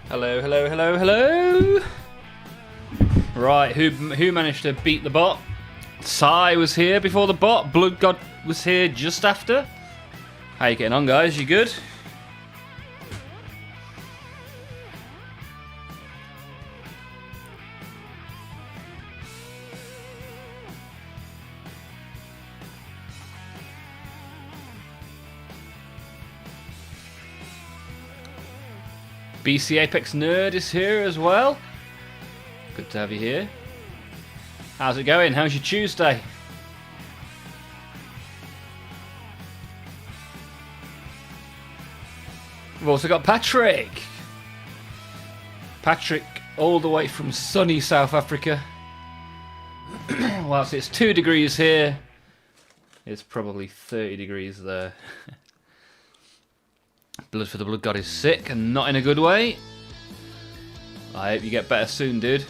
Hello, hello, hello, hello. Right, who managed to beat the bot? Sai was here before the bot. Blood God was here just after. How you getting on, guys? You good? BC Apex Nerd is here as well. Good to have you here. How's it going? How's your Tuesday? We've also got Patrick. Patrick all the way from sunny South Africa. Whilst it's 2 degrees here, it's probably 30 degrees there. Blood for the Blood God is sick and not in a good way. I hope you get better soon, dude.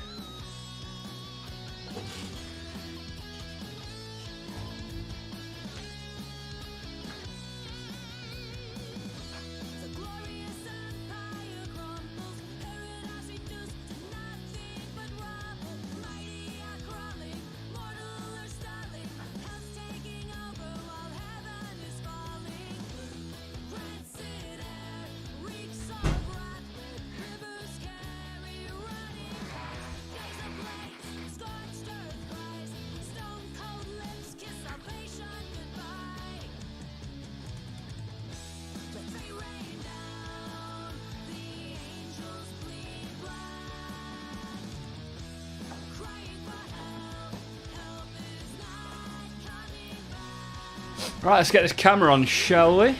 Right, let's get this camera on, shall we?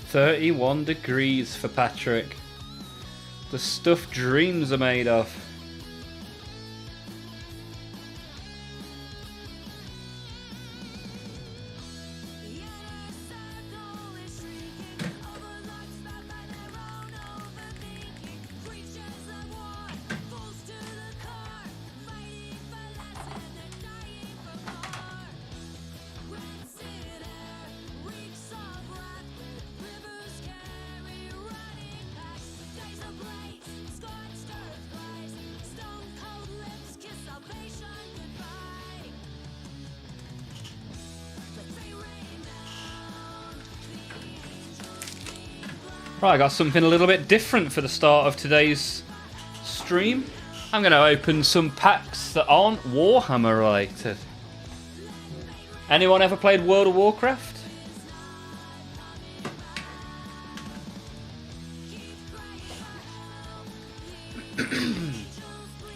"31 degrees for Patrick. The stuff dreams are made of." Right, I got something a little bit different for the start of today's stream. I'm going to open some packs that aren't Warhammer related. Anyone ever played World of Warcraft?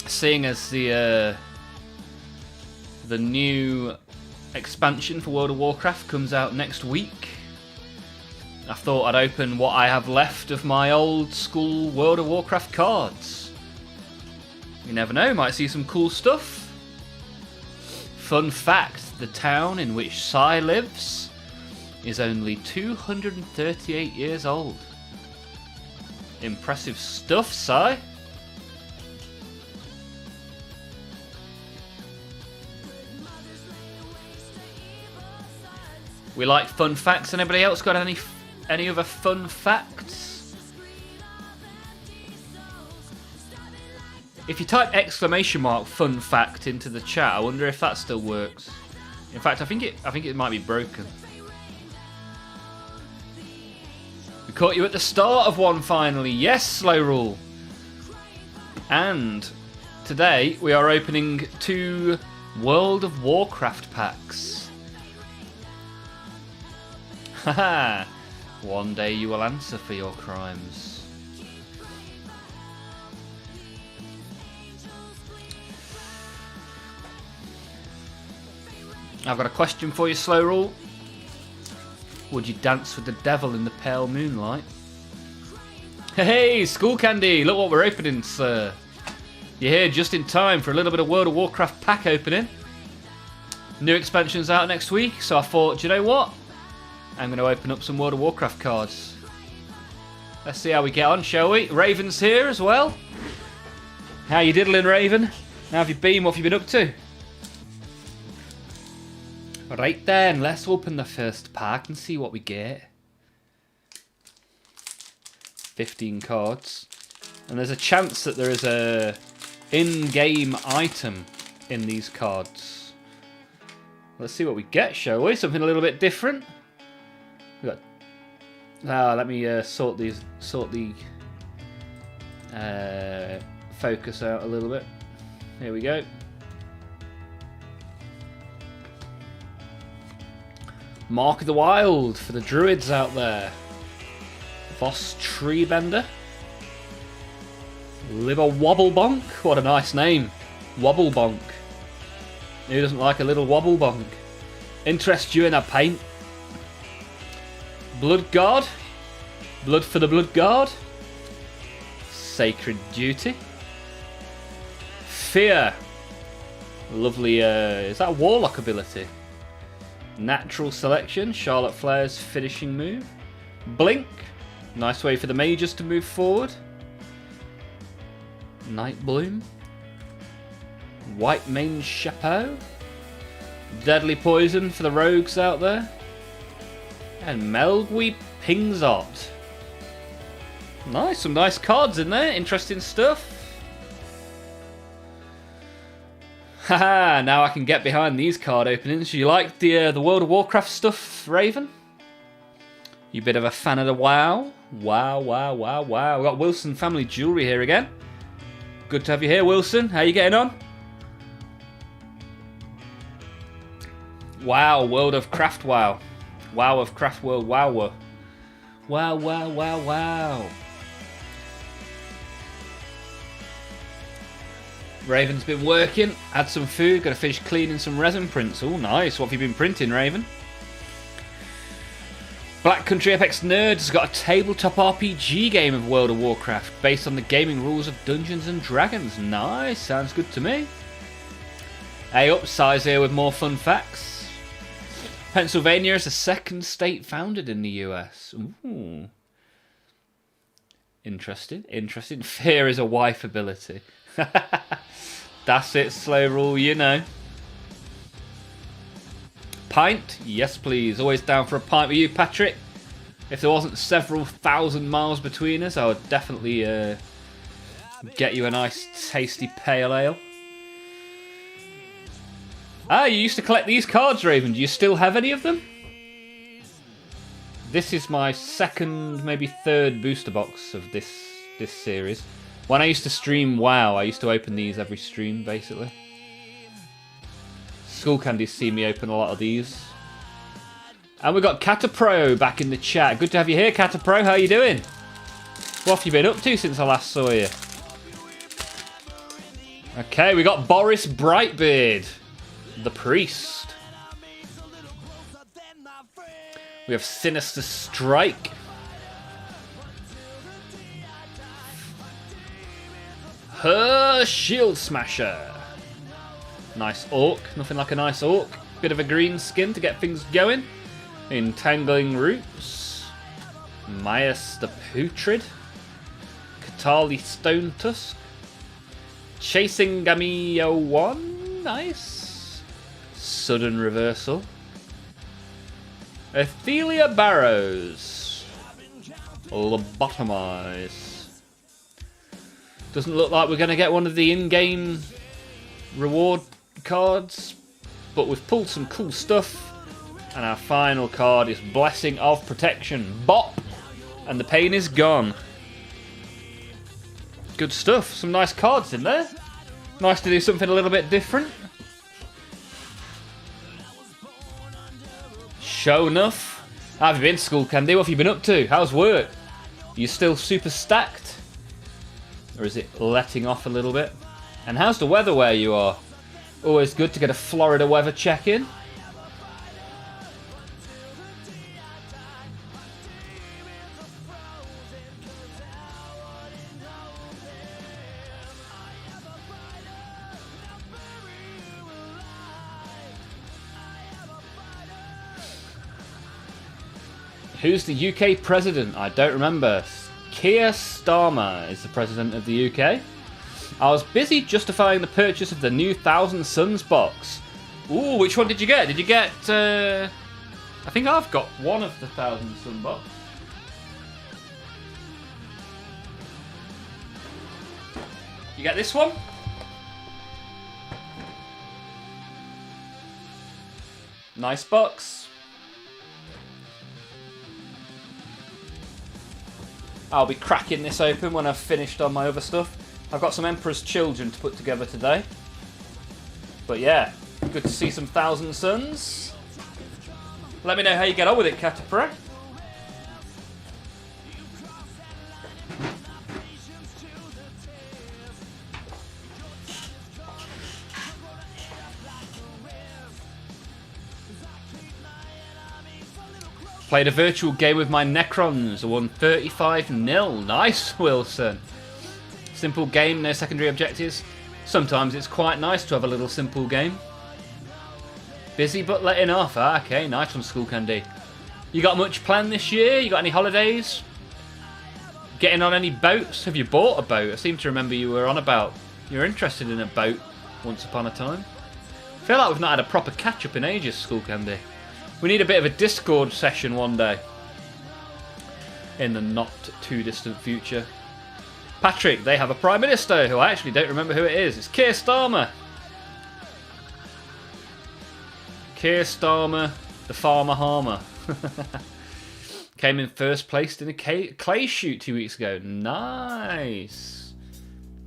Seeing as the new expansion for World of Warcraft comes out next week, I thought I'd open what I have left of my old school World of Warcraft cards. You never know, might see some cool stuff. Fun fact, the town in which Sai lives is only 238 years old. Impressive stuff, Sai. We like fun facts. Anybody else got any other fun facts? If you type !fun fact into the chat, I wonder if that still works. In fact, I think it might be broken. We caught you at the start of one finally. Yes, Slow Rule. And today we are opening 2 World of Warcraft packs. Haha. One day you will answer for your crimes. I've got a question for you, Slow Rule. Would you dance with the devil in the pale moonlight? Hey, School Candy! Look what we're opening, sir. You're here just in time for a little bit of World of Warcraft pack opening. New expansion's out next week, so I thought, do you know what? I'm going to open up some World of Warcraft cards. Let's see how we get on, shall we? Raven's here as well. How you diddling, Raven? How have you been? What have you been up to? Right then, let's open the first pack and see what we get. 15 cards. And there's a chance that there is a in-game item in these cards. Let's see what we get, shall we? Something a little bit different. We got. Let me sort the focus out a little bit. Here we go. Mark of the Wild for the druids out there. Voss Treebender. Liver Wobblebonk. What a nice name. Wobblebonk. Who doesn't like a little Wobblebonk? Interest you in a paint? Blood Guard. Blood for the Blood Guard. Sacred Duty. Fear. Lovely, is that a Warlock ability? Natural Selection. Charlotte Flair's finishing move. Blink. Nice way for the mages to move forward. Night Bloom. White Mane Chapeau. Deadly Poison for the rogues out there. And Melgui Pingzot. Nice, some nice cards in there. Interesting stuff. Haha, now I can get behind these card openings. You like the World of Warcraft stuff, Raven? You a bit of a fan of the WoW? Wow. We got Wilson Family Jewelry here again. Good to have you here, Wilson. How you getting on? Wow, World of Craft WoW. WoW of Craft World WoW. Wow. Raven's been working, had some food, got to finish cleaning some resin prints. Oh, nice. What have you been printing, Raven? Black Country Apex Nerds has got a tabletop RPG game of World of Warcraft based on the gaming rules of Dungeons and Dragons. Nice, sounds good to me. Hey, Upsize here with more fun facts. Pennsylvania is the second state founded in the US. Ooh. Interesting. Fear is a wife ability. That's it, slow rule, you know. Pint? Yes, please. Always down for a pint with you, Patrick. If there wasn't several thousand miles between us, I would definitely get you a nice, tasty pale ale. Ah, you used to collect these cards, Raven. Do you still have any of them? This is my second, maybe third booster box of this series. When I used to stream WoW, I used to open these every stream, basically. School Candy's seen me open a lot of these. And we got Catapro back in the chat. Good to have you here, Catapro. How you doing? What have you been up to since I last saw you? Okay, we got Boris Brightbeard, the priest. We have Sinister Strike. Her Shield Smasher. Nice orc. Nothing like a nice orc. Bit of a green skin to get things going. Entangling Roots. Myas the Putrid. Katali Stone Tusk. Chasing Gamio 1. Nice. Sudden Reversal. Athelia Barrows. Lobotomize. Doesn't look like we're going to get one of the in-game reward cards, but we've pulled some cool stuff, and our final card is Blessing of Protection. Bop! And the pain is gone. Good stuff. Some nice cards in there. Nice to do something a little bit different. Show enough. How have you been, School Candy? What have you been up to? How's work? Are you still super stacked? Or is it letting off a little bit? And how's the weather where you are? Always good to get a Florida weather check-in. Who's the UK president? I don't remember. Keir Starmer is the president of the UK. I was busy justifying the purchase of the new Thousand Suns box. Ooh, which one did you get? Did you get... I think I've got one of the Thousand Sun box. You get this one? Nice box. I'll be cracking this open when I've finished on my other stuff. I've got some Emperor's Children to put together today. But yeah, good to see some Thousand Suns. Let me know how you get on with it, Catapro. Played a virtual game with my Necrons. I won 35-0. Nice, Wilson. Simple game, no secondary objectives. Sometimes it's quite nice to have a little simple game. Busy but letting off. Ah, okay, nice one, School Candy. You got much planned this year? You got any holidays? Getting on any boats? Have you bought a boat? I seem to remember you were on about. You were interested in a boat once upon a time. I feel like we've not had a proper catch-up in ages, School Candy. We need a bit of a Discord session one day. In the not too distant future. Patrick, they have a Prime Minister who I actually don't remember who it is. It's Keir Starmer. Keir Starmer, the Farmer Harmer. Came in first place in a clay shoot 2 weeks ago. Nice.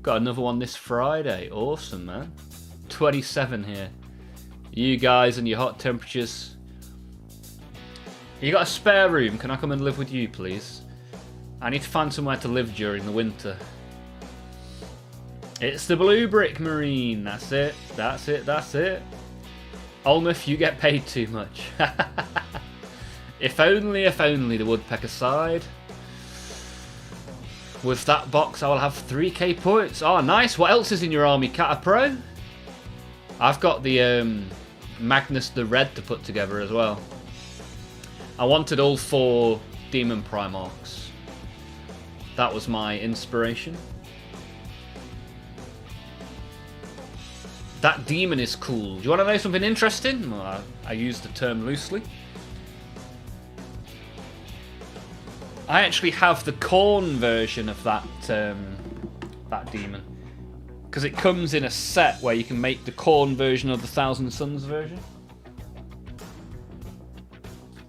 Got another one this Friday. Awesome, man. 27 here. You guys and your hot temperatures. You got a spare room? Can I come and live with you, please? I need to find somewhere to live during the winter. It's the Blue Brick Marine. That's it. That's it. That's it. Olmaph, you get paid too much. If only the woodpecker sighed. With that box, I will have 3k points. Oh, nice. What else is in your army, Catapro? I've got the Magnus the Red to put together as well. I wanted all 4 Demon Primarchs. That was my inspiration. That demon is cool. Do you want to know something interesting? Well, I use the term loosely. I actually have the corn version of that demon. Because it comes in a set where you can make the corn version of the Thousand Suns version.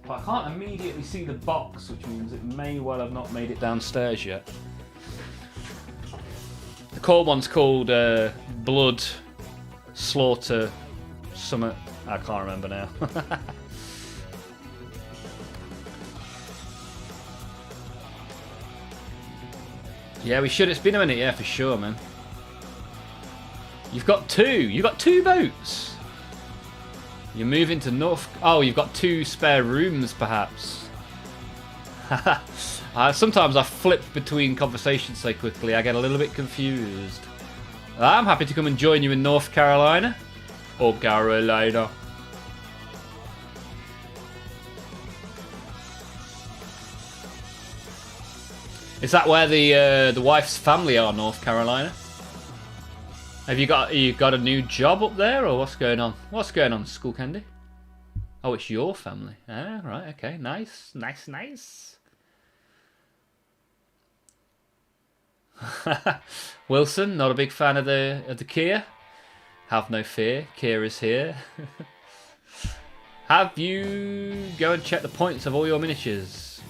But I can't immediately see the box, which means it may well have not made it downstairs yet. The corn one's called Blood Slaughter Summit. I can't remember now. Yeah, we should. It's been a minute, yeah, for sure, man. You've got 2. You've got 2 boats. You're moving to North... Oh, you've got 2 spare rooms, perhaps. Sometimes I flip between conversations so quickly, I get a little bit confused. I'm happy to come and join you in North Carolina. Or Carolina. Is that where the wife's family are, North Carolina? Have you got a new job up there, or what's going on? What's going on, School Candy? Oh, it's your family. Ah, right, okay, nice, nice, nice. Wilson, not a big fan of the Keir. Have no fear, Keir is here. Have you go and check the points of all your miniatures?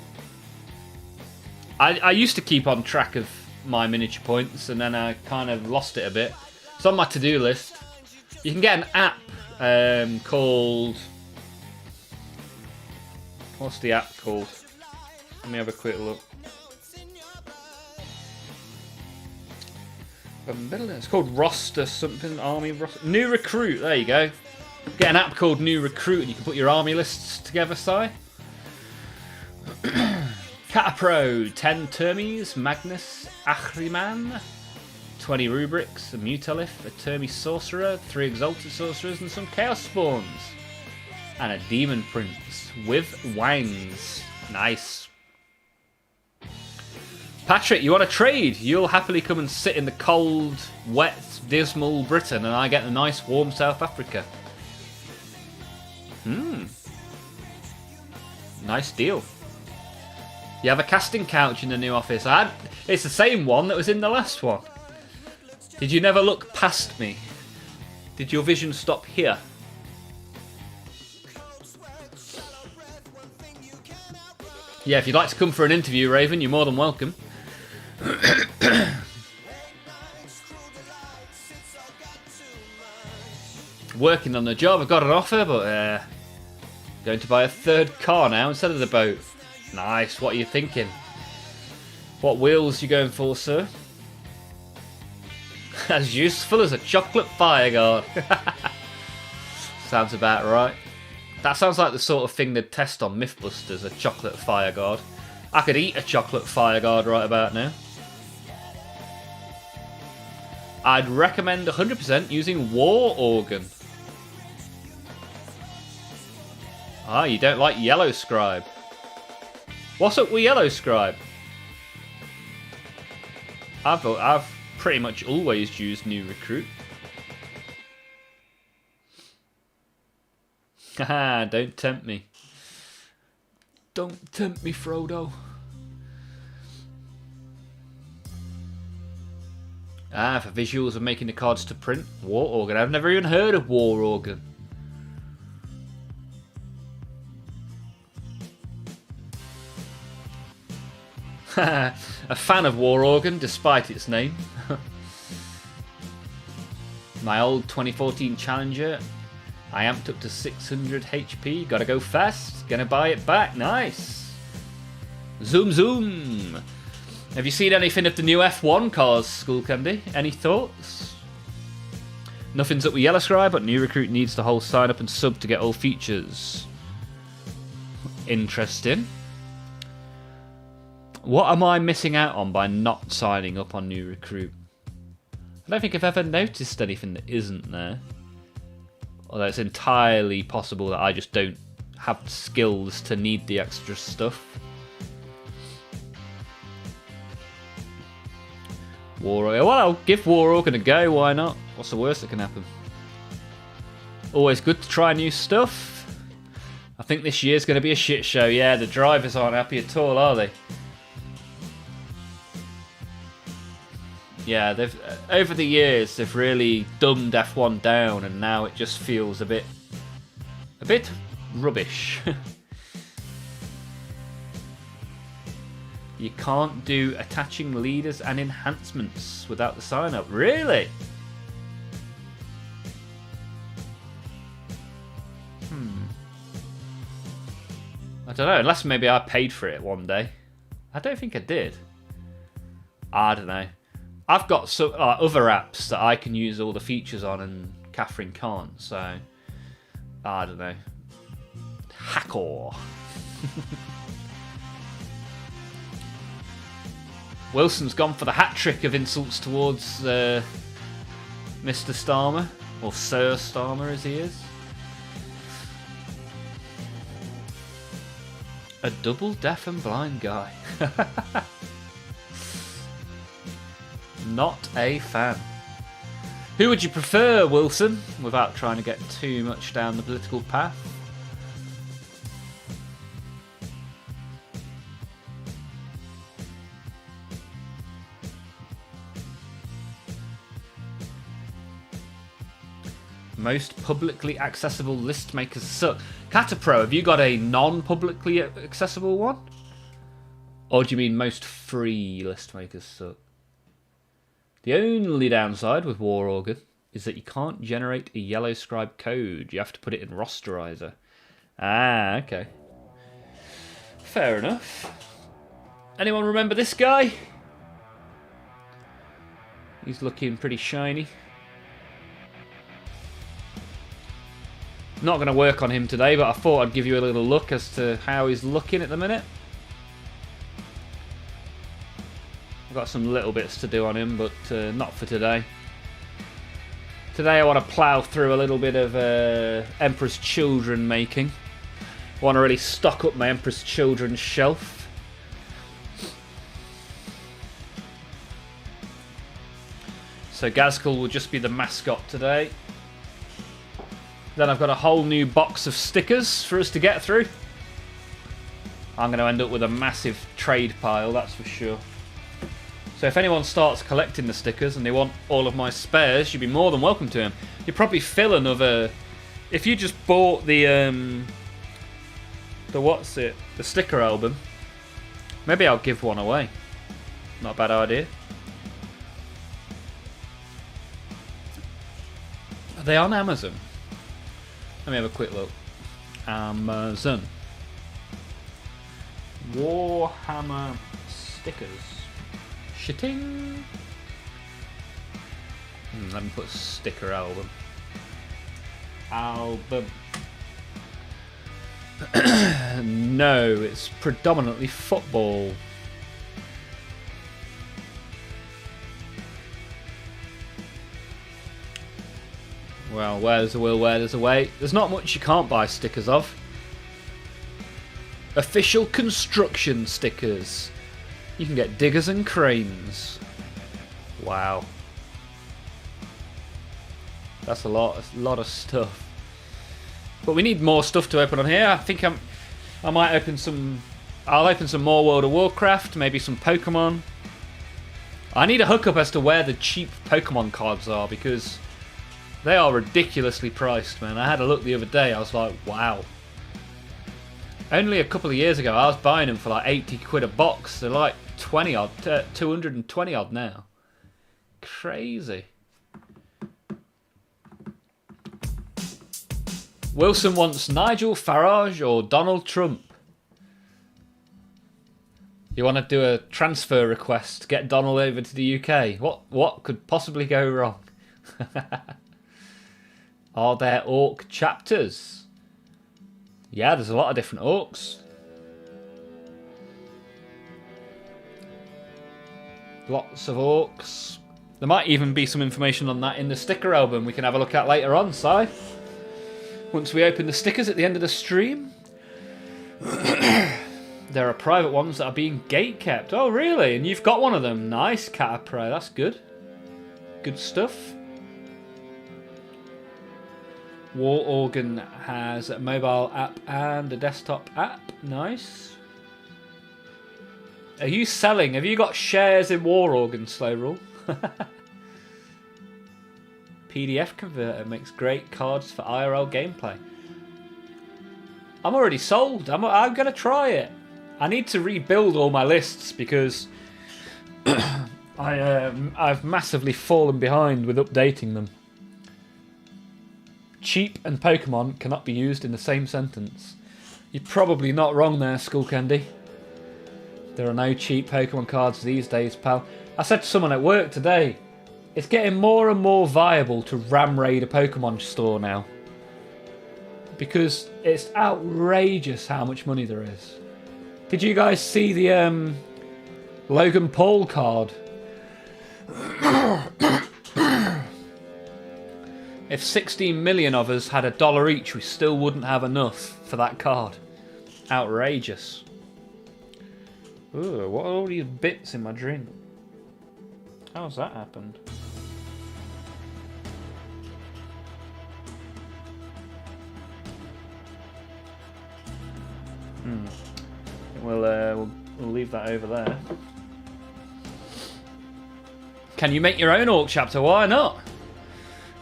I used to keep on track of my miniature points, and then I kind of lost it a bit. It's on my to-do list. You can get an app called... What's the app called? Let me have a quick look. It's called Roster something, Army Roster. New Recruit, there you go. Get an app called New Recruit and you can put your army lists together, Si. Catapro, 10 Termies, Magnus, Achriman, 20 Rubrics, a Mutalith, a Termi Sorcerer, 3 Exalted Sorcerers, and some Chaos Spawns. And a Demon Prince with Wangs. Nice. Patrick, you want to trade? You'll happily come and sit in the cold, wet, dismal Britain, and I get the nice, warm South Africa. Nice deal. You have a casting couch in the new office. It's the same one that was in the last one. Did you never look past me? Did your vision stop here? Yeah, if you'd like to come for an interview, Raven, you're more than welcome. Working on the job, I've got an offer, but going to buy a third car now instead of the boat. Nice, what are you thinking? What wheels you going for, sir? As useful as a chocolate fireguard. Sounds about right. That sounds like the sort of thing they'd test on Mythbusters, a chocolate fireguard. I could eat a chocolate fireguard right about now. I'd recommend 100% using War Organ. Ah, you don't like Yellow Scribe. What's up with Yellow Scribe? I've pretty much always used New Recruit. Haha, don't tempt me. Don't tempt me, Frodo. Ah, for visuals of making the cards to print. War Organ. I've never even heard of War Organ. A fan of War Organ, despite its name. My old 2014 Challenger. I amped up to 600 HP. Gotta go fast. Gonna buy it back. Nice. Zoom zoom. Have you seen anything of the new F1 cars, School Candy? Any thoughts? Nothing's up with Yellow Scribe, but New Recruit needs the whole sign up and sub to get all features. Interesting. What am I missing out on by not signing up on New Recruit? I don't think I've ever noticed anything that isn't there. Although it's entirely possible that I just don't have skills to need the extra stuff. Well, I'll give War Organ a go, why not? What's the worst that can happen? Always good to try new stuff. I think this year's going to be a shit show. Yeah, the drivers aren't happy at all, are they? Yeah, they've over the years they've really dumbed F1 down, and now it just feels a bit rubbish. You can't do attaching leaders and enhancements without the sign up. Really? I don't know, unless maybe I paid for it one day. I don't think I did. I don't know. I've got some other apps that I can use all the features on, and Catherine can't, so I don't know. Hackor. Wilson's gone for the hat trick of insults towards Mr. Starmer, or Sir Starmer as he is. A double deaf and blind guy. Not a fan. Who would you prefer, Wilson, without trying to get too much down the political path? Most publicly accessible list makers suck. Catapro, have you got a non-publicly accessible one? Or do you mean most free list makers suck? The only downside with War Organ is that you can't generate a Yellow Scribe code. You have to put it in Rosterizer. Ah, okay. Fair enough. Anyone remember this guy? He's looking pretty shiny. Not going to work on him today, but I thought I'd give you a little look as to how he's looking at the minute. I've got some little bits to do on him, but not for today. Today I want to plough through a little bit of Emperor's Children making. I want to really stock up my Emperor's Children shelf. So Gazkul will just be the mascot today. Then I've got a whole new box of stickers for us to get through. I'm going to end up with a massive trade pile, that's for sure. So if anyone starts collecting the stickers and they want all of my spares, you'd be more than welcome to them. You'd probably fill another... If you just bought the sticker album, maybe I'll give one away. Not a bad idea. Are they on Amazon? Let me have a quick look. Amazon. Warhammer stickers. Shitting. Let me put sticker album. No, it's predominantly football. Well, where there's a will, where there's a way. There's not much you can't buy stickers of. Official construction stickers. You can get diggers and cranes. Wow. That's a lot of stuff. But we need more stuff to open on here. I think I might open some... I'll open some more World of Warcraft, maybe some Pokemon. I need a hookup as to where the cheap Pokemon cards are, because they are ridiculously priced, man. I had a look the other day, I was like, wow. Only a couple of years ago, I was buying them for like 80 quid a box. They're like 20 odd, 220 odd now. Crazy. Wilson wants Nigel Farage or Donald Trump. You want to do a transfer request, get Donald over to the UK. What could possibly go wrong? Are there orc chapters? Yeah, there's a lot of different orcs. Lots of orcs. There might even be some information on that in the sticker album we can have a look at later on, Si. Once we open the stickers at the end of the stream. There are private ones that are being gate kept. Oh, really? And you've got one of them. Nice, Catapro. That's good. Good stuff. War Organ has a mobile app and a desktop app. Nice. Are you selling? Have you got shares in War Organ, Slow Rule? PDF converter makes great cards for IRL gameplay. I'm already sold. I'm going to try it. I need to rebuild all my lists because I've massively fallen behind with updating them. Cheap and Pokemon cannot be used in the same sentence. You're probably not wrong there, Skull Candy. There are no cheap Pokemon cards these days, pal. I said to someone at work today, it's getting more and more viable to ram raid a Pokemon store now. Because it's outrageous how much money there is. Did you guys see the Logan Paul card? If 16 million of us had $1 each, we still wouldn't have enough for that card. Outrageous. Ooh, what are all these bits in my drink? How's that happened? We'll leave that over there. Can you make your own Orc chapter? Why not?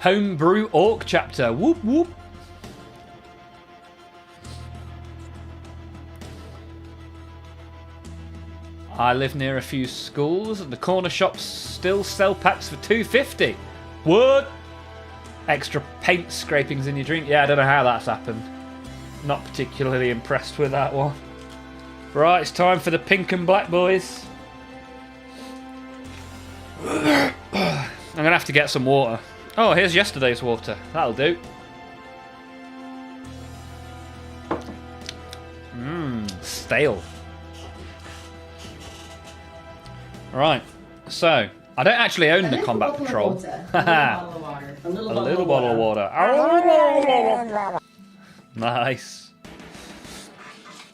Homebrew Orc chapter. Whoop whoop. I live near a few schools and the corner shops still sell packs for $2.50. What? Extra paint scrapings in your drink? Yeah, I don't know how that's happened. Not particularly impressed with that one. Right, it's time for the pink and black boys. I'm going to have to get some water. Oh, here's yesterday's water. That'll do. Stale. Right, so I don't actually own the Combat Patrol. A little bottle of water. Nice.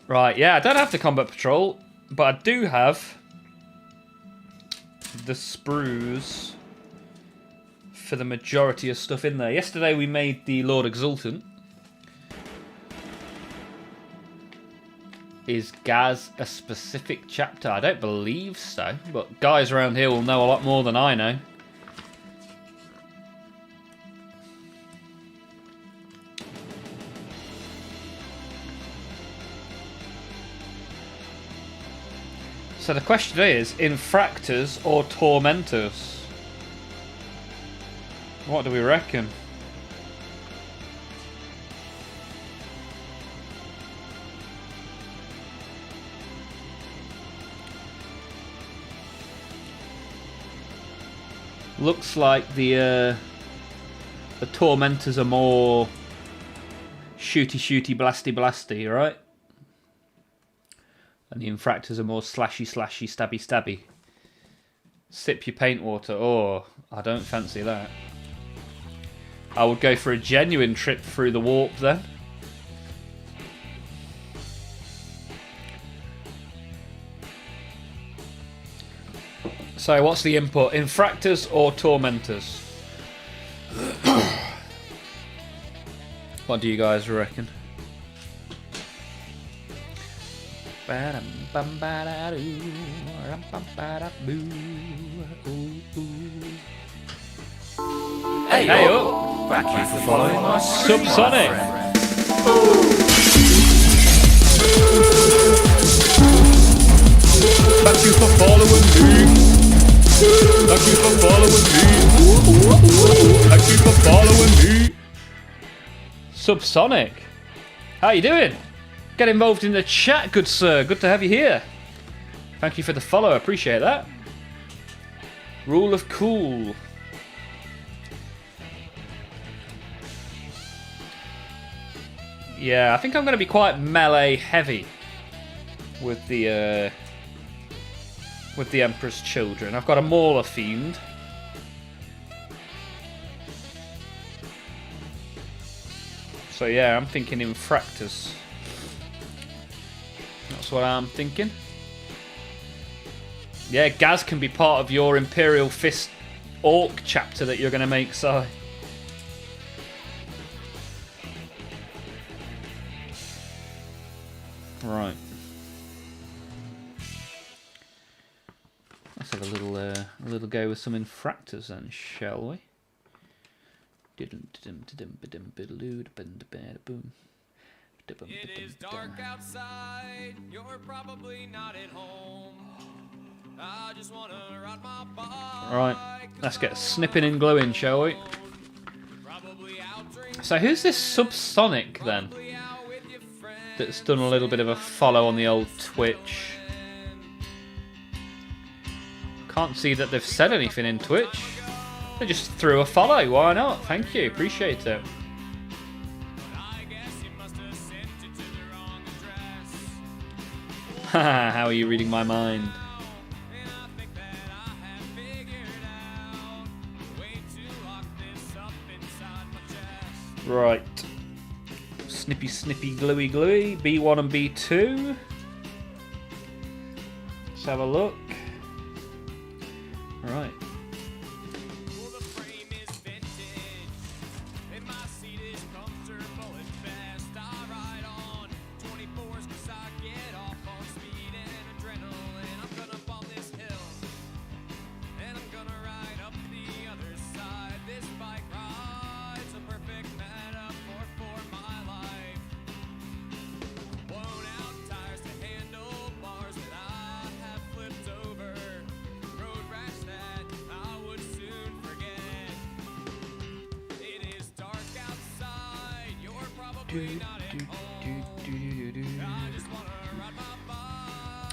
Right, yeah, I don't have the Combat Patrol, but I do have the sprues for the majority of stuff in there. Yesterday we made the Lord Exultant. Is Gaz a specific chapter? I don't believe so, but guys around here will know a lot more than I know. So the question is, Infractors or Tormentors? What do we reckon? Looks like the Tormentors are more shooty, blasty, right? And the Infractors are more slashy, stabby. Sip your paint water. Oh, I don't fancy that. I would go for a genuine trip through the warp then. So what's the input? Infractors or Tormentors? What do you guys reckon? Hey up! Thank you for following my Subsonic! Thank you for following me! Thank you for following me! Thank you for following me! Subsonic! How you doing? Get involved in the chat, good sir. Good to have you here. Thank you for the follow, appreciate that. Rule of cool. Yeah, I think I'm going to be quite melee heavy with the Emperor's Children. I've got a Mauler Fiend. So yeah, I'm thinking Infractors. That's what I'm thinking. Yeah, Gaz can be part of your Imperial Fist Orc chapter that you're going to make, Si. Right. Let's have a little go with some Infractors then, shall we? It is dark outside, you're probably not at home. I just wanna ride my bike. Right, let's get snipping and glowing, shall we? So who's this Subsonic then? That's done a little bit of a follow on the old Twitch. Can't see that they've said anything in Twitch. They just threw a follow, why not? Thank you, appreciate it. Haha, how are you reading my mind? Right. Snippy, gluey. B1 and B2. Let's have a look. Right.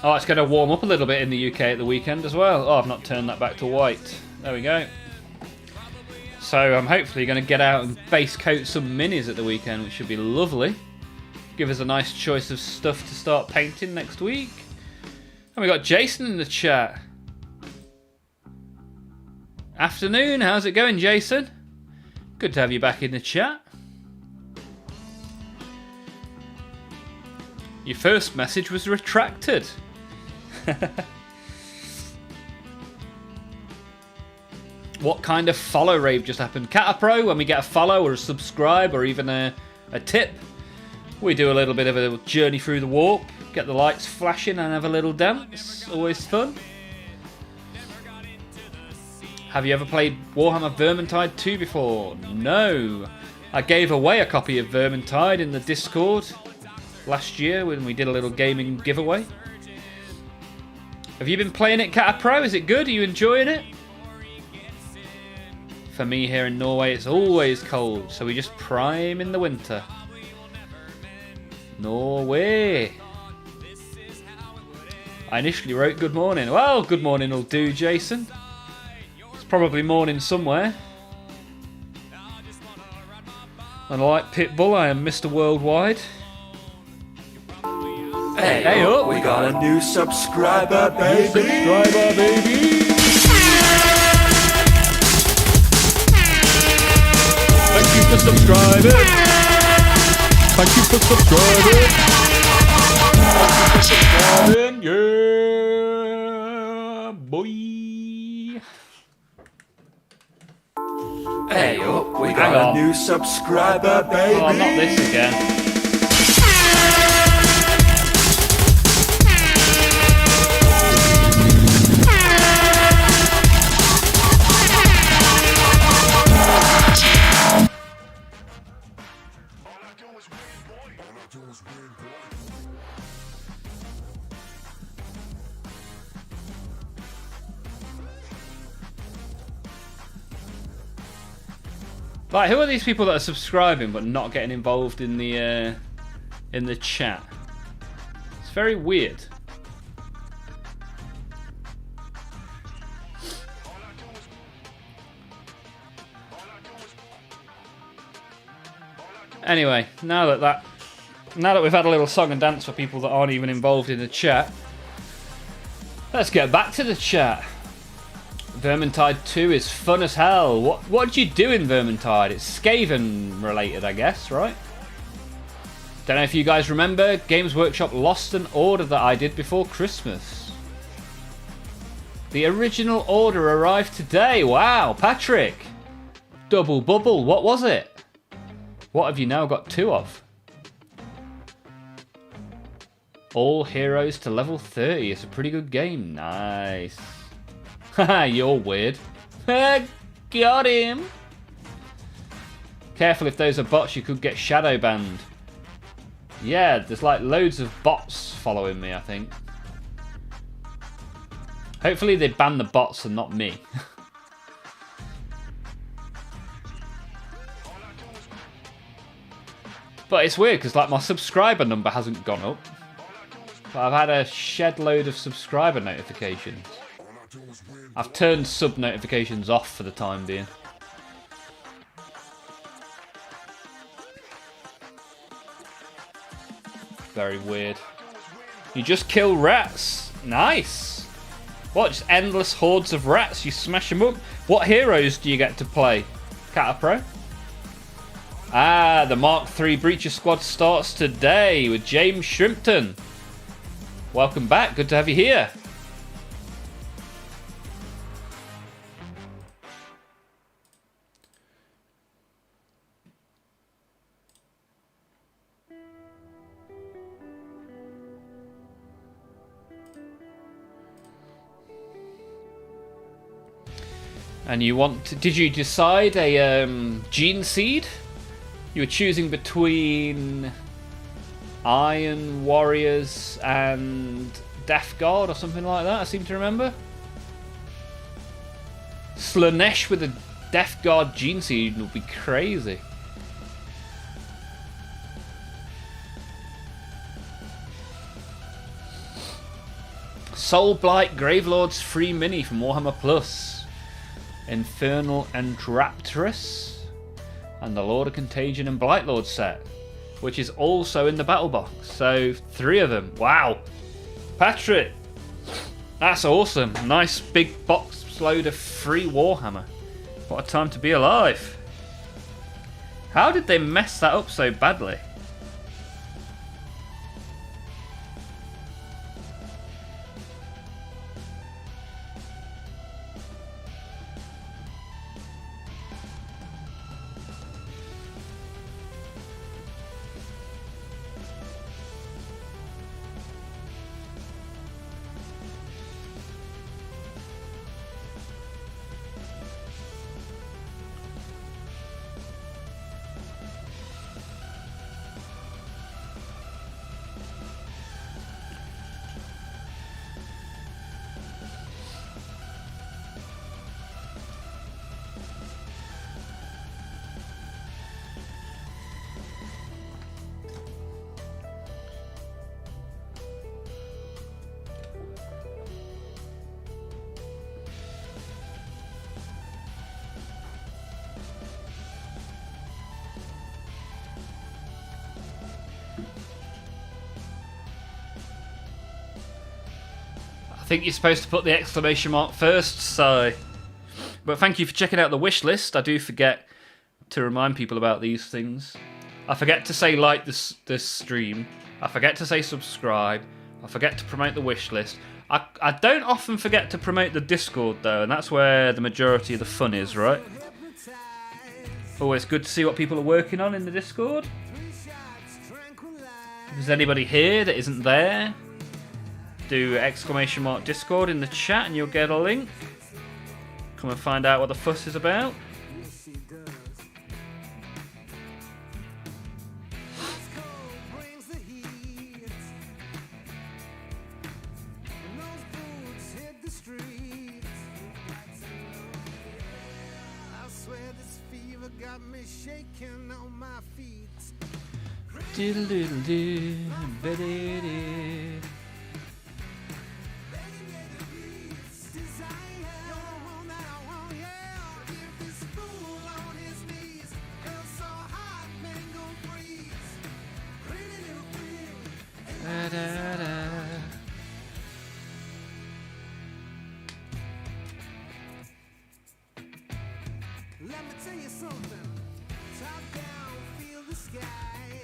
Oh, it's going to warm up a little bit in the UK at the weekend as well. Oh, I've not turned that back to white. There we go. So I'm hopefully going to get out and base coat some minis at the weekend, which should be lovely. Give us a nice choice of stuff to start painting next week. And we got Jason in the chat. Afternoon, how's it going, Jason? Good to have you back in the chat. Your first message was retracted. what kind of follow rave just happened. Catapro, when we get a follow or a subscribe or even a tip, we do a little bit of a journey through the warp, get the lights flashing and have a little dance. Always fun. Have you ever played Warhammer Vermintide 2 before? No. I gave away a copy of Vermintide in the Discord last year when we did a little gaming giveaway. Have you been playing it, Catapro? Is it good? Are you enjoying it? For me here in Norway, it's always cold, so we just prime in the winter. Norway. I initially wrote good morning. Well, good morning will do, Jason. It's probably morning somewhere. And like Pitbull, I am Mr. Worldwide. Hey up, we got a new subscriber, baby. Subscriber, baby. Thank you for subscribing. Thank you for subscribing. Thank you for subscribing. Yeah, boy. Hey up, we got a new subscriber, baby. Oh, not this again. Like, who are these people that are subscribing but not getting involved in the chat? It's very weird. Anyway, now that we've had a little song and dance for people that aren't even involved in the chat, let's get back to the chat. Vermintide 2 is fun as hell. What do you do in Vermintide? It's Skaven related, I guess, right? Don't know if you guys remember, Games Workshop lost an order that I did before Christmas. The original order arrived today. Wow, Patrick. Double bubble, what was it? What have you now got 2 of? All heroes to level 30. It's a pretty good game. Nice. Haha, you're weird. Got him. Careful, if those are bots, you could get shadow banned. Yeah, there's like loads of bots following me, I think. Hopefully they ban the bots and not me. But it's weird because like my subscriber number hasn't gone up. But I've had a shed load of subscriber notifications. I've turned sub notifications off for the time being. Very weird. You just kill rats. Nice. What, just endless hordes of rats? You smash them up? What heroes do you get to play? Catapro? Ah, the Mark III Breacher Squad starts today with James Shrimpton. Welcome back. Good to have you here. And you want to, did you decide a gene seed? You were choosing between Iron Warriors and Death Guard or something like that, I seem to remember. Slanesh with a Death Guard gene seed would be crazy. Soul Blight Gravelord's free mini from Warhammer Plus. Infernal Entraptress. And the Lord of Contagion and Blightlord set, which is also in the battle box. So 3 of them. Wow. Patrick, that's awesome. Nice big box load of free Warhammer. What a time to be alive. How did they mess that up so badly? think you're supposed to put the exclamation mark first, so... But thank you for checking out the wish list. I do forget to remind people about these things. I forget to say like this stream. I forget to say subscribe. I forget to promote the wish list. I don't often forget to promote the Discord though, and that's where the majority of the fun is, right? Always good to see what people are working on in the Discord. If there's anybody here that isn't there, do exclamation mark Discord in the chat and you'll get a link. Come and find out what the fuss is about.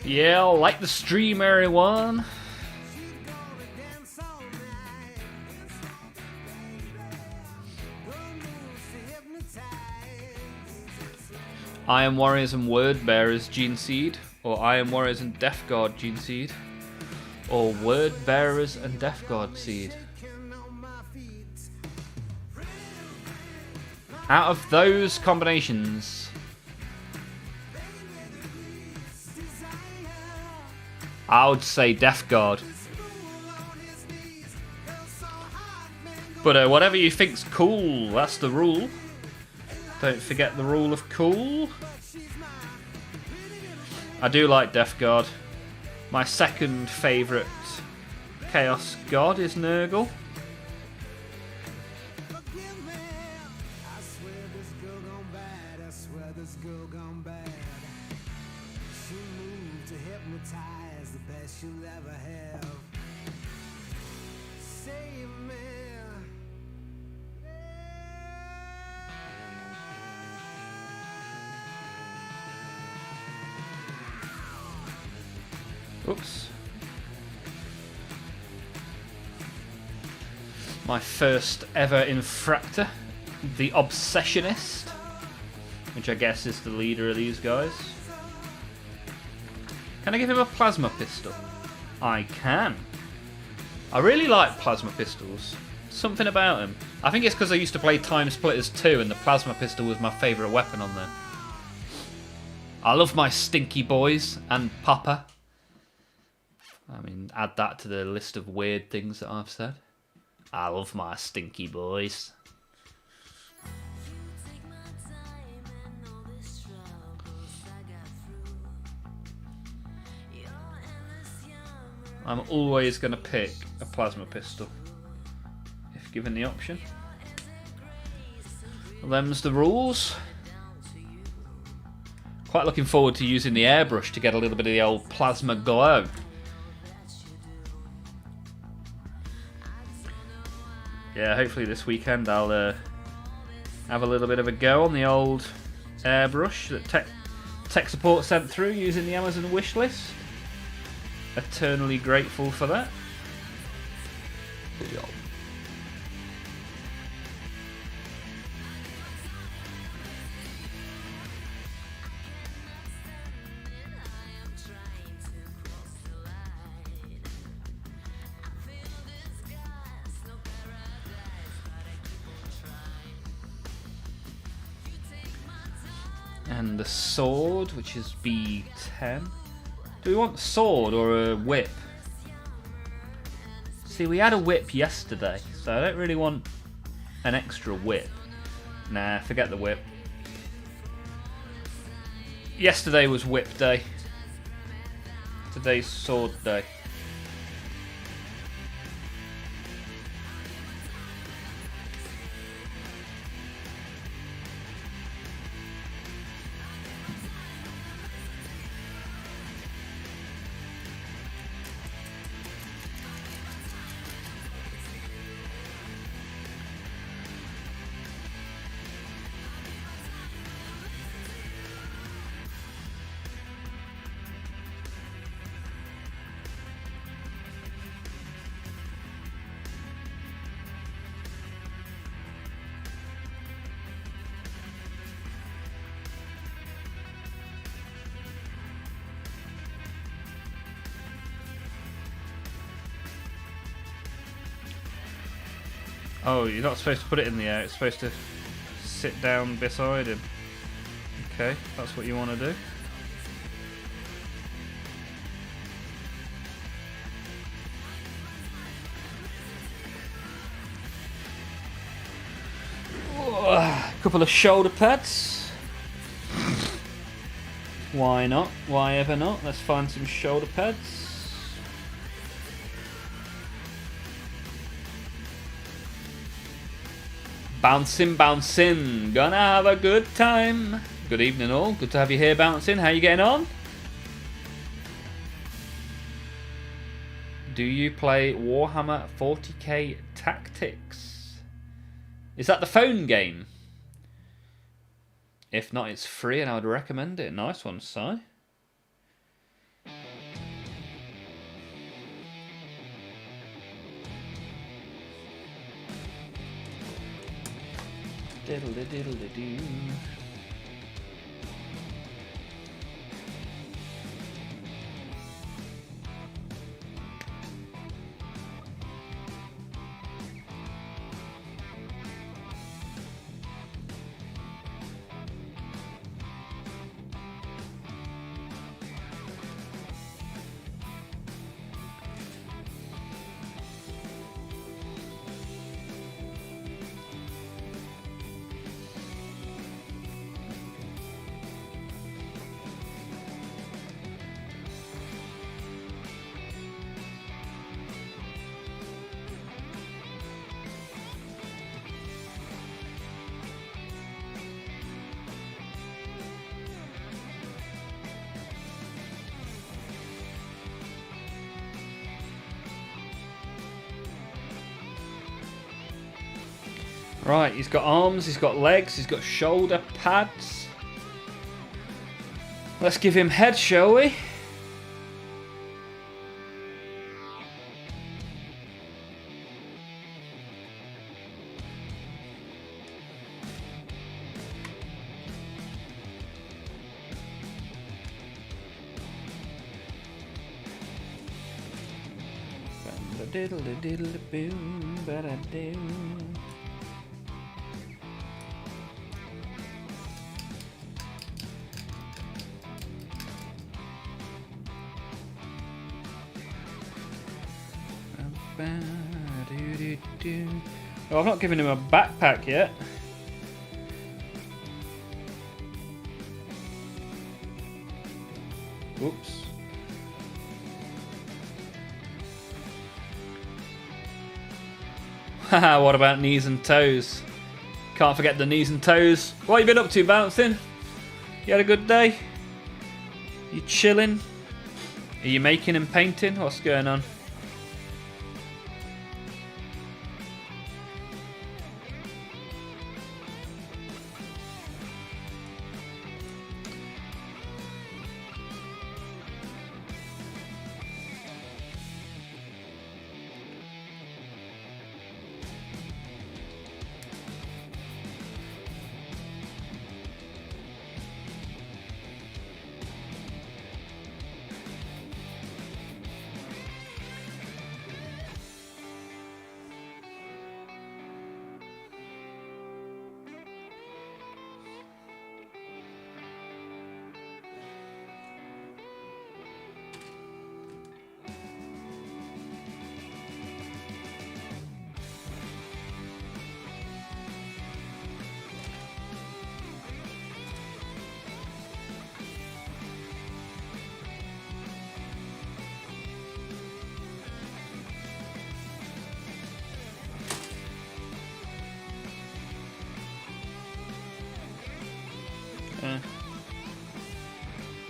Yeah, like the stream, everyone. I Am Warriors and Word Bearers Gene Seed, or I Am Warriors and Death Guard Gene Seed, or Word Bearers and Death Guard Seed. Out of those combinations, I would say Death Guard. But whatever you think's cool, that's the rule. Don't forget the rule of cool. I do like Death Guard. My second favourite Chaos God is Nurgle. Oops. My first ever Infractor, the Obsessionist, which I guess is the leader of these guys. Can I give him a plasma pistol? I can. I really like plasma pistols. Something about him. I think it's because I used to play Time Splitters 2 and the plasma pistol was my favourite weapon on there. I love my stinky boys and Papa. I mean, add that to the list of weird things that I've said. I love my stinky boys. I'm always going to pick a plasma pistol, if given the option. Them's the rules. Quite looking forward to using the airbrush to get a little bit of the old plasma glow. Yeah, hopefully this weekend I'll have a little bit of a go on the old airbrush that tech support sent through using the Amazon wish list. Eternally grateful for that. And the sword, which is B10. Do we want sword or a whip? See, we had a whip yesterday, so I don't really want an extra whip. Nah, forget the whip. Yesterday was whip day. Today's sword day. Oh, you're not supposed to put it in the air. It's supposed to sit down beside him. Okay, that's what you want to do. A couple of shoulder pads. Why not? Why ever not? Let's find some shoulder pads. Bouncing, bouncing. Gonna have a good time. Good evening all. Good to have you here, Bouncing. How you getting on? Do you play Warhammer 40k Tactics? Is that the phone game? If not, it's free and I would recommend it. Nice one, Si. Diddle-a-diddle-a-doo. Right, he's got arms, he's got legs, he's got shoulder pads. Let's give him head, shall we? Diddle-a-diddle-a-boom, ba-da-doo. Oh, I've not given him a backpack yet. Oops. Haha, what about knees and toes? Can't forget the knees and toes. What have you been up to, Bouncing? You had a good day? You chilling? Are you making and painting? What's going on?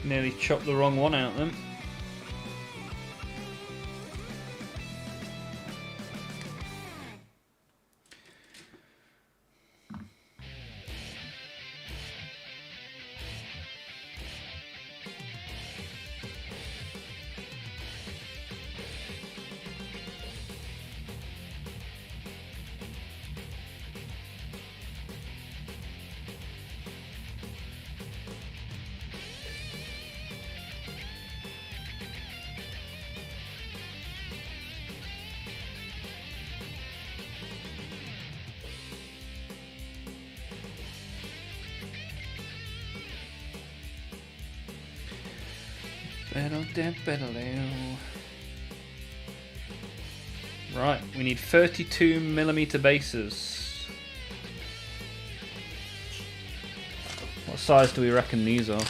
Nearly chopped the wrong one out then. Right, we need 32mm bases. What size do we reckon these are?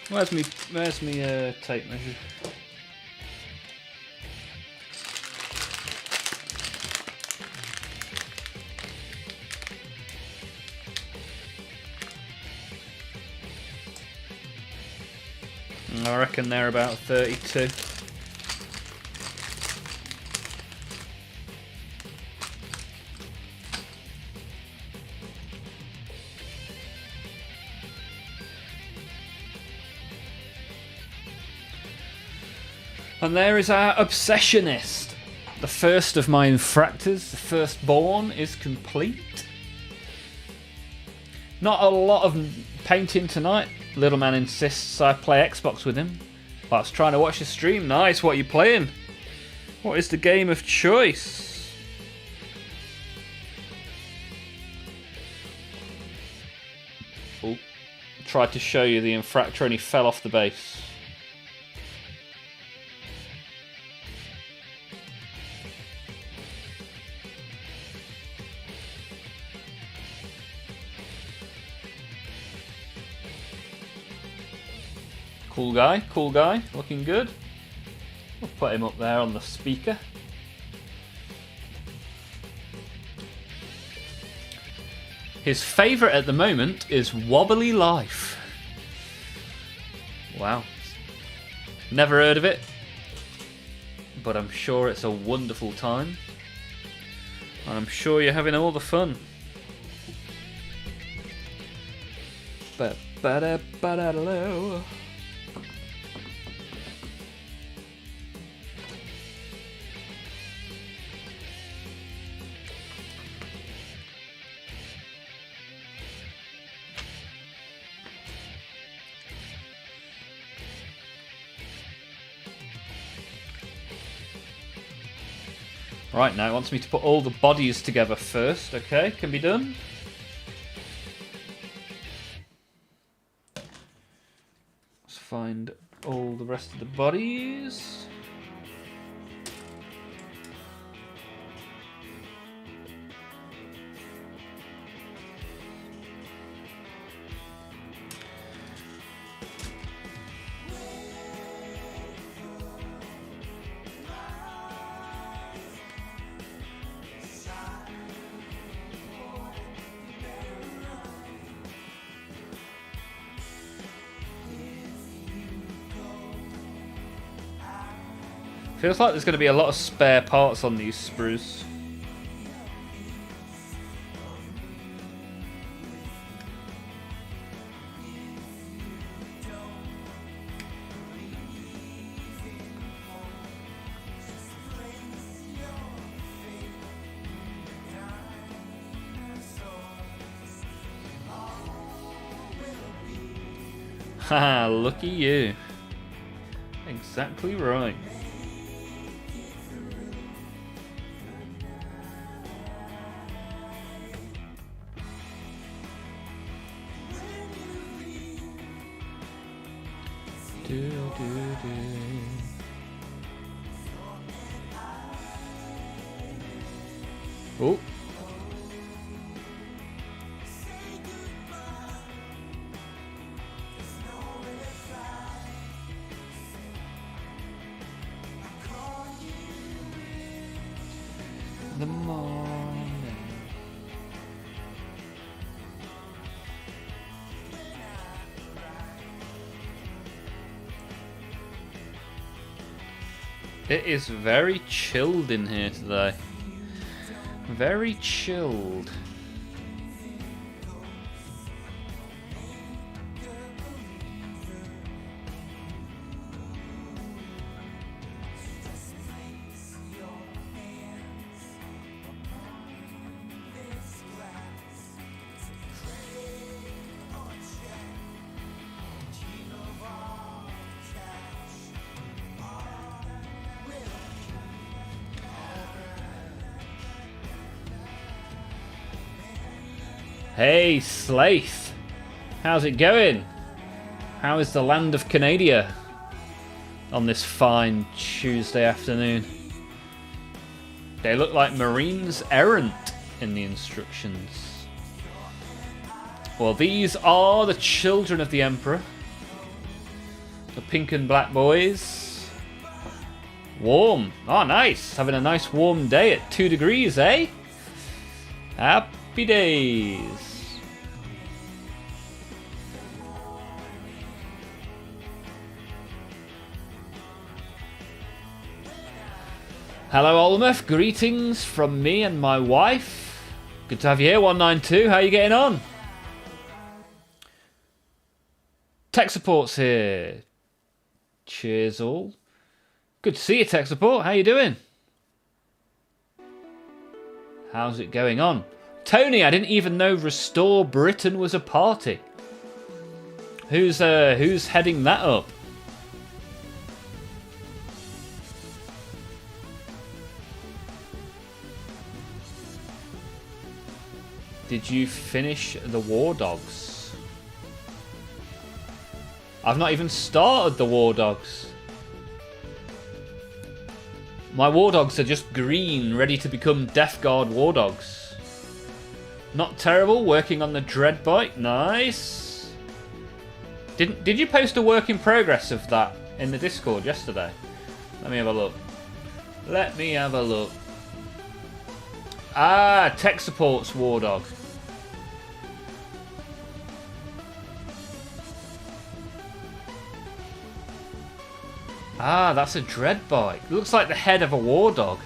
Where's me tape measure? I reckon they're about 32. And there is our obsessionist. The first of my infractors, the firstborn, is complete. Not a lot of painting tonight. Little man insists I play Xbox with him. I was trying to watch the stream. Nice, what are you playing? What is the game of choice? Oh, tried to show you the infractor and he fell off the base. Cool guy, looking good. We'll put him up there on the speaker. His favourite at the moment is Wobbly Life. Wow. Never heard of it, but I'm sure it's a wonderful time. And I'm sure you're having all the fun. Ba-da-ba-da-ba-da-lo. Right, now it wants me to put all the bodies together first. Okay, can be done. Let's find all the rest of the bodies. Feels like there's going to be a lot of spare parts on these sprues. Haha, lucky you. Exactly right. Oh. The morning. It is very chilled in here today. Very chilled. Hey, Slaith. How's it going? How is the land of Canada on this fine Tuesday afternoon? They look like Marines errant in the instructions. Well, these are the children of the Emperor. The pink and black boys. Warm. Oh, nice. Having a nice warm day at 2 degrees, eh? Happy days. Hello, Olmaph. Greetings from me and my wife. Good to have you here, 192. How are you getting on? Tech support's here. Cheers all. Good to see you, tech support. How you doing? How's it going on? Tony, I didn't even know Restore Britain was a party. Who's heading that up? Did you finish the War Dogs? I've not even started the War Dogs. My War Dogs are just green, ready to become Death Guard War Dogs. Not terrible, working on the Dread Bike. Nice. Did you post a work in progress of that in the Discord yesterday? Let me have a look. Let me have a look. Ah, tech support's War Dog. Ah, that's a Dread Bike. Looks like the head of a War Dog.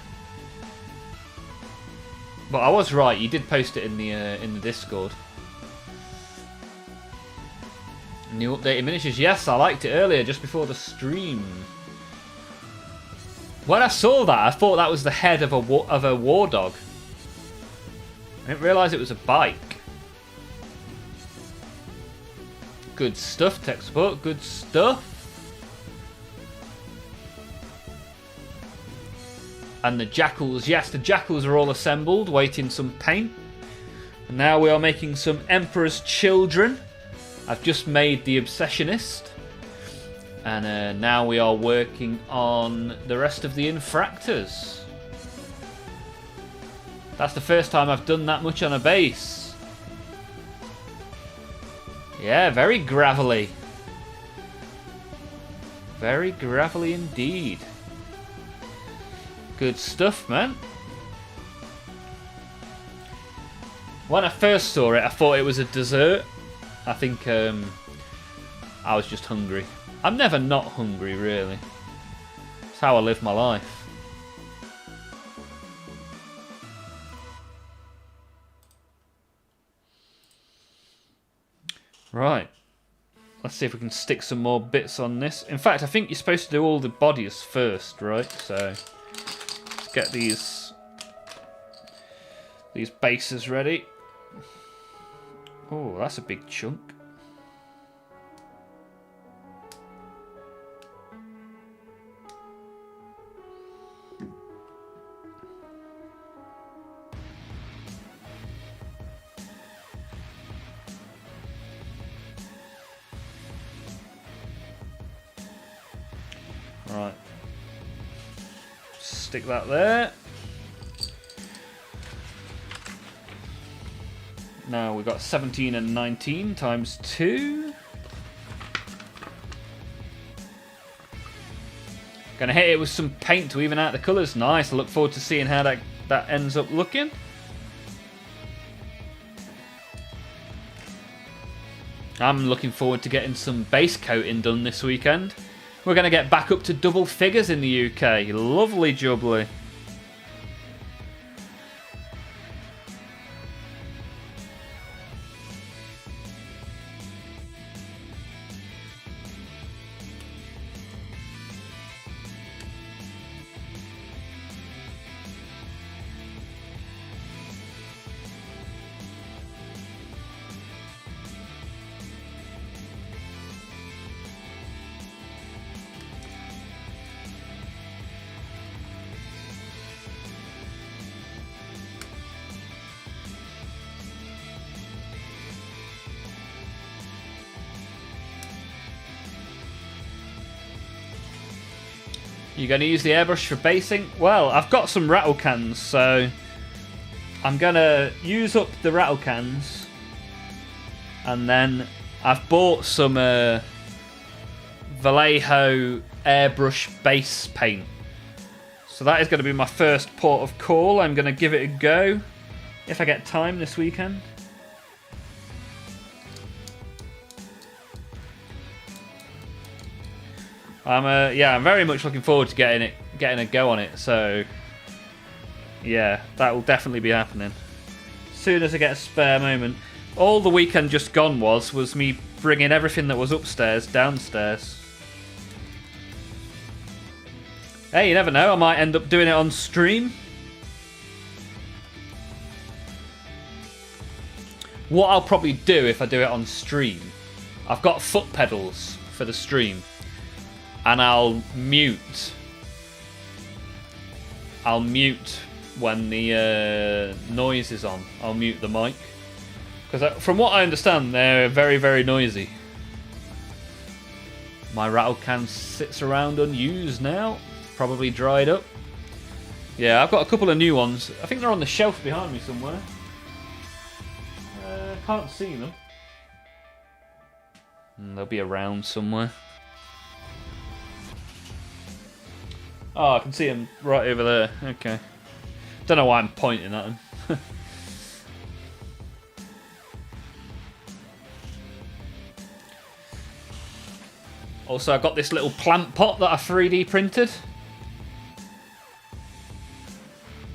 But I was right. You did post it in the Discord. New updated miniatures. Yes, I liked it earlier, just before the stream. When I saw that, I thought that was the head of a War Dog. I didn't realise it was a bike. Good stuff, tech support. Good stuff. And the jackals, yes, the jackals are all assembled, waiting some paint. And now we are making some Emperor's Children. I've just made the Obsessionist. And now we are working on the rest of the Infractors. That's the first time I've done that much on a base. Yeah, very gravelly. Very gravelly indeed. Good stuff, man. When I first saw it, I thought it was a dessert. I think I was just hungry. I'm never not hungry, really. It's how I live my life. Right. Let's see if we can stick some more bits on this. In fact, I think you're supposed to do all the bodies first, right? So get these bases ready. Oh, that's a big chunk. Right. Stick that there. Now we've got 17 and 19 times 2. Gonna hit it with some paint to even out the colours. Nice. I look forward to seeing how that ends up looking. I'm looking forward to getting some base coating done this weekend. We're going to get back up to double figures in the UK. Lovely jubbly. You're going to use the airbrush for basing? Well, I've got some rattle cans, so I'm going to use up the rattle cans. And then I've bought some Vallejo airbrush base paint. So that is going to be my first port of call. I'm going to give it a go if I get time this weekend. I'm very much looking forward to getting a go on it. So yeah, that will definitely be happening as soon as I get a spare moment. All the weekend just gone was me bringing everything that was upstairs downstairs. Hey, you never know, I might end up doing it on stream. What I'll probably do if I do it on stream, I've got foot pedals for the stream, and I'll mute when the noise is on. I'll mute the mic. Because from what I understand, they're very, very noisy. My rattle can sits around unused now. Probably dried up. Yeah, I've got a couple of new ones. I think they're on the shelf behind me somewhere. Can't see them. They'll be around somewhere. Oh, I can see them right over there. Okay. Don't know why I'm pointing at them. Also, I got this little plant pot that I 3D printed.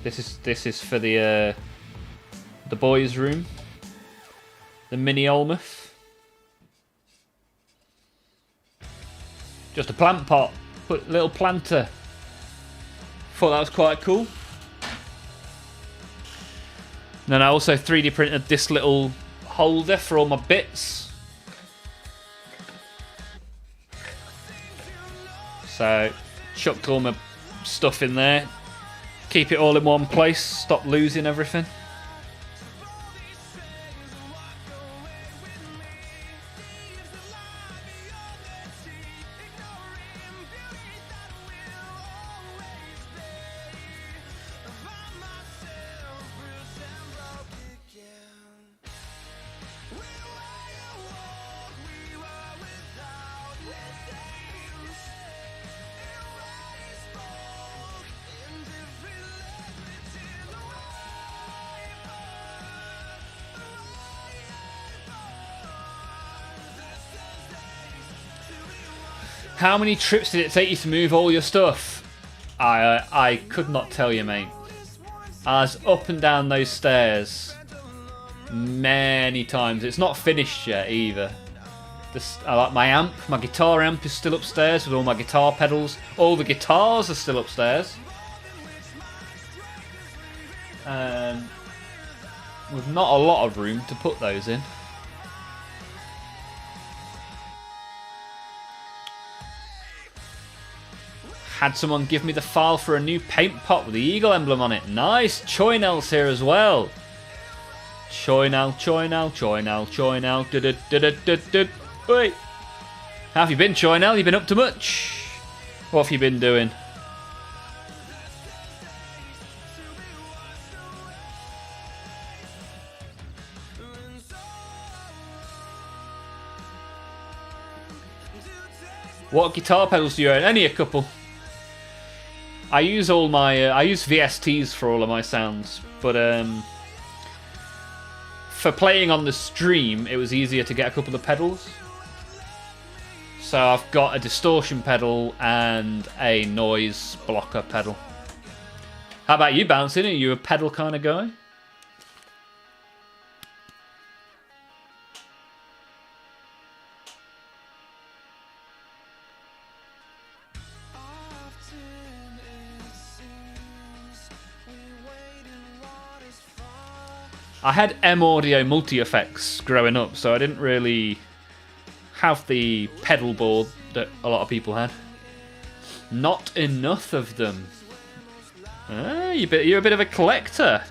This is for the boys' room. The mini Olmaph. Just a plant pot. Put a little planter. Thought that was quite cool. And then I also 3D printed this little holder for all my bits. So, chucked all my stuff in there. Keep it all in one place. Stop losing everything. How many trips did it take you to move all your stuff? I could not tell you, mate. I was up and down those stairs many times. It's not finished yet either. I like my amp. My guitar amp is still upstairs with all my guitar pedals. All the guitars are still upstairs. With not a lot of room to put those in. Had someone give me the file for a new paint pot with the eagle emblem on it. Nice! Choynel's here as well. Choynel. Wait. How have you been, Choynel? You been up to much? What have you been doing? What guitar pedals do you own? Only a couple. I use all my I use VSTs for all of my sounds, but for playing on the stream, it was easier to get a couple of pedals. So I've got a distortion pedal and a noise blocker pedal. How about you, Bouncing? Are you a pedal kind of guy? I had M Audio multi-effects growing up, so I didn't really have the pedal board that a lot of people had. Not enough of them. Ah, you're a bit of a collector.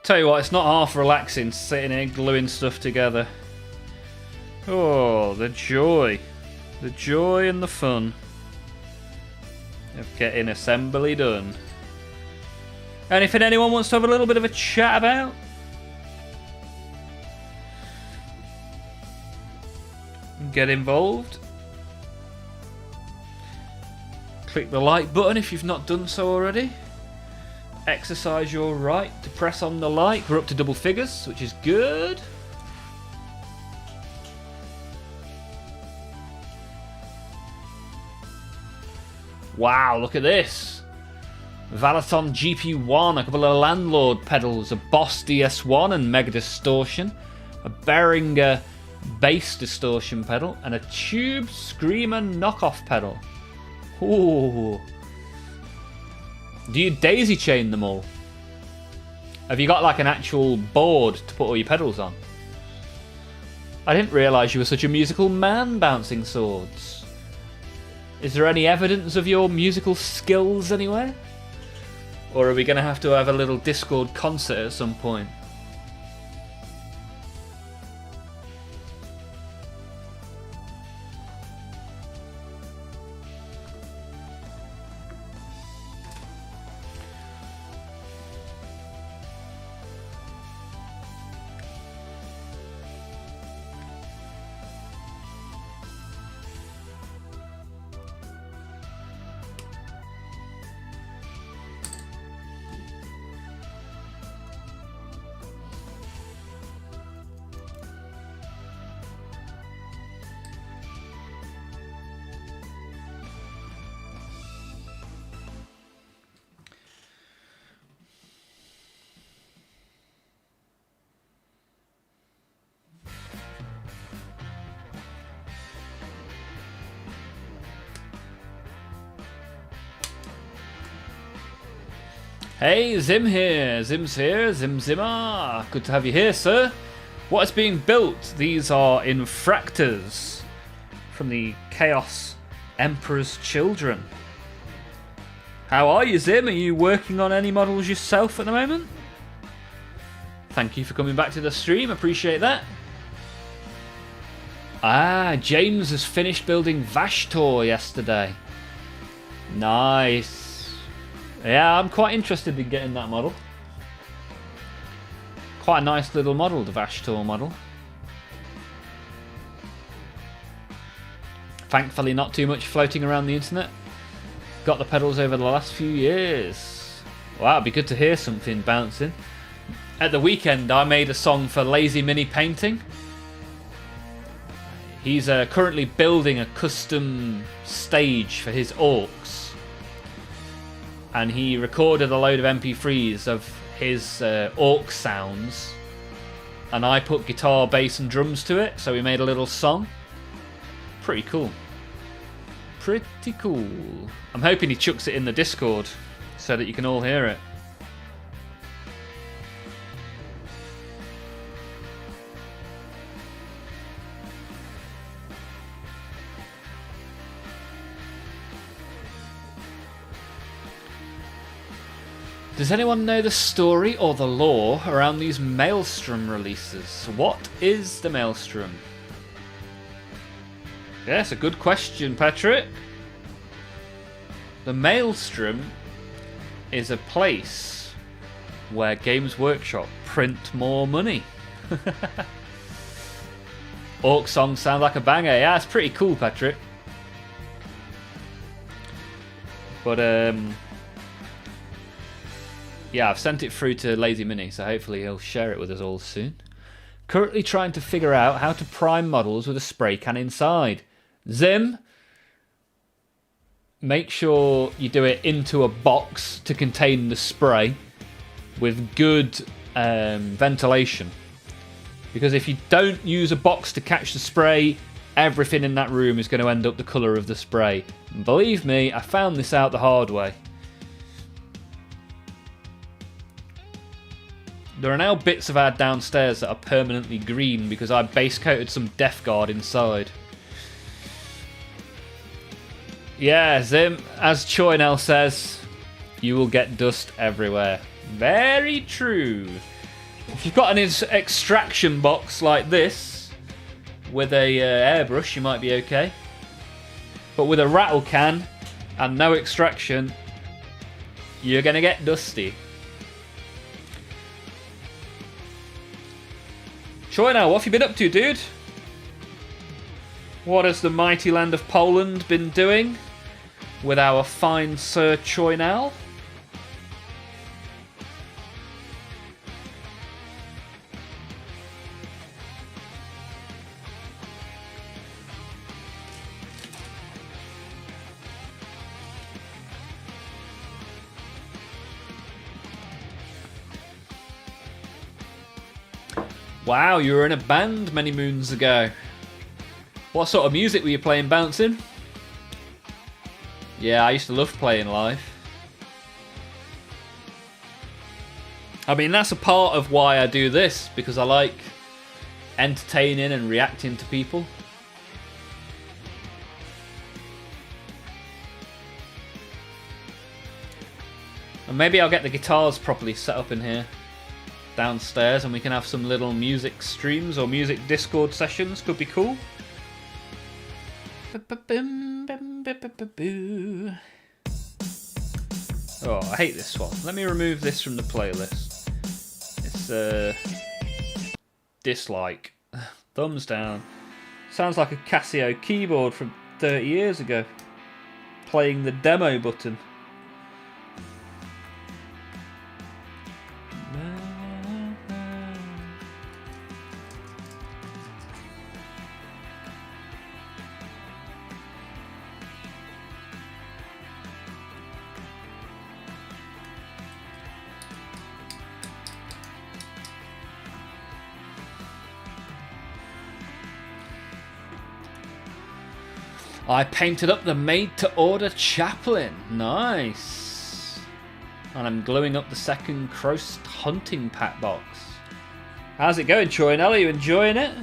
Tell you what, it's not half relaxing sitting here gluing stuff together. Oh, the joy. The joy and the fun of getting assembly done. Anything anyone wants to have a little bit of a chat about? Get involved. Click the like button if you've not done so already. Exercise your right to press on the like. We're up to double figures, which is good. Wow, look at this. Valaton GP1, a couple of Landlord pedals, a Boss DS1 and Mega Distortion, a Behringer Bass Distortion pedal, and a Tube Screamer knockoff pedal. Ooh. Do you daisy chain them all? Have you got like an actual board to put all your pedals on? I didn't realise you were such a musical man, bouncing swords. Is there any evidence of your musical skills anywhere? Or are we going to have a little Discord concert at some point? Hey, Zim here. Zim's here. Zimmer. Good to have you here, sir. What is being built? These are infractors from the Chaos Emperor's Children. How are you, Zim? Are you working on any models yourself at the moment? Thank you for coming back to the stream. Appreciate that. Ah, James has finished building Vashtor yesterday. Nice. Yeah, I'm quite interested in getting that model. Quite a nice little model, the Vashtor model. Thankfully not too much floating around the internet. Got the pedals over the last few years. Wow, it'd be good to hear something bouncing. At the weekend I made a song for Lazy Mini Painting. He's currently building a custom stage for his orcs. And he recorded a load of MP3s of his orc sounds. And I put guitar, bass and drums to it, so we made a little song. Pretty cool. Pretty cool. I'm hoping he chucks it in the Discord so that you can all hear it. Does anyone know the story or the lore around these Maelstrom releases? What is the Maelstrom? Yes, a good question, Patrick. The Maelstrom is a place where Games Workshop print more money. Orc songs sound like a banger. Yeah, it's pretty cool, Patrick. But, yeah, I've sent it through to Lazy Mini, so hopefully he'll share it with us all soon. Currently trying to figure out how to prime models with a spray can inside. Zim, make sure you do it into a box to contain the spray with good ventilation. Because if you don't use a box to catch the spray, everything in that room is going to end up the colour of the spray. And believe me, I found this out the hard way. There are now bits of our downstairs that are permanently green because I base coated some Death Guard inside. Yeah, Zim, as Choynel says, you will get dust everywhere. Very true. If you've got an extraction box like this with a airbrush, you might be okay. But with a rattle can and no extraction, you're gonna get dusty. Troy, now, what have you been up to, dude? What has the mighty land of Poland been doing with our fine Sir Choynal? Wow, you were in a band many moons ago. What sort of music were you playing, bouncing? Yeah, I used to love playing live. I mean, that's a part of why I do this, because I like entertaining and reacting to people. And maybe I'll get the guitars properly set up in here downstairs and we can have some little music streams or music Discord sessions. Could be cool. Oh, I hate this one. Let me remove this from the playlist. It's dislike. Thumbs down. Sounds like a Casio keyboard from 30 years ago. Playing the demo button. I painted up the made-to-order chaplain. Nice. And I'm gluing up the second Crost hunting pack box. How's it going, Choynel? Are you enjoying it?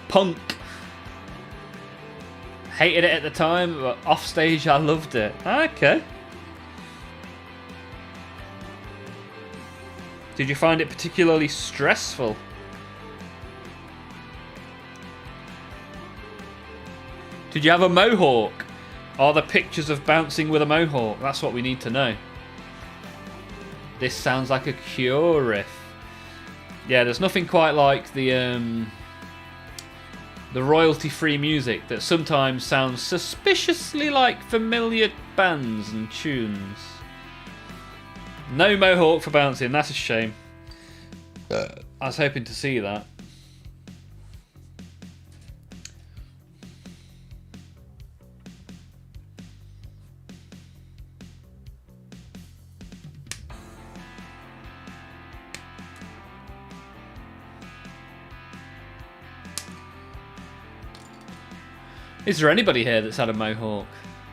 Punk. Hated it at the time, but off stage I loved it. Okay. Did you find it particularly stressful? Did you have a mohawk? Are there pictures of bouncing with a mohawk? That's what we need to know. This sounds like a Cure riff. Yeah, there's nothing quite like the royalty-free music that sometimes sounds suspiciously like familiar bands and tunes. No mohawk for bouncing, that's a shame. I was hoping to see that. Is there anybody here that's had a mohawk?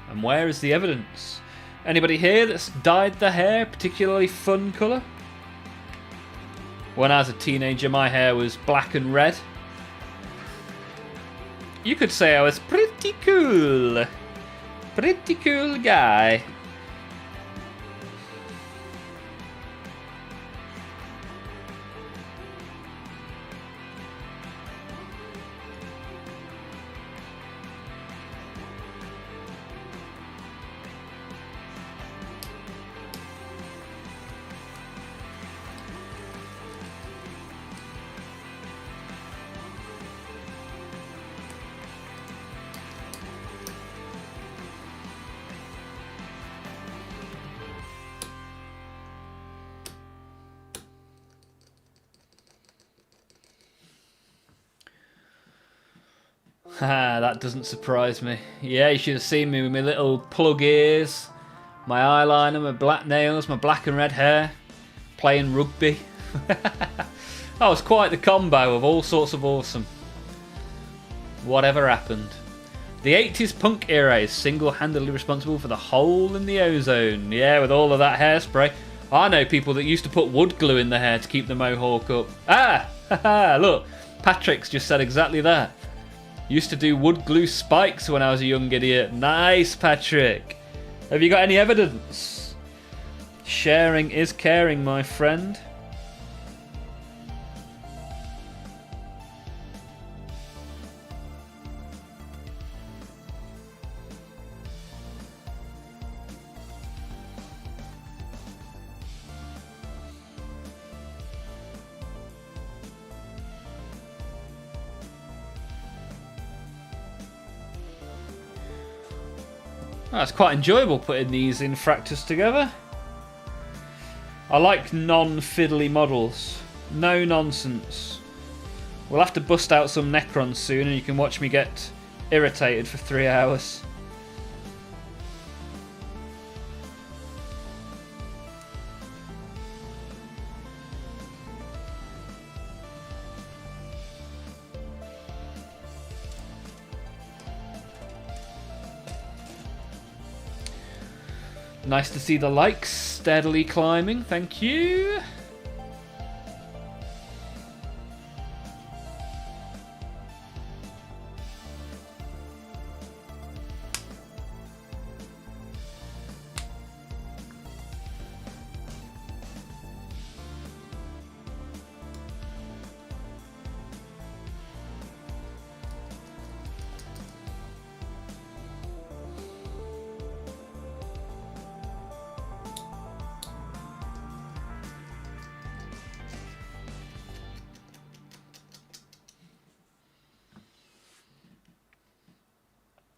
And where is the evidence? Anybody here that's dyed their hair a particularly fun colour? When I was a teenager, my hair was black and red. You could say I was pretty cool. Pretty cool guy. That doesn't surprise me. Yeah, you should have seen me with my little plug ears, my eyeliner, my black nails, my black and red hair, playing rugby. That was quite the combo of all sorts of awesome. Whatever happened? The 80s punk era is single-handedly responsible for the hole in the ozone. Yeah, with all of that hairspray. I know people that used to put wood glue in their hair to keep the mohawk up. Ah! Haha, look. Patrick's just said exactly that. Used to do wood glue spikes when I was a young idiot. Nice, Patrick. Have you got any evidence? Sharing is caring, my friend. Oh, it's quite enjoyable putting these in Fractus together. I like non-fiddly models. No nonsense. We'll have to bust out some Necrons soon and you can watch me get irritated for 3 hours. Nice to see the likes steadily climbing, thank you.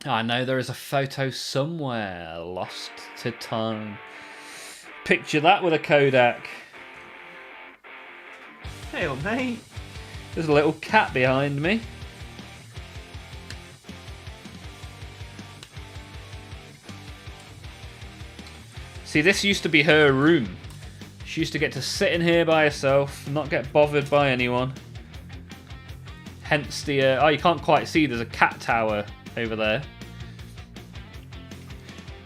I know there is a photo somewhere lost to time. Picture that with a Kodak. Hey, old mate. There's a little cat behind me. See, this used to be her room. She used to get to sit in here by herself, not get bothered by anyone. Hence the... oh, you can't quite see. There's a cat tower over there.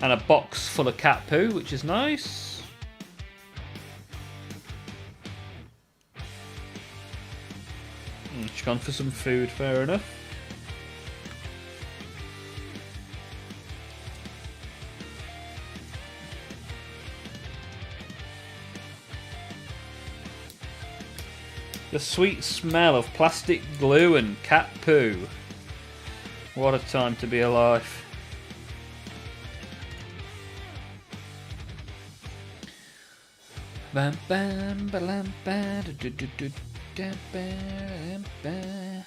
And a box full of cat poo, which is nice. She's gone for some food, fair enough. The sweet smell of plastic glue and cat poo. What a time to be alive. Bam bam balam ba do do do da bam ba.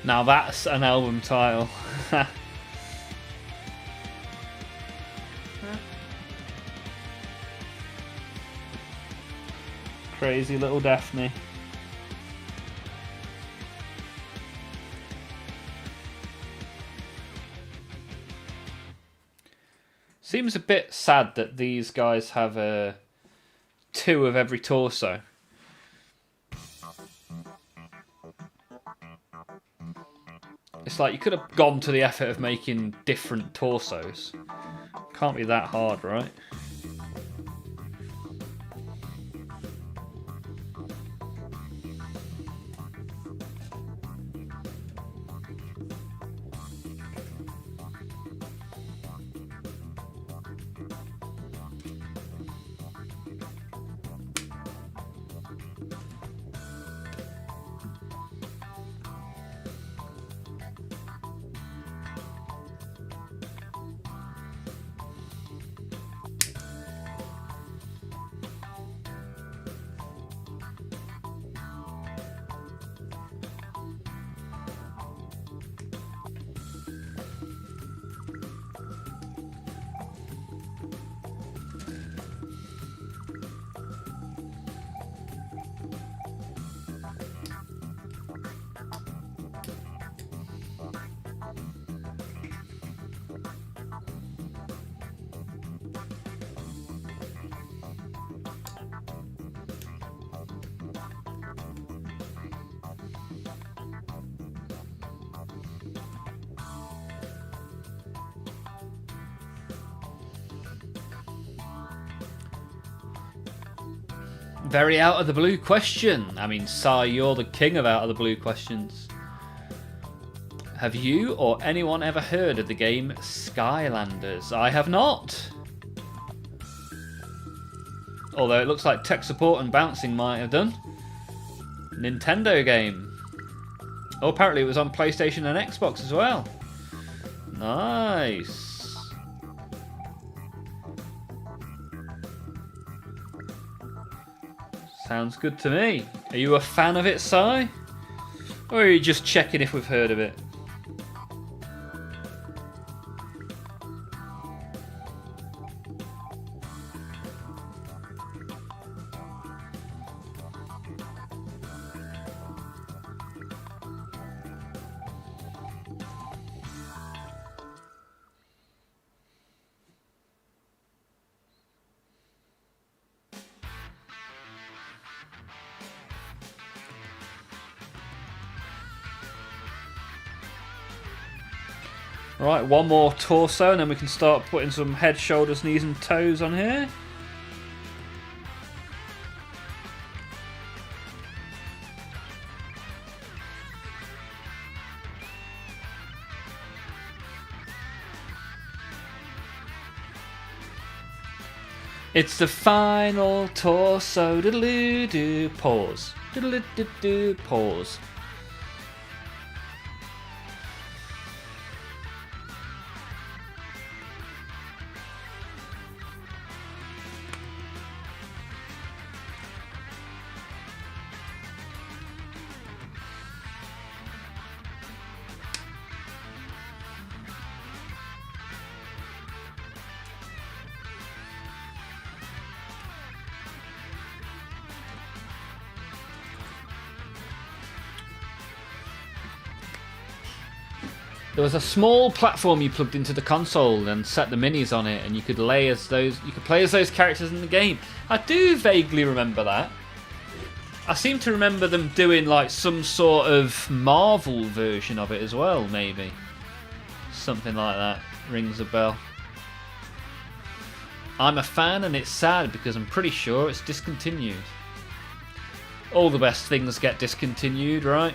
Now that's an album title. Crazy little Daphne. Seems a bit sad that these guys have 2 of every torso. It's like you could have gone to the effort of making different torsos. Can't be that hard, right? Very out of the blue question. I mean, Si, you're the king of out of the blue questions. Have you or anyone ever heard of the game Skylanders? I have not. Although it looks like tech support and bouncing might have done. Nintendo game. Oh, apparently it was on PlayStation and Xbox as well. Nice. Sounds good to me. Are you a fan of it, Si? Or are you just checking if we've heard of it? Right, one more torso and then we can start putting some head, shoulders, knees and toes on here. It's the final torso. Diddle-doo-doo. Pause. Diddle-doo-doo. Pause. There was a small platform you plugged into the console and set the minis on it, and you could play as those characters in the game. I do vaguely remember that. I seem to remember them doing like some sort of Marvel version of it as well, maybe. Something like that rings a bell. I'm a fan and it's sad because I'm pretty sure it's discontinued. All the best things get discontinued, right?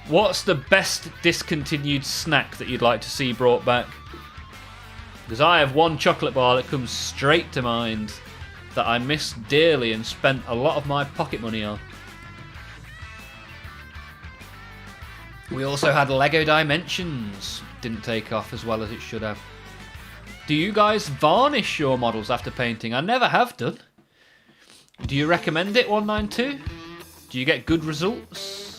What's the best discontinued snack that you'd like to see brought back? Because I have one chocolate bar that comes straight to mind that I miss dearly and spent a lot of my pocket money on. We also had Lego Dimensions. Didn't take off as well as it should have. Do you guys varnish your models after painting? I never have done. Do you recommend it, 192? Do you get good results?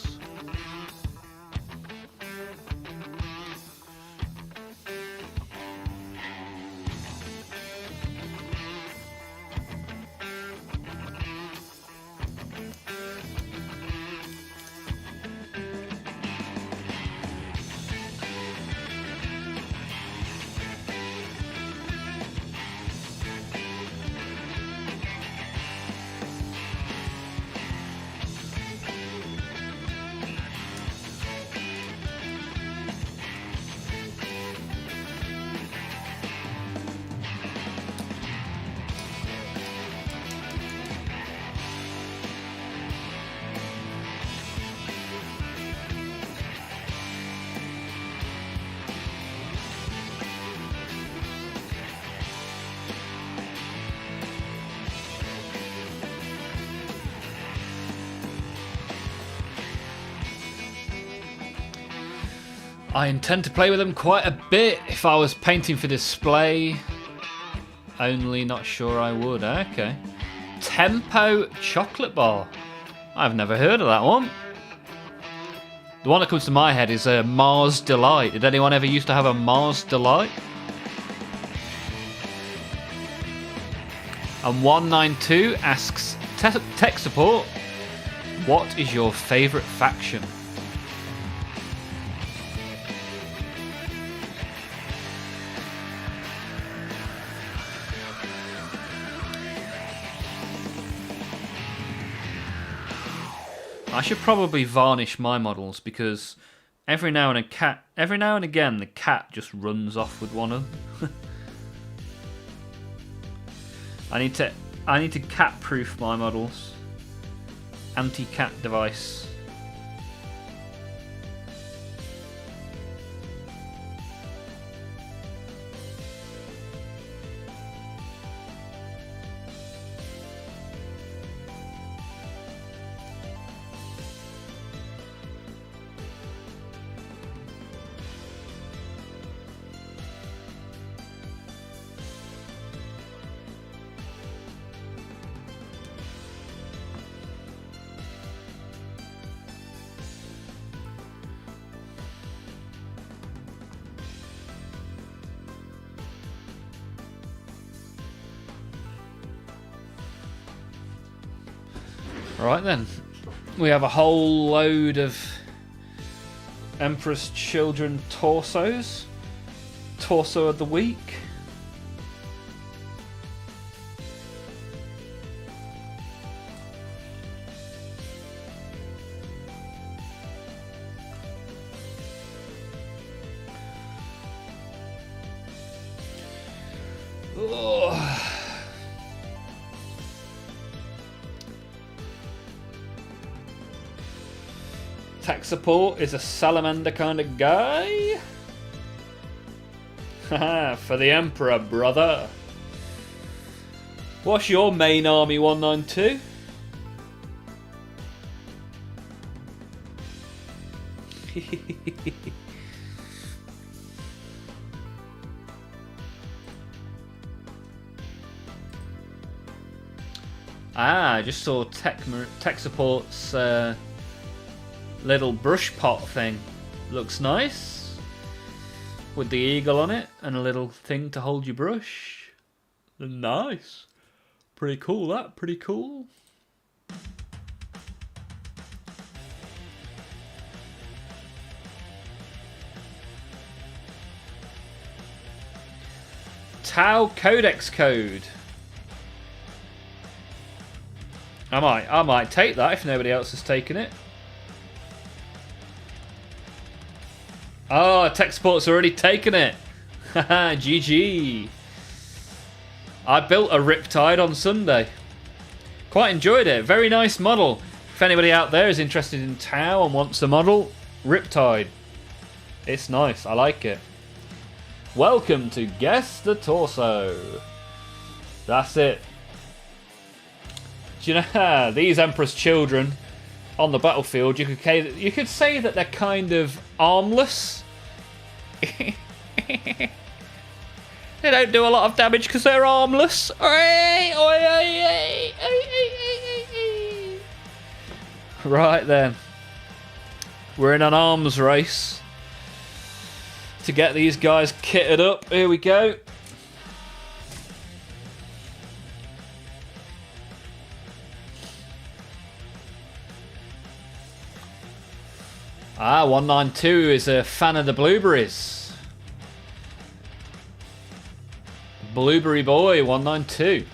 I intend to play with them quite a bit if I was painting for display. Only not sure I would. Okay. Tempo chocolate bar. I've never heard of that one. The one that comes to my head is a Mars Delight. Did anyone ever used to have a Mars Delight? And 192 asks tech support, what is your favourite faction? I should probably varnish my models because every now and again the cat just runs off with one of them. I need to I need to cat-proof my models. Anti-cat device. Right then, we have a whole load of Emperor's Children torsos. Torso of the week. Oh. Tech support is a salamander kind of guy. Haha, for the Emperor, brother. What's your main army 192? I just saw tech support's little brush pot thing. Looks nice. With the eagle on it and a little thing to hold your brush. Nice. Pretty cool that, pretty cool. Tau Codex code. I might take that if nobody else has taken it. Oh, tech support's already taken it. Haha, GG. I built a Riptide on Sunday. Quite enjoyed it. Very nice model. If anybody out there is interested in Tau and wants a model, Riptide. It's nice. I like it. Welcome to Guess the Torso. That's it. Do you know, these Emperor's Children on the battlefield, you could say that they're kind of armless. They don't do a lot of damage because they're armless. Right then. We're in an arms race to get these guys kitted up. Here we go. Ah, 192 is a fan of the blueberries. Blueberry boy, 192.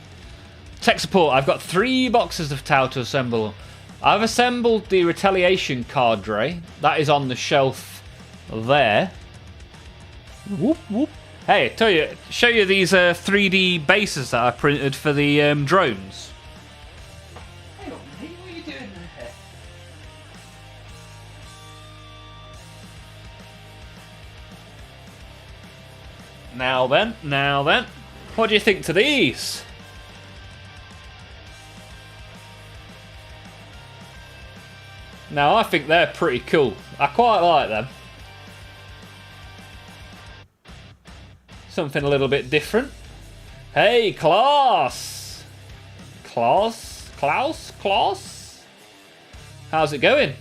Tech support, I've got 3 boxes of Tau to assemble. I've assembled the retaliation cadre. That is on the shelf there. Whoop, whoop. Hey, show you these 3D bases that I printed for the drones. Hang on, mate, what are you doing there? Now then. What do you think to these? Now, I think they're pretty cool. I quite like them. Something a little bit different. Hey, Klaus! Klaus? How's it going?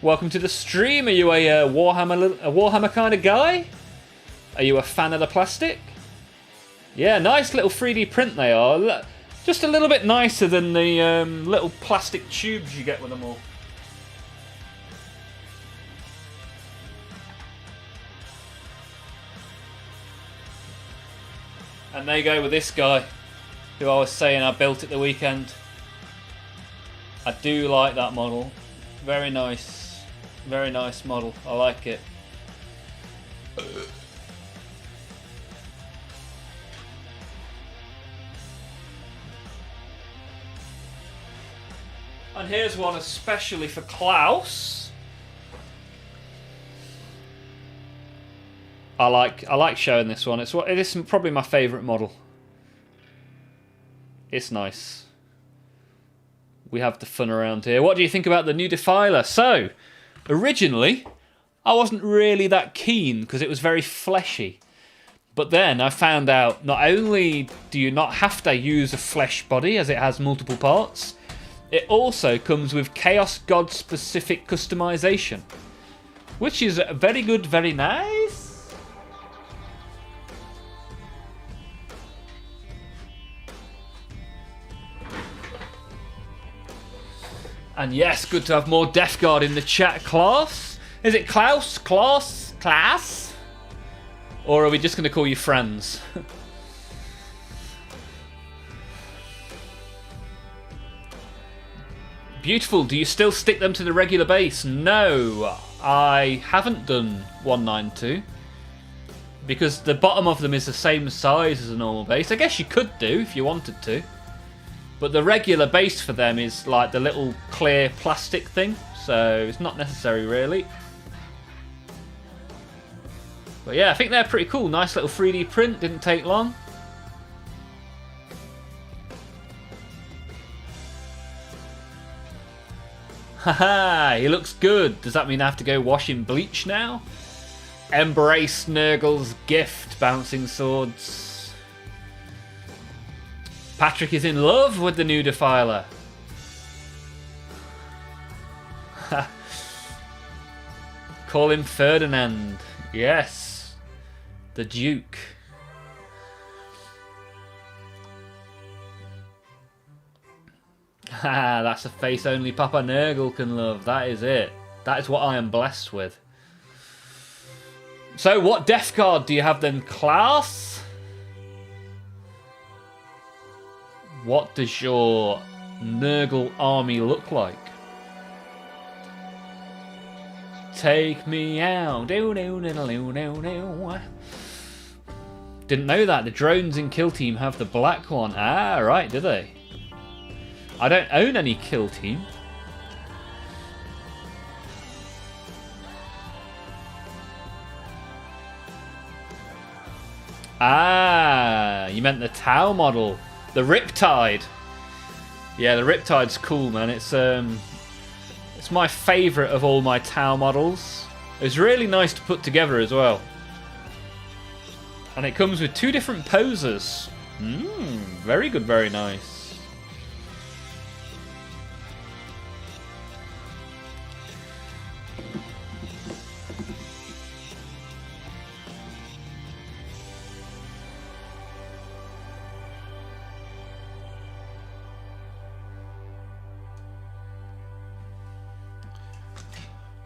Welcome to the stream. Are you a Warhammer kind of guy? Are you a fan of the plastic? Yeah, nice little 3D print they are. Just a little bit nicer than the little plastic tubes you get with them all. And they go with this guy, who I was saying I built at the weekend. I do like that model. Very nice model. I like it. And here's one especially for Klaus. I like showing this one. It is probably my favourite model. It's nice. We have the fun around here. What do you think about the new Defiler? So, originally, I wasn't really that keen because it was very fleshy. But then I found out not only do you not have to use a flesh body as it has multiple parts, it also comes with Chaos God specific customization, which is very good, very nice. And yes, good to have more Death Guard in the chat. Klaus? Is it Klaus? Klaus? Klaus? Or are we just going to call you friends? Beautiful. Do you still stick them to the regular base? No, I haven't done 192. Because the bottom of them is the same size as a normal base. I guess you could do if you wanted to. But the regular base for them is like the little clear plastic thing. So it's not necessary really. But yeah, I think they're pretty cool. Nice little 3D print. Didn't take long. Haha, he looks good. Does that mean I have to go wash in bleach now? Embrace Nurgle's gift, bouncing swords. Patrick is in love with the new Defiler. Call him Ferdinand. Yes. The Duke. Ah, that's a face only Papa Nurgle can love. That is it. That is what I am blessed with. So, what Death Guard do you have then, Klaus? What does your Nurgle army look like? Take me out. Didn't know that. The drones in Kill Team have the black one. Ah, right, do they? I don't own any Kill Team. Ah, you meant the Tau model. The Riptide. Yeah, the Riptide's cool, man. It's my favourite of all my Tau models. It's really nice to put together as well. And it comes with 2 different poses. Very good, very nice.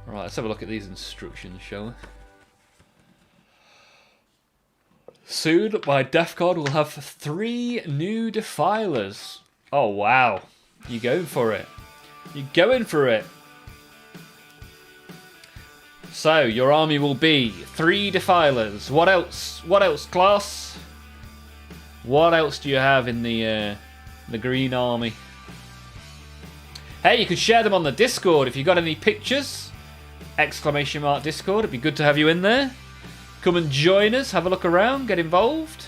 Right, let's have a look at these instructions, shall we? Soon, my Death Guard will have 3 new Defilers. Oh, wow. You're going for it. You're going for it. So, your army will be 3 Defilers. What else? What else, Klaus? What else do you have in the green army? Hey, you could share them on the Discord if you got any pictures. ! Discord. It'd be good to have you in there. Come and join us, have a look around, get involved.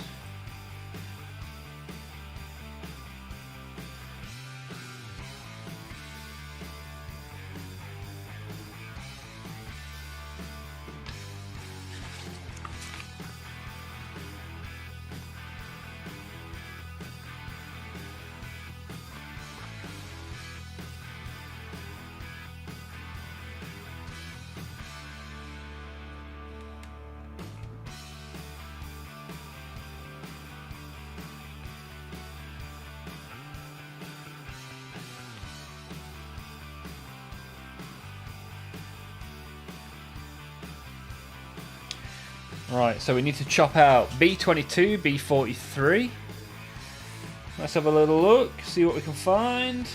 Right, so we need to chop out B22, B43. Let's have a little look, see what we can find.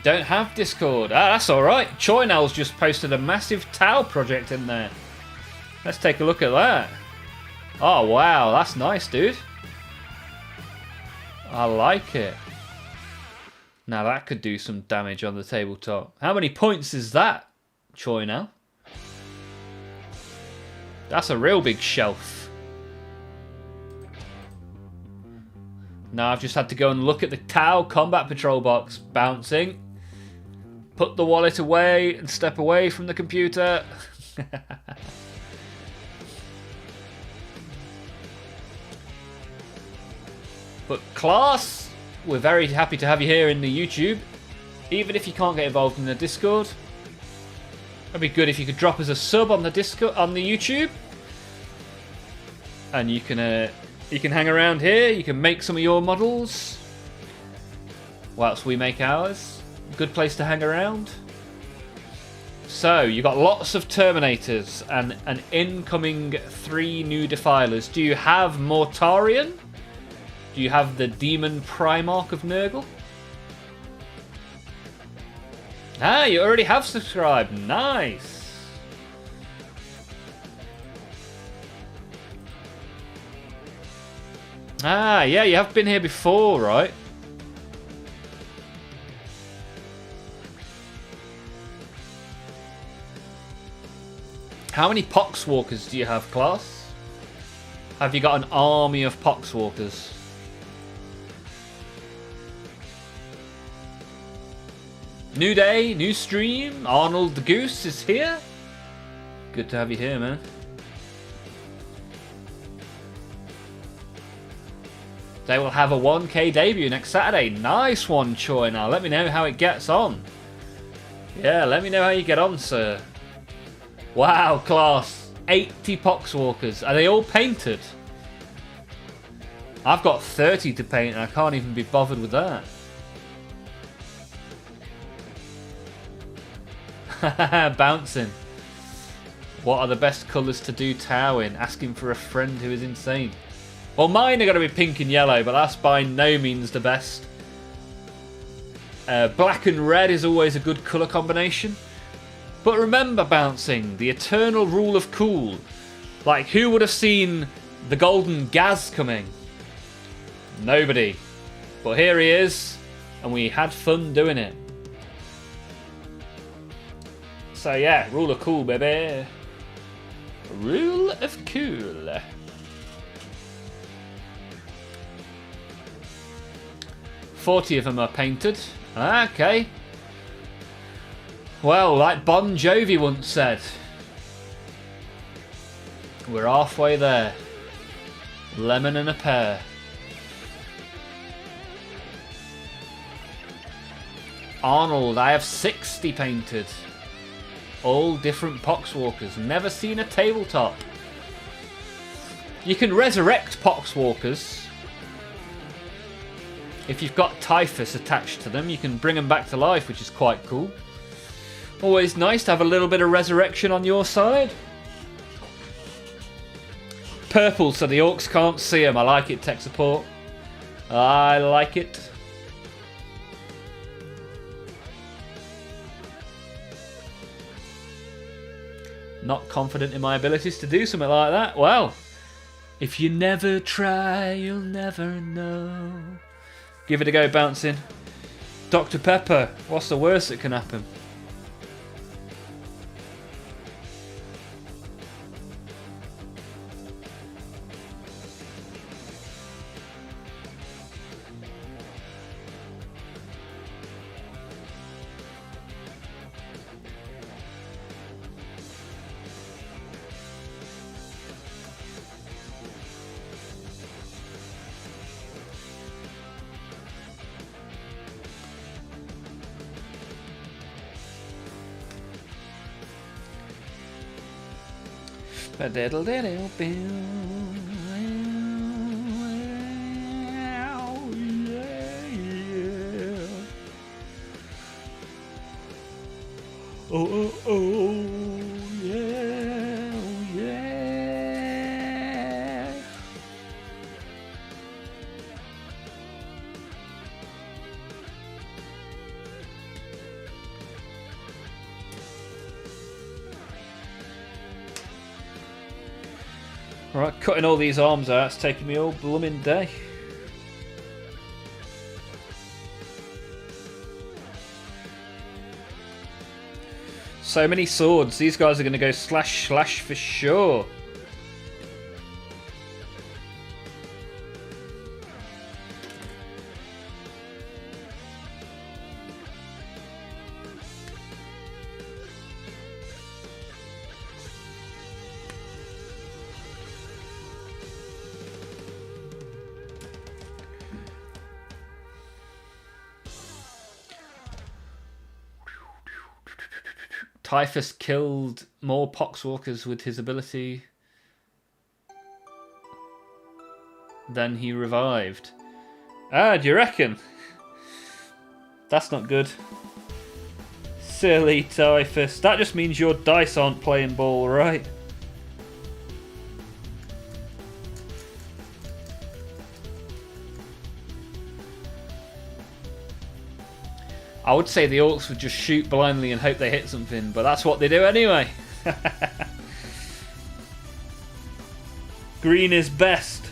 Don't have Discord. Ah, that's alright. Choynel's just posted a massive Tau project in there. Let's take a look at that. Oh, wow. That's nice, dude. I like it. Now that could do some damage on the tabletop. How many points is that, Choynel? That's a real big shelf. Now I've just had to go and look at the Tau Combat Patrol box. Bouncing. Put the wallet away and step away from the computer. But class, we're very happy to have you here in the YouTube. Even if you can't get involved in the Discord, it'd be good if you could drop us a sub on the Discord, on the YouTube, and you can hang around here. You can make some of your models whilst we make ours. Good place to hang around. So you got lots of Terminators and an incoming 3 new Defilers. Do you have Mortarion? Do you have the Demon Primarch of Nurgle? Ah, you already have subscribed. Nice. Ah, yeah, you have been here before, right? How many Poxwalkers do you have, class? Have you got an army of Poxwalkers? New day, new stream. Arnold the Goose is here. Good to have you here, man. They will have a 1K debut next Saturday. Nice one, Choi. Now, let me know how it gets on. Yeah, let me know how you get on, sir. Wow, class. 80 Poxwalkers. Are they all painted? I've got 30 to paint and I can't even be bothered with that. Bouncing. What are the best colours to do Tau in? Asking for a friend who is insane. Well, mine are going to be pink and yellow, but that's by no means the best. Black and red is always a good colour combination. But remember, Bouncing, the eternal rule of cool. Like, who would have seen the golden Gaz coming? Nobody. But here he is, and we had fun doing it. So yeah, rule of cool, baby. Rule of cool. $40 of them are painted. Okay. Well, like Bon Jovi once said, we're halfway there. Lemon and a pear. Arnold, I have 60 painted. All different Poxwalkers. Never seen a tabletop. You can resurrect Poxwalkers. If you've got Typhus attached to them, you can bring them back to life, which is quite cool. Always nice to have a little bit of resurrection on your side. Purple so the orcs can't see them. I like it, tech support. I like it. Not confident in my abilities to do something like that. Well, if you never try, you'll never know. Give it a go, Bouncing. Dr. Pepper, what's the worst that can happen? Oh, oh, oh, yeah, oh, yeah. Alright, cutting all these arms out, it's taking me all blooming day. So many swords. These guys are going to go slash slash for sure. Typhus killed more poxwalkers with his ability than he revived. Ah, do you reckon? That's not good. Silly Typhus. That just means your dice aren't playing ball, right? I would say the orcs would just shoot blindly and hope they hit something, but that's what they do anyway. Green is best.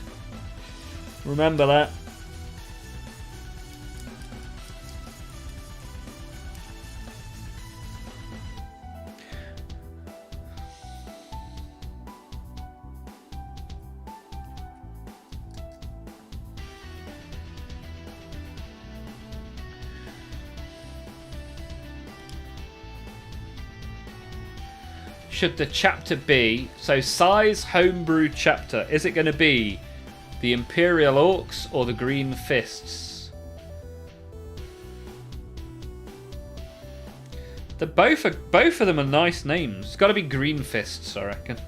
Remember that. Should the chapter be, so size homebrew chapter, is it going to be the Imperial Orcs or the Green Fists? Both of them are nice names. It's got to be Green Fists, I reckon.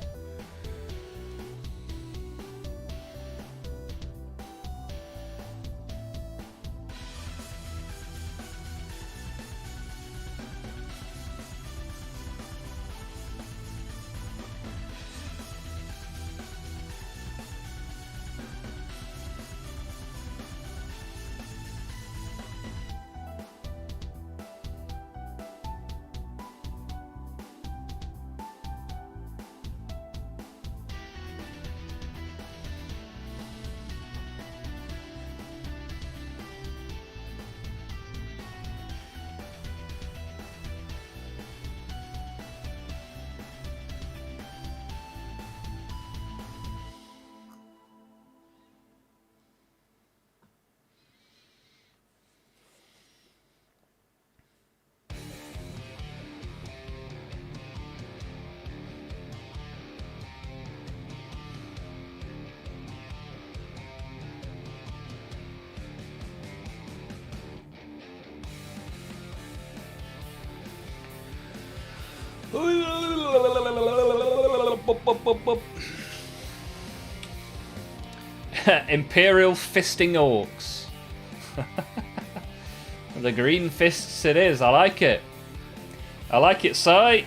Imperial Fisting Orcs. The Green Fists it is. I like it. I like it, Si.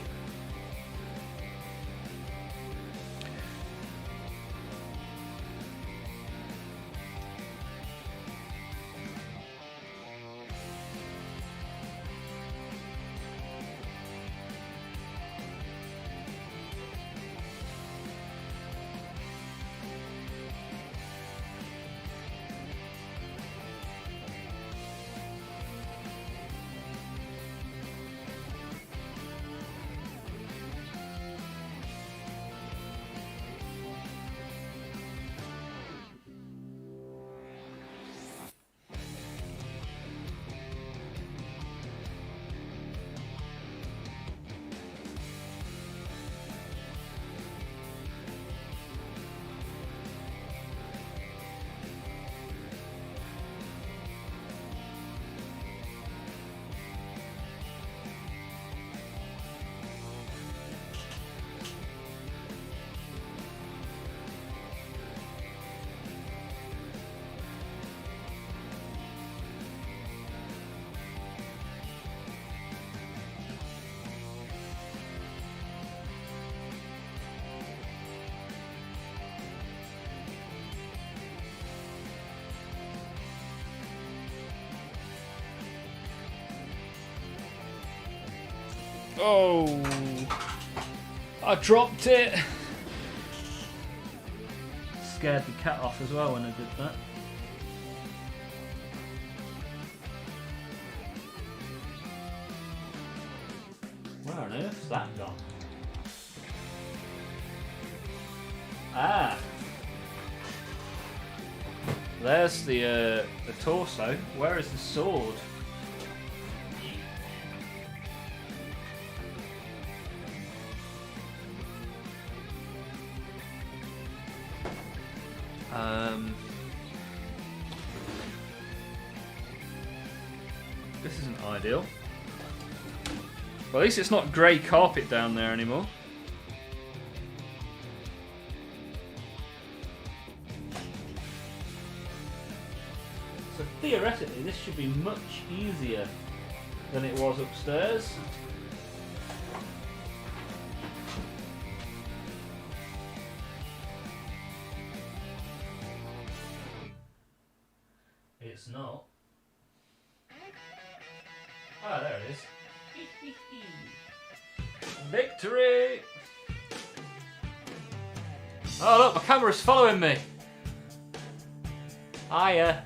Oh, I dropped it. scared the cat off as well when I did that. Where on earth's that gone? Ah! There's the torso. Where is the sword? This isn't ideal. Well, at least it's not grey carpet down there anymore. So theoretically, this should be much easier than it was upstairs. It's not. Ah, there it is. Victory! Oh look, my camera's following me. Hiya.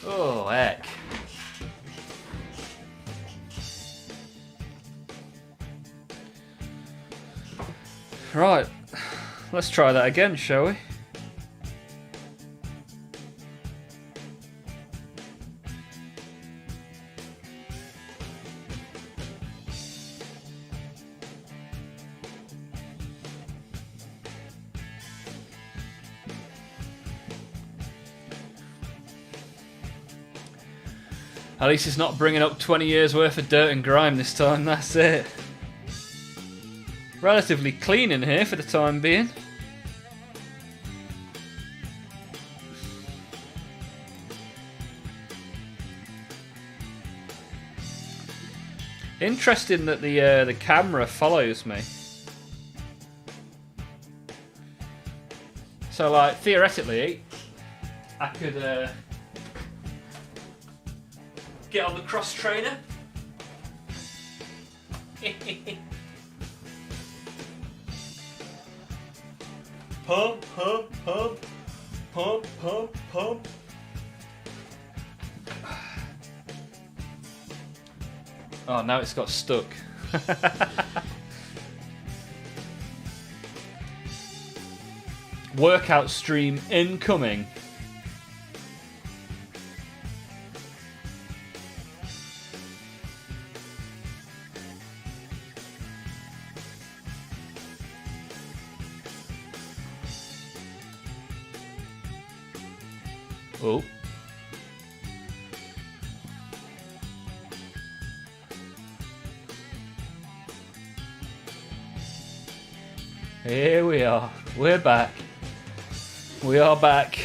Oh heck. Right, let's try that again, shall we? At least it's not bringing up 20 years worth of dirt and grime this time, that's it. Relatively clean in here for the time being. Interesting that the camera follows me. So, like, theoretically, I could get on the cross trainer. Pump, pump, pump, pump, pump, pump. Oh, now it's got stuck. Workout stream incoming. Oh. Here we are. We're back. We are back.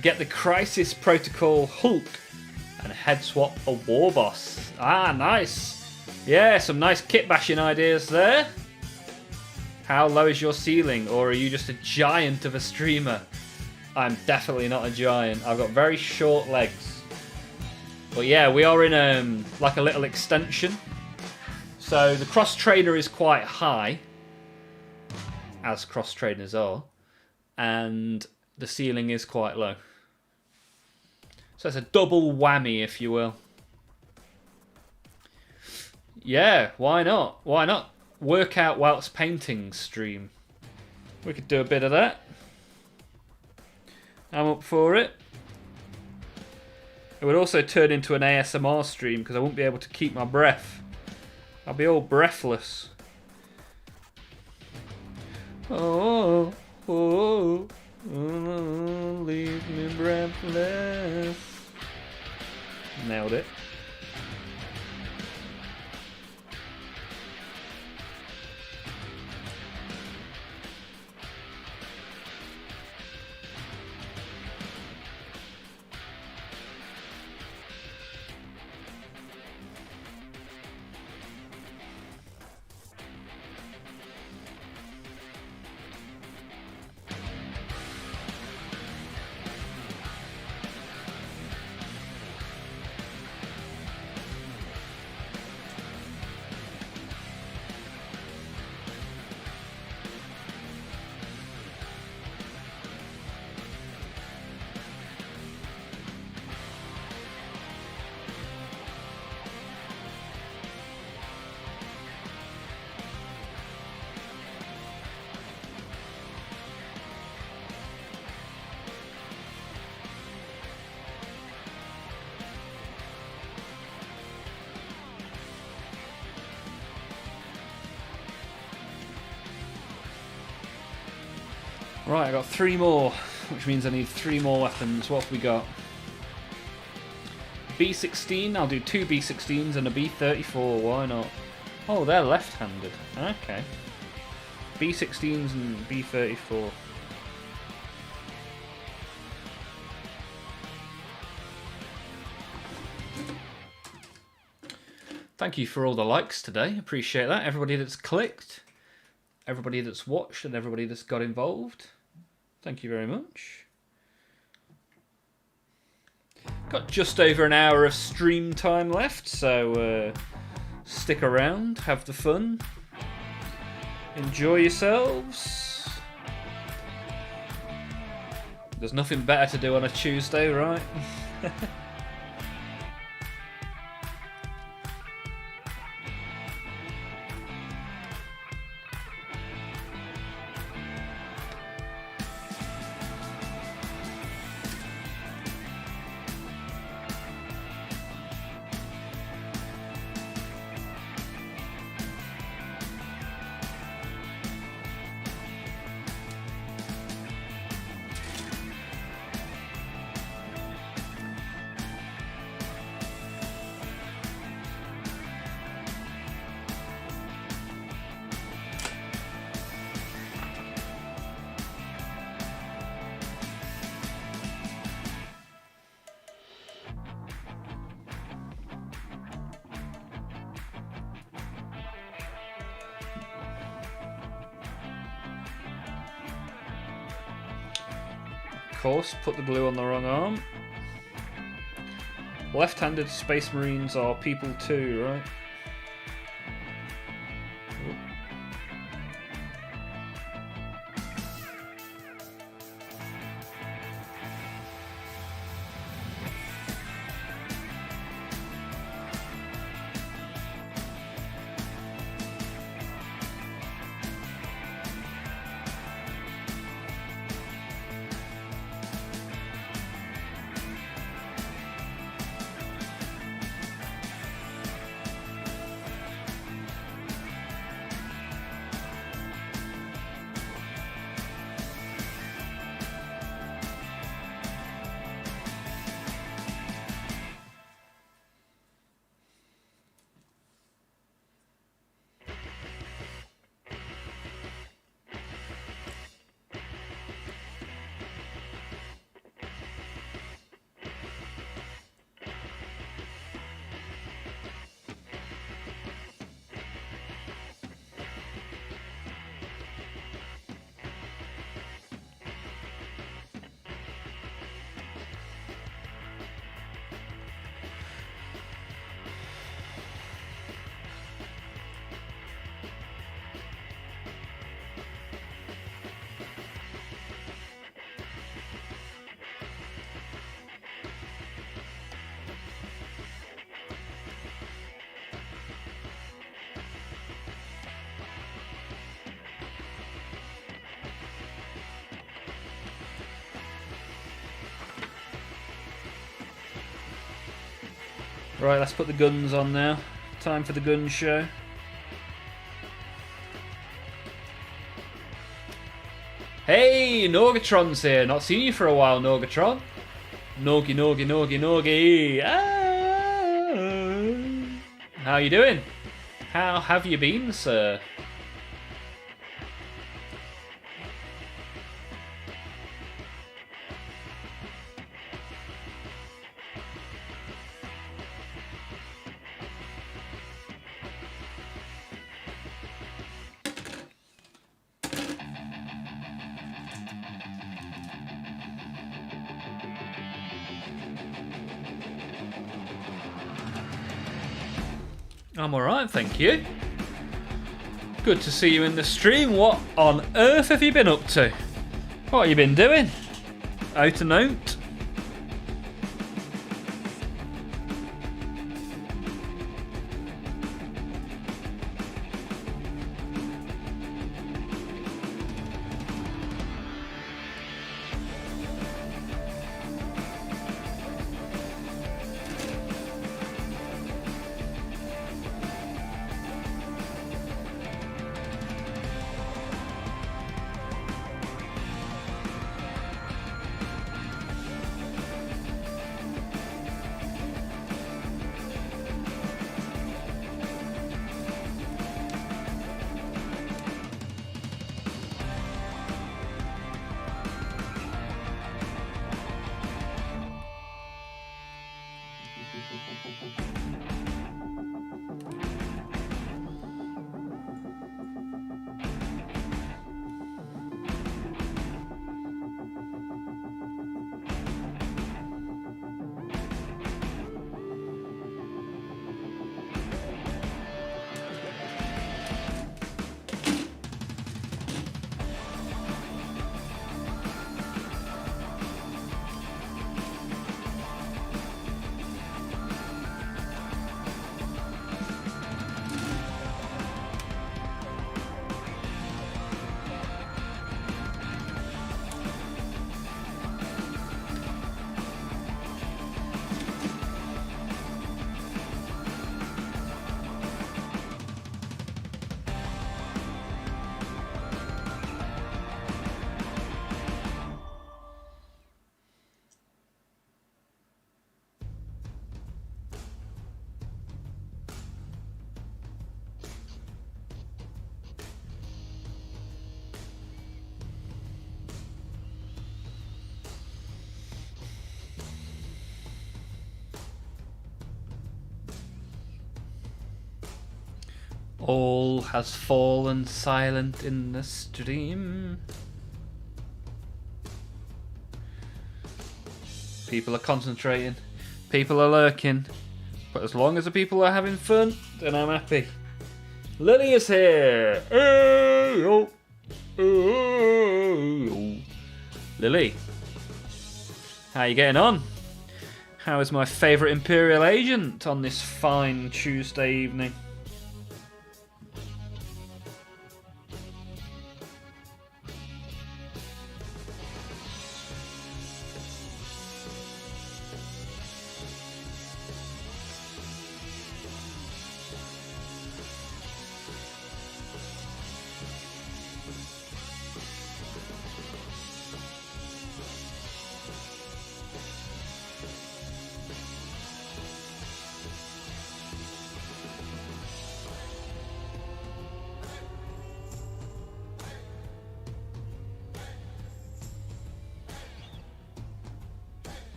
Get the Crisis Protocol Hulk and head swap a War Boss. Ah, nice. Yeah, some nice kit bashing ideas there. How low is your ceiling, or are you just a giant of a streamer? I'm definitely not a giant. I've got very short legs. But yeah, we are in like a little extension. So the cross trainer is quite high, as cross trainers are, and the ceiling is quite low. So it's a double whammy, if you will. Yeah, why not? Why not? Work out whilst painting stream. We could do a bit of that. I'm up for it. It would also turn into an ASMR stream because I wouldn't be able to keep my breath. I'll be all breathless. Oh, oh, oh, leave me breathless. Nailed it. Right, I got 3 more, which means I need 3 more weapons. What have we got? B16, I'll do 2 B16s and a B34, why not? Oh, they're left-handed. Okay. B16s and B34. Thank you for all the likes today. Appreciate that. Everybody that's clicked, everybody that's watched, and everybody that's got involved. Thank you very much. Got just over an hour of stream time left, so stick around, have the fun, enjoy yourselves. There's nothing better to do on a Tuesday, right? Course, put the glue on the wrong arm. Left-handed Space Marines are people too, right? Right, let's put the guns on now. Time for the gun show. Hey, Norgatron's here. Not seen you for a while, Norgatron. Norgy, Norgy, Norgy, Norgy. Ah. How you doing? How have you been, sir? I'm alright, thank you. Good to see you in the stream. What on earth have you been up to? What have you been doing? Out and out? All has fallen silent in the stream. People are concentrating. People are lurking. But as long as the people are having fun, then I'm happy. Lily is here. Hey, yo. Hey, yo. Lily, how are you getting on? How is my favourite Imperial agent on this fine Tuesday evening?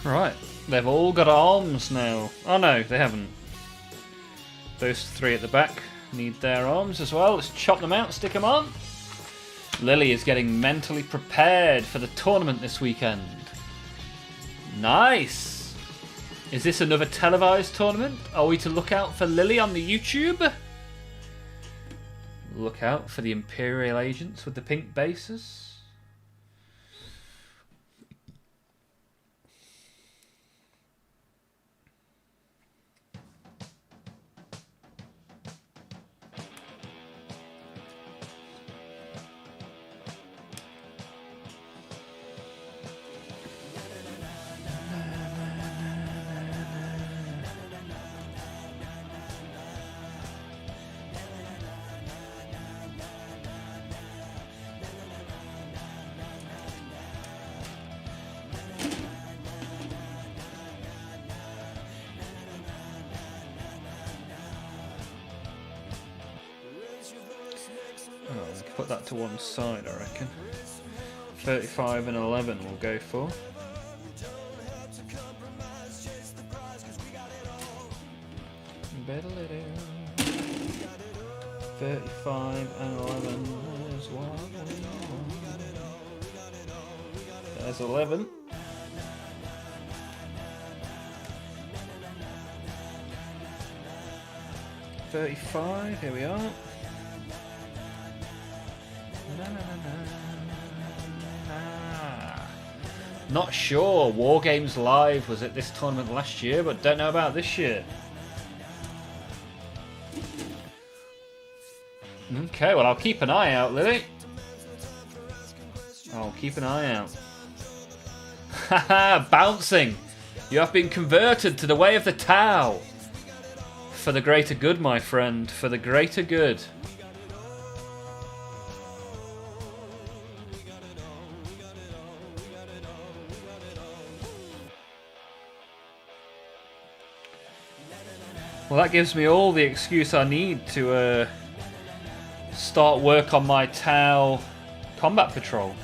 Right, they've all got arms now. Oh no, they haven't. Those three at the back need their arms as well. Let's chop them out, stick them on. Lily is getting mentally prepared for the tournament this weekend. Nice! Is this another televised tournament? Are we to look out for Lily on the YouTube? Look out for the Imperial agents with the pink bases. Put that to one side, I reckon. 35 and 11 we'll go for. Better let it 35 and 11 is what we want. There's 11. $35, here we are. Not sure. War Games Live was at this tournament last year, but don't know about this year. Okay, well I'll keep an eye out, Lily. I'll keep an eye out. Haha, bouncing! You have been converted to the way of the Tau. For the greater good, my friend. For the greater good. Well, that gives me all the excuse I need to start work on my Tau combat patrol.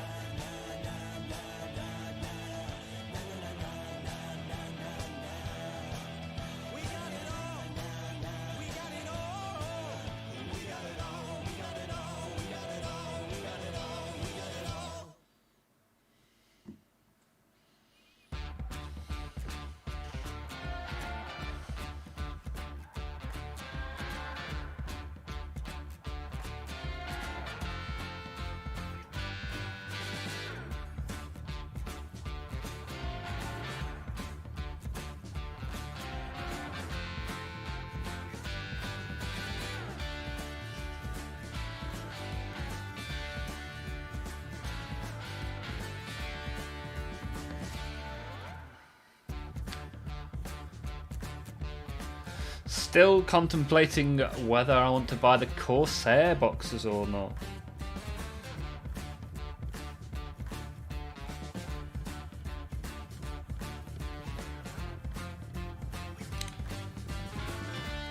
Still contemplating whether I want to buy the Corsair boxes or not.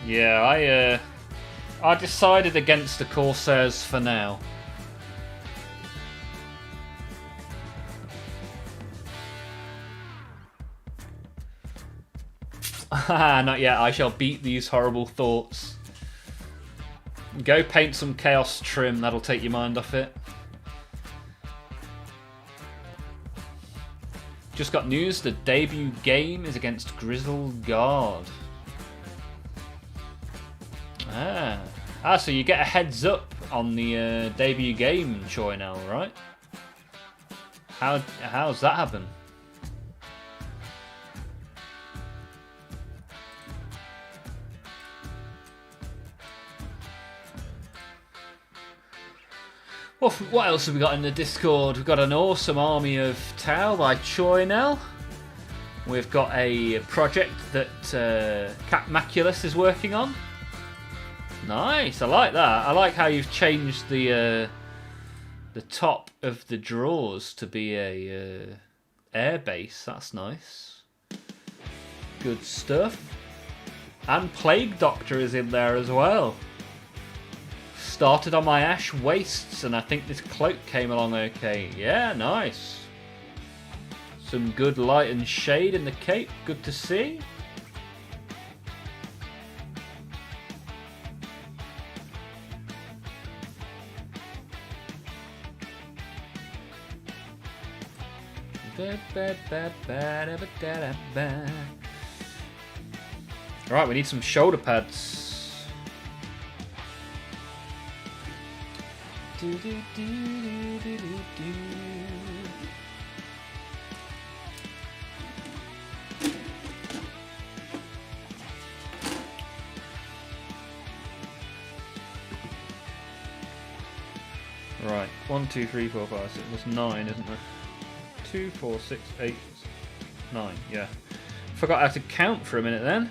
Yeah, I decided against the Corsairs for now. Not yet. I shall beat these horrible thoughts. Go paint some Chaos trim. That'll take your mind off it. Just got news. The debut game is against Grizzle Guard. So you get a heads up on the debut game, Choi, now, right? How's that happen? Well, what else have we got in the Discord? We've got an awesome army of Tau by Choi now. We've got a project that Cat Maculus is working on. Nice, I like that. I like how you've changed the top of the drawers to be a air base. That's nice. Good stuff. And Plague Doctor is in there as well. Started on my Ash Wastes, and I think this cloak came along okay. Yeah, nice. Some good light and shade in the cape. Good to see. Right, we need some shoulder pads. Right, 1, 2, 3, 4, 5, 6. There's 9, isn't there? 2, 4, 6, 8, 9. Yeah. Forgot how to count for a minute then.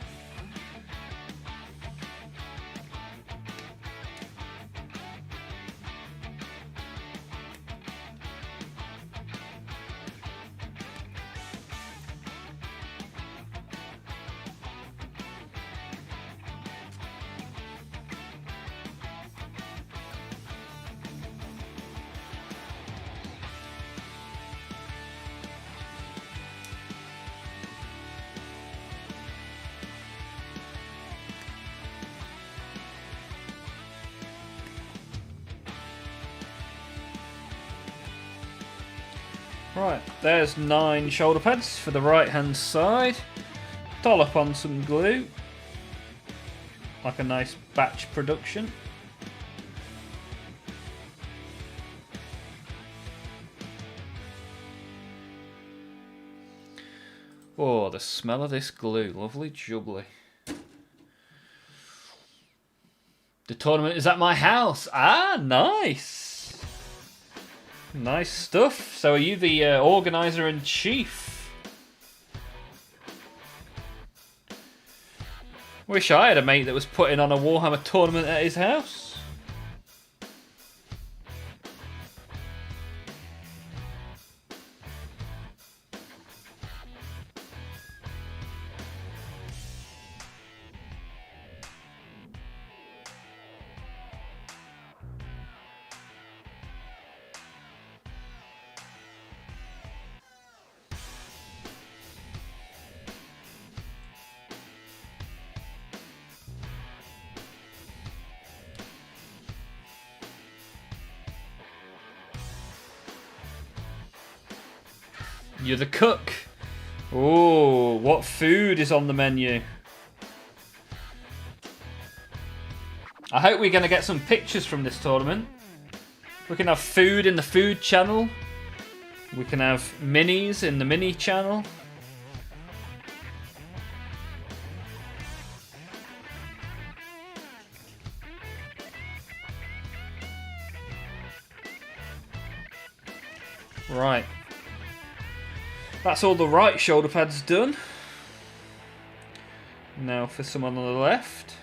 Right, there's 9 shoulder pads for the right hand side. Dollop on some glue. Like a nice batch production. Oh, the smell of this glue. Lovely jubbly. The tournament is at my house. Ah, nice. Nice stuff. So are you the organizer in chief? Wish I had a mate that was putting on a Warhammer tournament at his house. You're the cook. Oh, what food is on the menu? I hope we're going to get some pictures from this tournament. We can have food in the food channel. We can have minis in the mini channel. Right. That's all the right shoulder pads done. Now for someone on the left.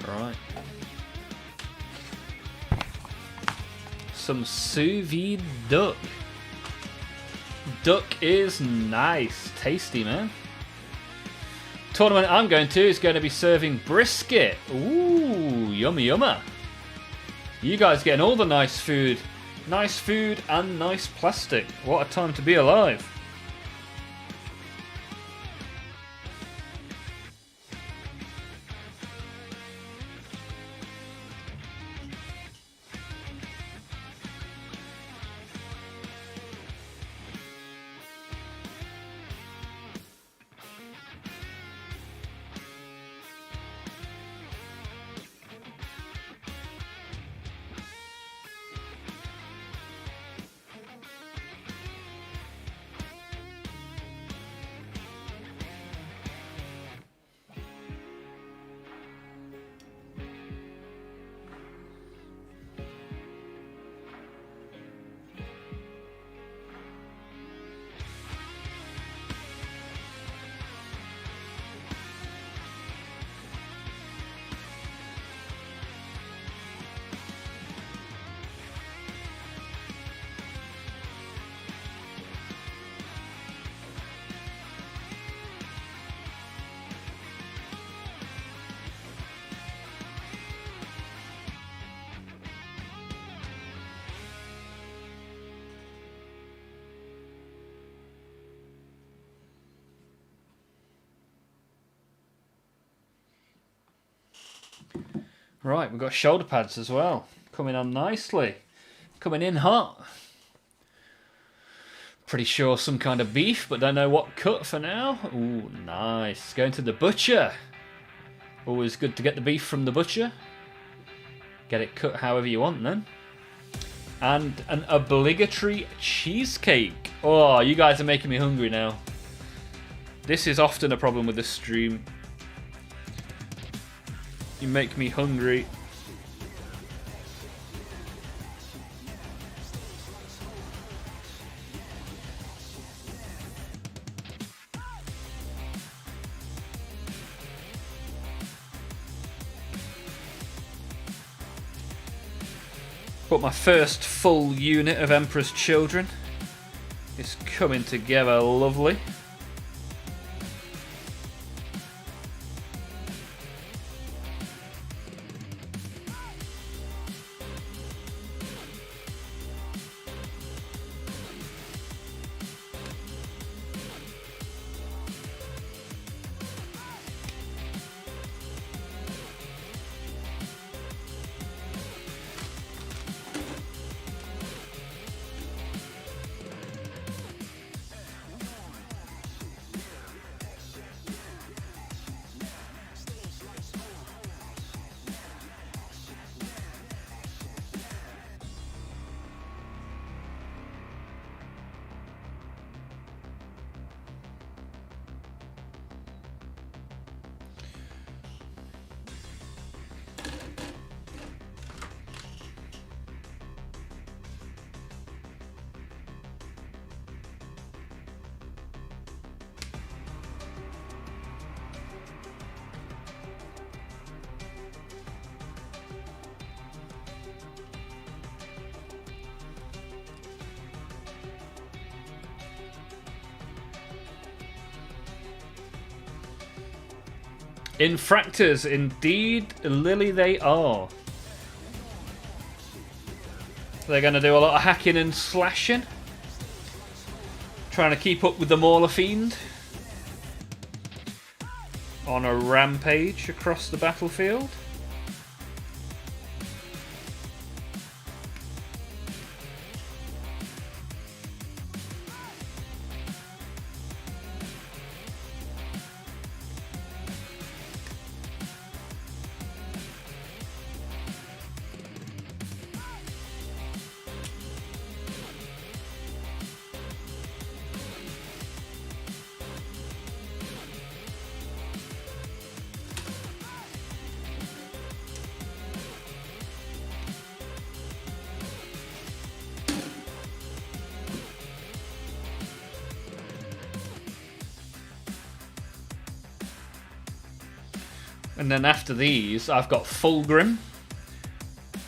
Right. Some sous vide duck. Duck is nice. Tasty, man. Tournament I'm going to is going to be serving brisket. Ooh, yummy yummer. You guys getting all the nice food. Nice food and nice plastic. What a time to be alive. Right, we've got shoulder pads as well. Coming on nicely. Coming in hot. Pretty sure some kind of beef, but don't know what cut for now. Ooh, nice. Going to the butcher. Always good to get the beef from the butcher. Get it cut however you want then. And an obligatory cheesecake. Oh, you guys are making me hungry now. This is often a problem with this stream. You make me hungry. But my first full unit of Emperor's Children is coming together lovely. Infractors, indeed, Lily, they are. They're going to do a lot of hacking and slashing. Trying to keep up with the Mauler Fiend. On a rampage across the battlefield. And then after these, I've got Fulgrim.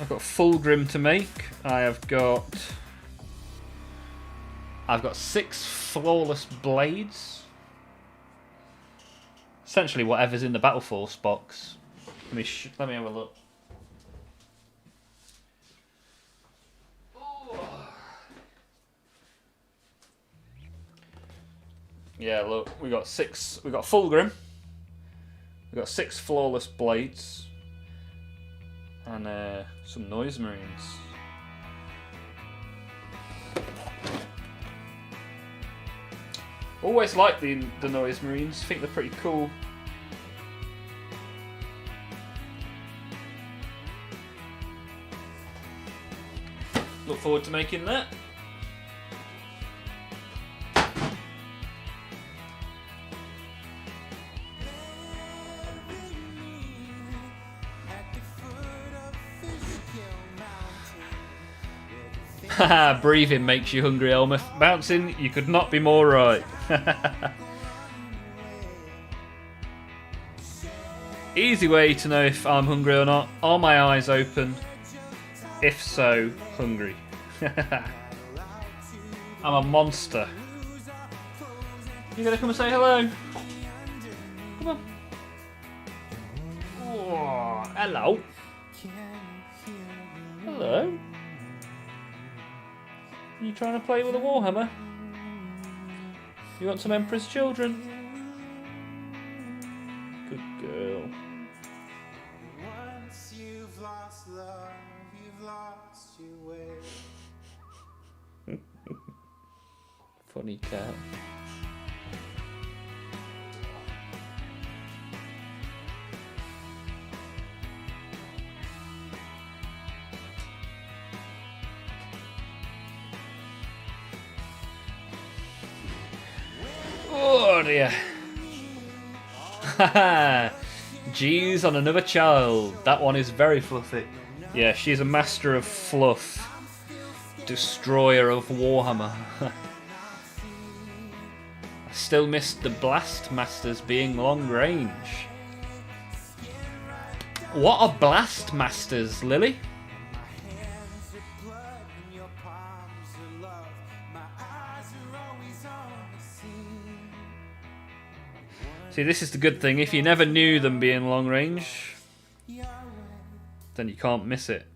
I've got Fulgrim to make. I've got 6 flawless blades. Essentially, whatever's in the Battle Force box. Let me have a look. Yeah, look, we got Fulgrim. We've got 6 flawless blades and some noise marines. Always like the noise marines. Think they're pretty cool. Look forward to making that. Haha, breathing makes you hungry, Olmaph. Bouncing, you could not be more right. Easy way to know if I'm hungry or not. Are my eyes open? If so, hungry. I'm a monster. You gonna come and say hello? Come on. Oh, hello. Hello. You trying to play with a Warhammer? You want some Emperor's Children? Good girl. Once you've lost love, you've lost your way. Funny cat. Oh dear. Haha. G's on another child. That one is very fluffy. Yeah, she's a master of fluff. Destroyer of Warhammer. I still missed the Blast Masters being long range. What are Blast Masters, Lily? See, this is the good thing. If you never knew them being long range, then you can't miss it.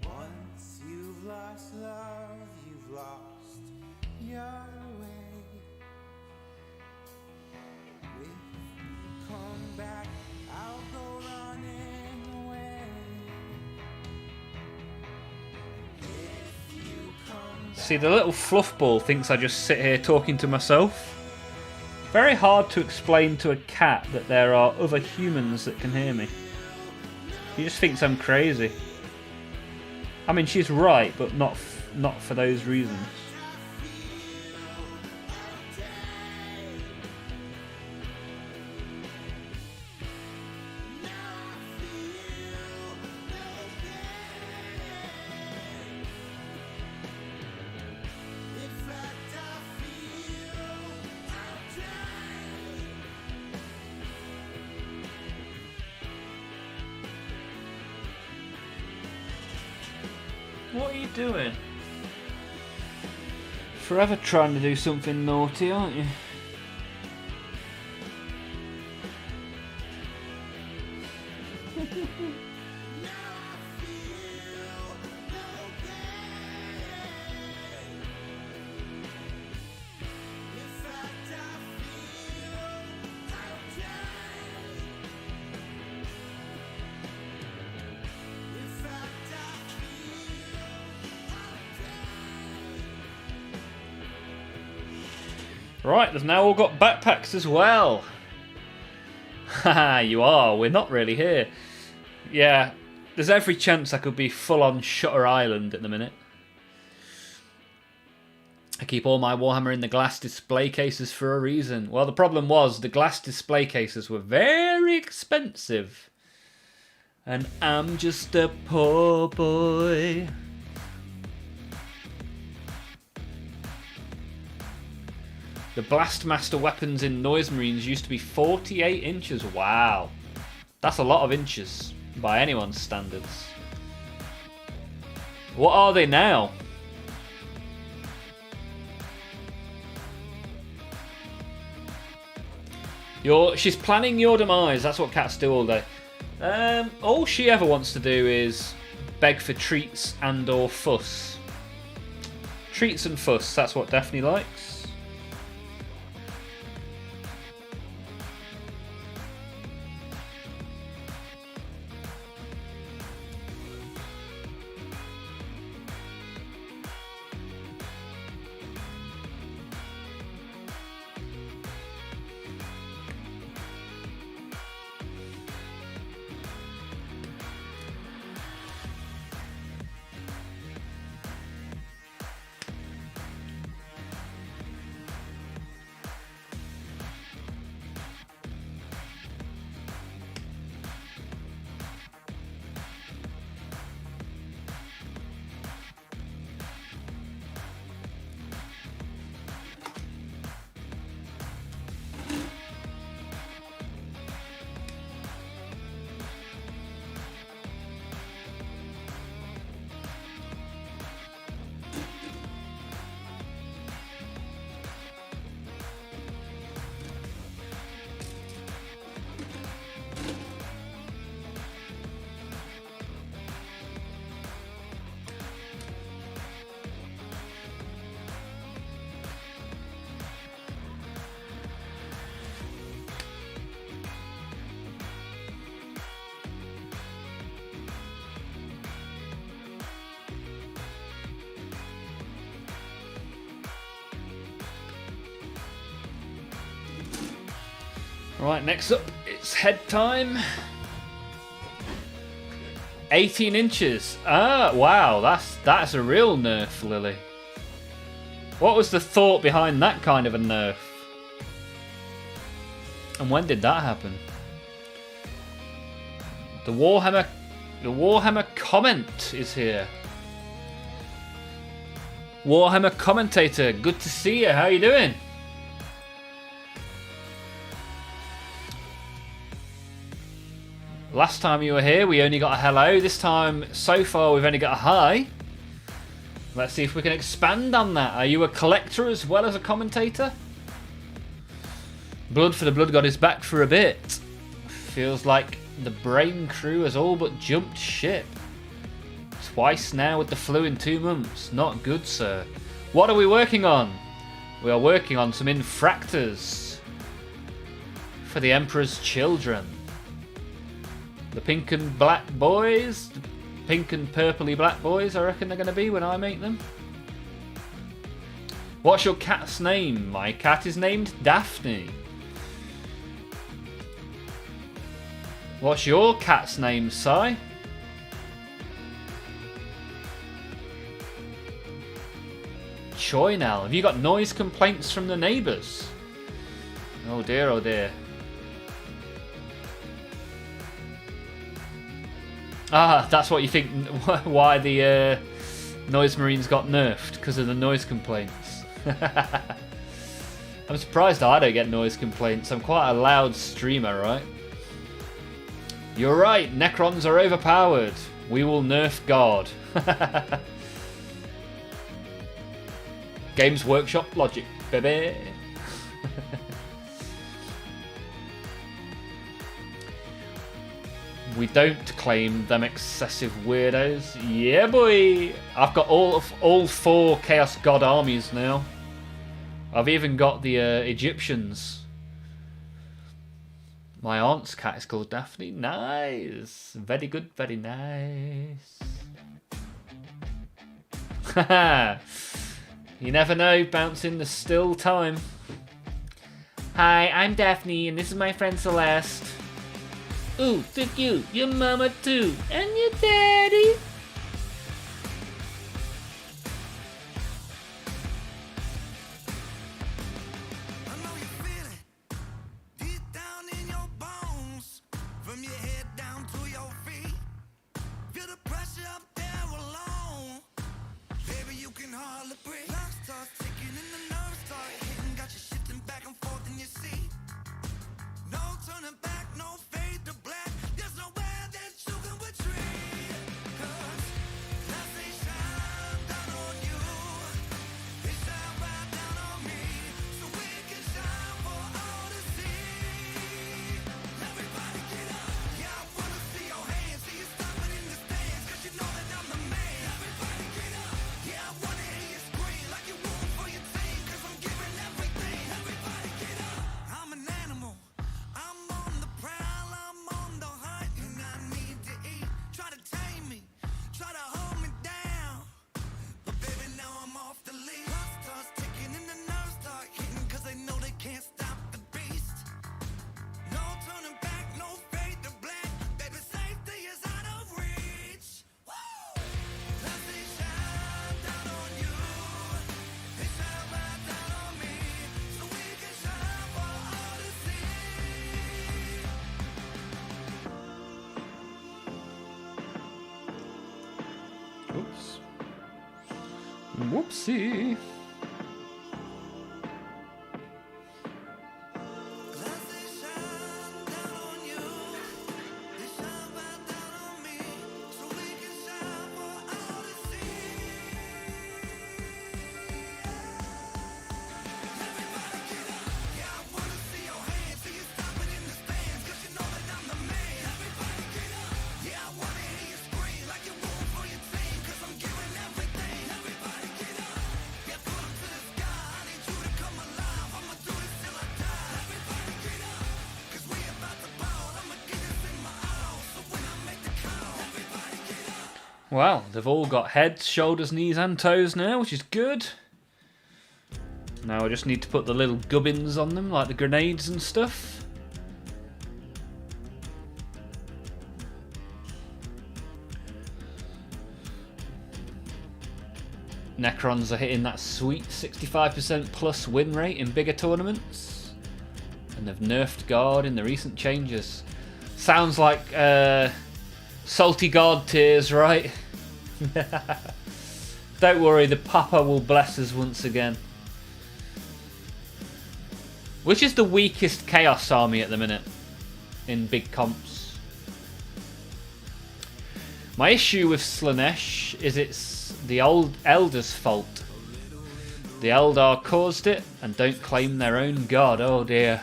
Once you've lost love, you've lost your way. If you come back, I'll go running away. See, the little fluff ball thinks I just sit here talking to myself. Very hard to explain to a cat that there are other humans that can hear me. He just thinks I'm crazy. I mean, she's right, but not for those reasons. What are you doing? Forever trying to do something naughty, aren't you? Right, they've now all got backpacks as well. Haha, you are. We're not really here. Yeah, there's every chance I could be full on Shutter Island at the minute. I keep all my Warhammer in the glass display cases for a reason. Well, the problem was the glass display cases were very expensive. And I'm just a poor boy. The Blastmaster weapons in Noise Marines used to be 48 inches. Wow. That's a lot of inches by anyone's standards. What are they now? She's planning your demise. That's what cats do all day. All she ever wants to do is beg for treats and or fuss. Treats and fuss, that's what Daphne likes. Right, next up, it's head time. 18 inches. Ah, wow, that's a real nerf, Lily. What was the thought behind that kind of a nerf? And when did that happen? The Warhammer comment is here. Warhammer commentator, good to see you. How you doing? Last time you were here, we only got a hello. This time, so far, we've only got a hi. Let's see if we can expand on that. Are you a collector as well as a commentator? Blood for the Blood God is back for a bit. Feels like the Brain crew has all but jumped ship. Twice now with the flu in 2 months. Not good, sir. What are we working on? We are working on some infractors for the Emperor's children. The pink and black boys, the pink and purpley black boys, I reckon they're going to be when I make them. What's your cat's name? My cat is named Daphne. What's your cat's name, Si? Choynel. Have you got noise complaints from the neighbours? Oh dear, oh dear. Ah, that's what you think, why the Noise Marines got nerfed, because of the noise complaints. I'm surprised I don't get noise complaints. I'm quite a loud streamer, right? You're right, Necrons are overpowered. We will nerf God. Games Workshop logic, baby. We don't claim them excessive weirdos. Yeah, boy! I've got all 4 Chaos God armies now. I've even got the Egyptians. My aunt's cat is called Daphne. Nice! Very good, very nice. Haha! You never know, bouncing the still time. Hi, I'm Daphne, and this is my friend Celeste. Ooh, so cute. Your mama too. And your daddy. I know you feel it deep down in your bones, from your head down to your feet. Feel the pressure up there alone. Baby, you can hardly breathe. Clock starts ticking and the nerves start hitting. Got you shifting back and forth in your seat. No turning back, no fade to black. There's nowhere that you can retreat. 'Cause as they shine down on you, they shine right down on me. So we can shine for all to see. Everybody get up. Yeah, I wanna see your hands. See you stomping in the stands. 'Cause you know that I'm the man. Everybody get up. Yeah, I wanna hear you scream like you want for your team. 'Cause I'm giving everything. Everybody get up. I'm an animal. I'm on the prowl, I'm on the hunt, and I need to eat. Try to tame me, try to hold me down, but baby, now I'm off the lead. Clock starts ticking and the nerves start hitting, 'cause they know they can't stop the beast. No turning back, no fade to black. Baby, safety is out of reach. Woo! As they shine down on you, they shine right down on me, so we can shine for all to see. Oops. Whoopsie. As they shine down on you, they shine right down on me, so we can shine for all to see. Everybody get up. Yeah, I wanna see your hands. See you stomping in the stands, 'cause you know that I'm the man. Everybody get up. Yeah, I wanna hear you scream like you want for your team, 'cause I'm giving everything. Everybody get up. Yeah, put 'em to the sky. I need you to come alive. I'ma do this till I die. Everybody get up. 'Cause we about to ball. I'ma get this in my all. So when I make the call, everybody get up. Well, they've all got heads, shoulders, knees and toes now, which is good. Now I just need to put the little gubbins on them, like the grenades and stuff. Necrons are hitting that sweet 65% plus win rate in bigger tournaments. And they've nerfed Guard in the recent changes. Sounds like salty Guard tears, right? Don't worry, the Papa will bless us once again. Which is the weakest Chaos army at the minute in big comps? My issue with Slanesh is it's the old Elder's fault. The Eldar caused it and don't claim their own god. Oh dear.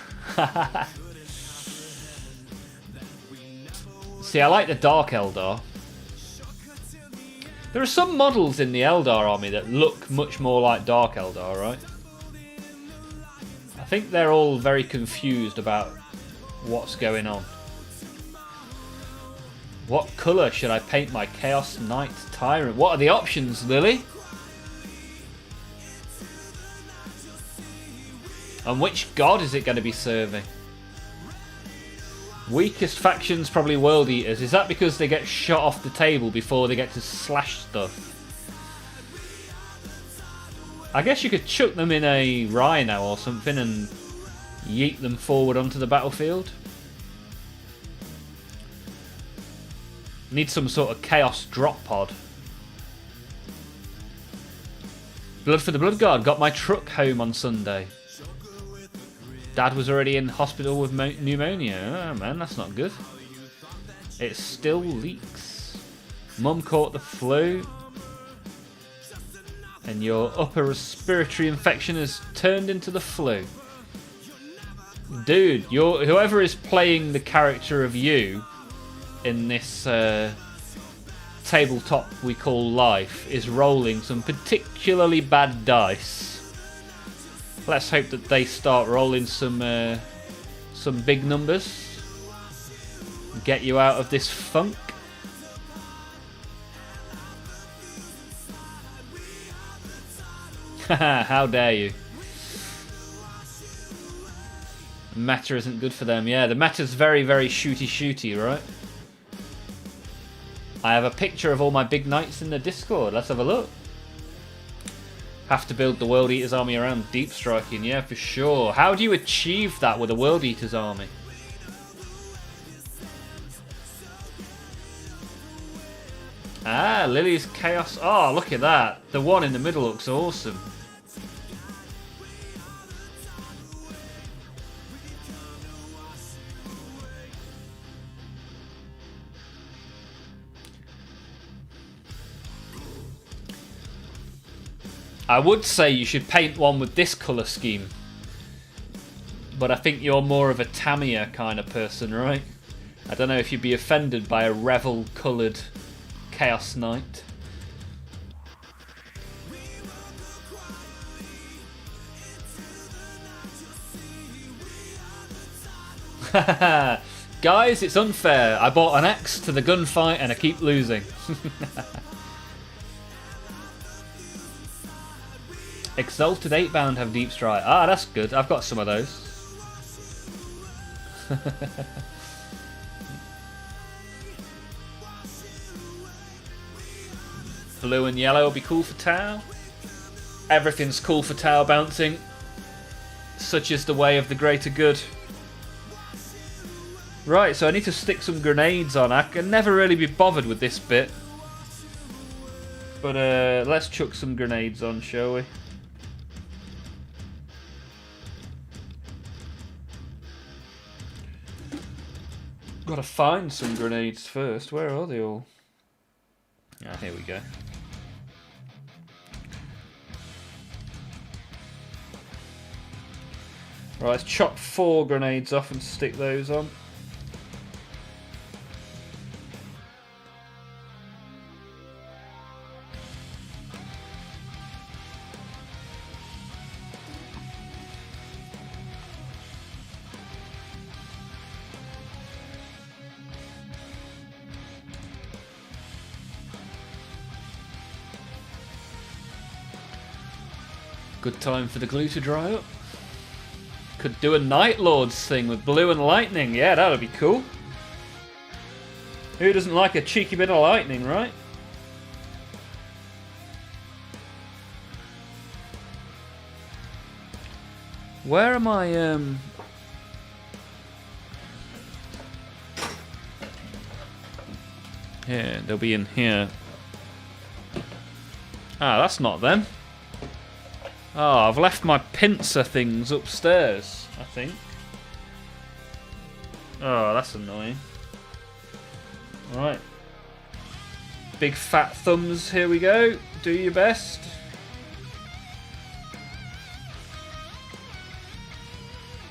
See, I like the Dark Eldar. There are some models in the Eldar army that look much more like Dark Eldar, right? I think they're all very confused about what's going on. What colour should I paint my Chaos Knight Tyrant? What are the options, Lily? And which god is it going to be serving? Weakest factions, probably World Eaters. Is that because they get shot off the table before they get to slash stuff? I guess you could chuck them in a Rhino or something and yeet them forward onto the battlefield. Need some sort of Chaos drop pod. Blood for the Blood Guard. Got my truck home on Sunday. Dad was already in hospital with pneumonia. Oh man, that's not good. It still leaks. Mum caught the flu. And your upper respiratory infection has turned into the flu. Dude, whoever is playing the character of you in this tabletop we call life is rolling some particularly bad dice. Let's hope that they start rolling some big numbers. Get you out of this funk. Haha, how dare you. Meta isn't good for them. Yeah, the meta's very, very shooty, right? I have a picture of all my big knights in the Discord. Let's have a look. Have to build the World Eater's army around deep striking. Yeah, for sure. How do you achieve that with a World Eater's army? Ah, Lily's Chaos. Oh, look at that. The one in the middle looks awesome. I would say you should paint one with this colour scheme. But I think you're more of a Tamiya kind of person, right? I don't know if you'd be offended by a Revel coloured Chaos Knight. Guys, it's unfair. I bought an axe to the gunfight and I keep losing. Exalted 8-bound have deep strike. Ah, that's good. I've got some of those. Blue and yellow will be cool for Tau. Everything's cool for Tau bouncing. Such is the way of the greater good. Right, so I need to stick some grenades on. I can never really be bothered with this bit. But let's chuck some grenades on, shall we? Gotta find some grenades first. Where are they all? Ah, here we go. Right, let's chop 4 grenades off and stick those on. Good time for the glue to dry up. Could do a Night Lords thing with blue and lightning. Yeah, that would be cool. Who doesn't like a cheeky bit of lightning, right? Where am I, Here, they'll be in here. Ah, that's not them. Oh, I've left my pincer things upstairs, I think. Oh, that's annoying. Right. Big fat thumbs, here we go. Do your best.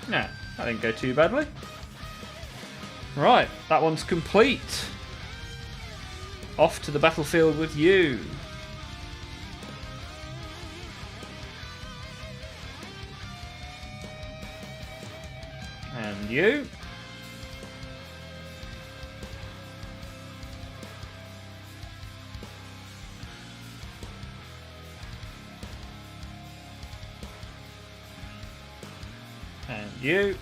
Nah, that didn't go too badly. Right, that one's complete. Off to the battlefield with you. And you. And you.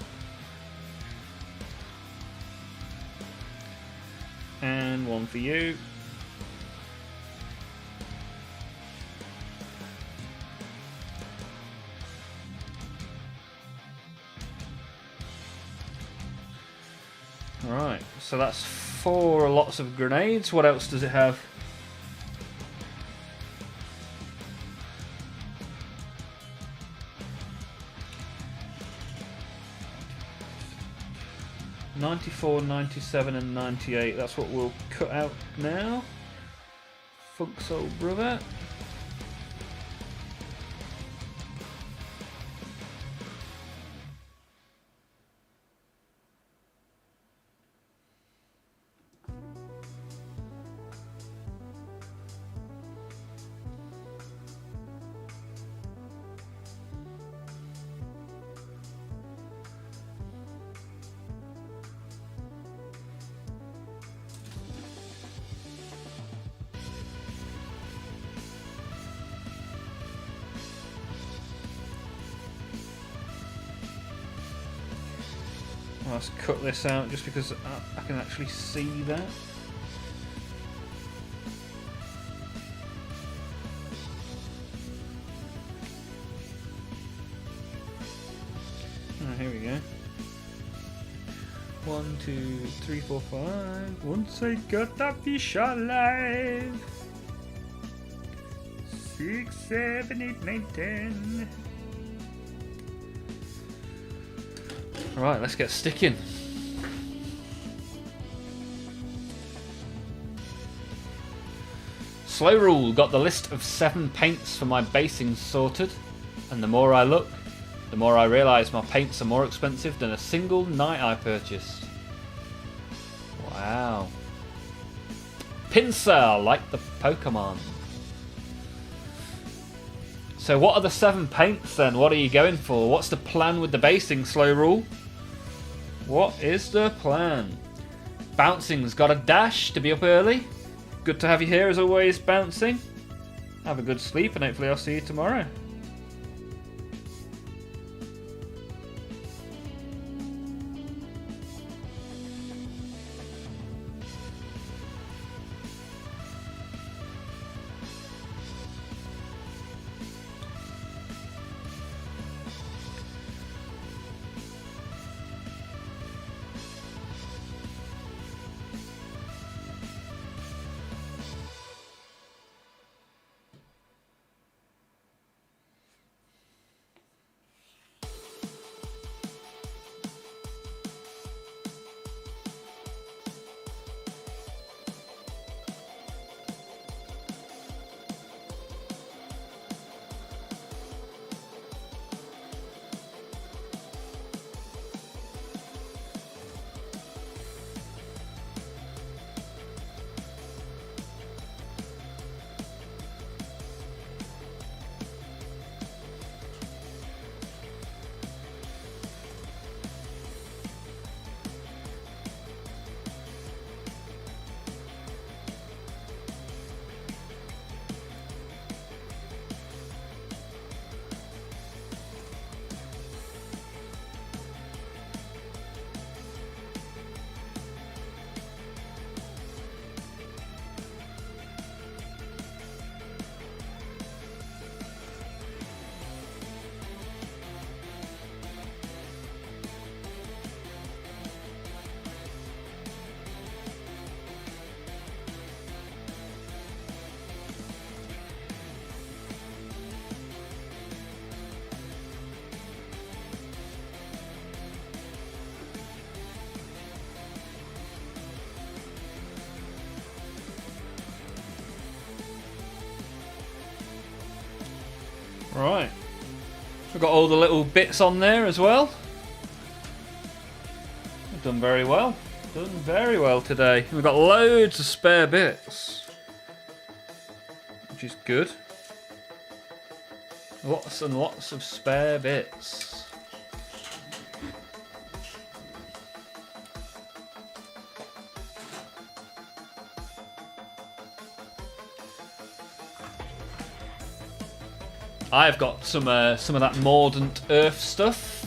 And one for you. Right, so that's 4 lots of grenades. What else does it have? $94, $97 and $98. That's what we'll cut out now. Funk's old brother. Let's cut this out just because I can actually see that. Oh, here we go. 1, 2, 3, 4, 5. Once I got that fish alive. 6, 7, 8, 9, 10. Right, let's get sticking. Slow rule, got the list of 7 paints for my basing sorted, and the more I look, the more I realise my paints are more expensive than a single knight I purchased. Wow. Pinsir, like the Pokemon. So what are the 7 paints then? What are you going for? What's the plan with the basing, Slow Rule? What is the plan? Bouncing's got a dash to be up early. Good to have you here as always, Bouncing. Have a good sleep and hopefully I'll see you tomorrow. Right. We've got all the little bits on there as well. We've done very well. Done very well today. We've got loads of spare bits, which is good. Lots and lots of spare bits. I've got some of that Mordant Earth stuff.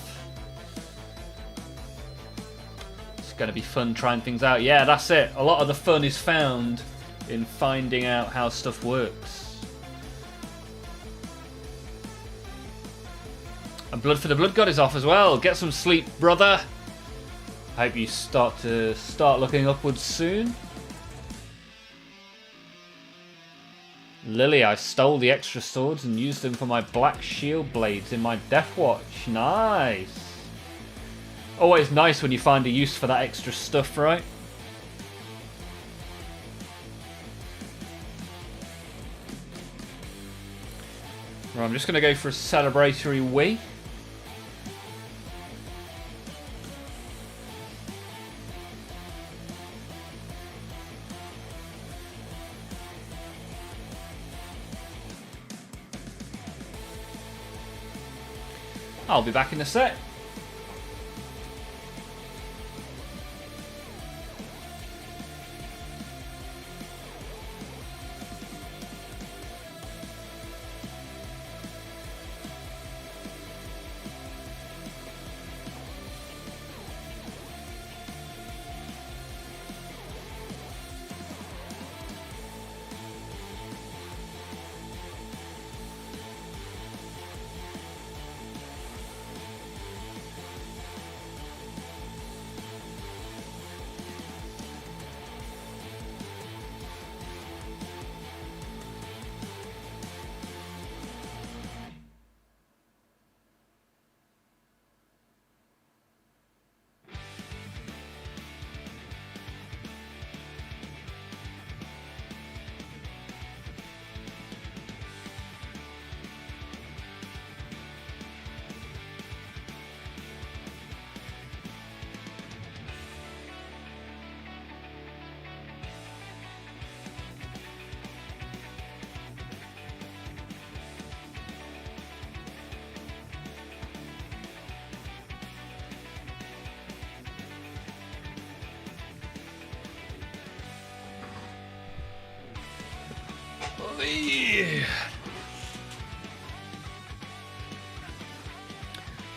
It's going to be fun trying things out. Yeah, that's it. A lot of the fun is found in finding out how stuff works. And Blood for the Blood God is off as well. Get some sleep, brother. I hope you start looking upwards soon. Lily, I stole the extra swords and used them for my black shield blades in my Death Watch. Nice. Always nice when you find a use for that extra stuff, right? Right, I'm just going to go for a celebratory wee. I'll be back in a sec.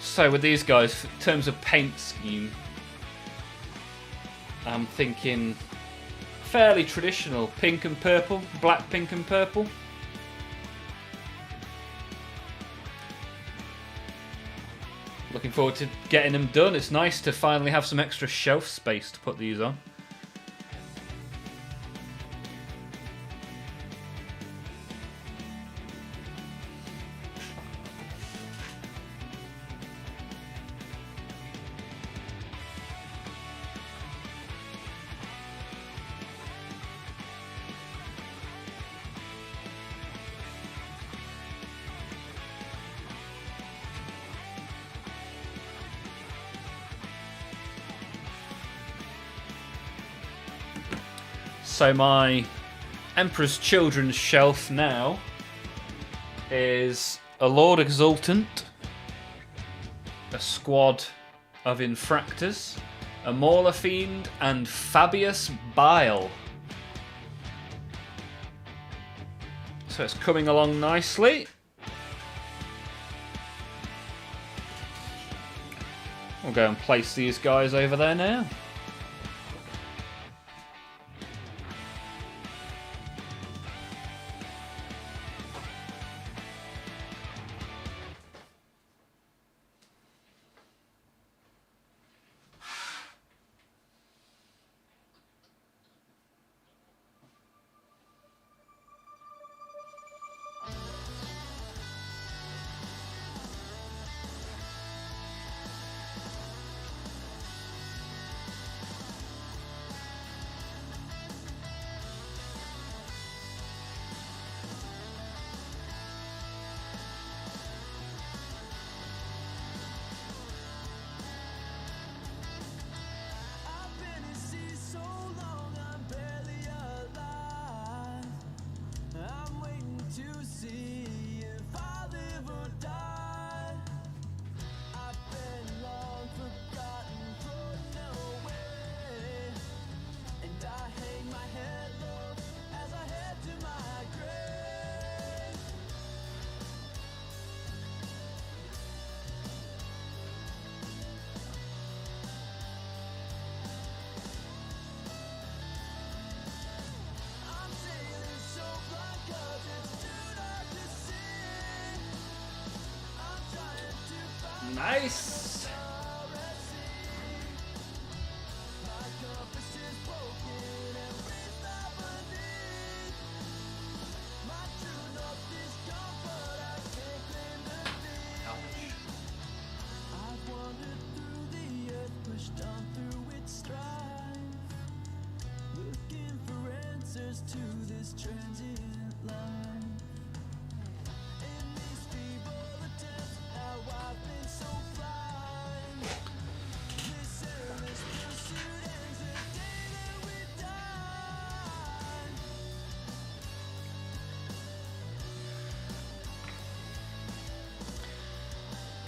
So with these guys, in terms of paint scheme, I'm thinking fairly traditional. Pink and purple, black, pink and purple. Looking forward to getting them done. It's nice to finally have some extra shelf space to put these on. So my Emperor's Children's shelf now is a Lord Exultant, a squad of Infractors, a Mauler Fiend, and Fabius Bile. So it's coming along nicely. We'll go and place these guys over there now. Nice.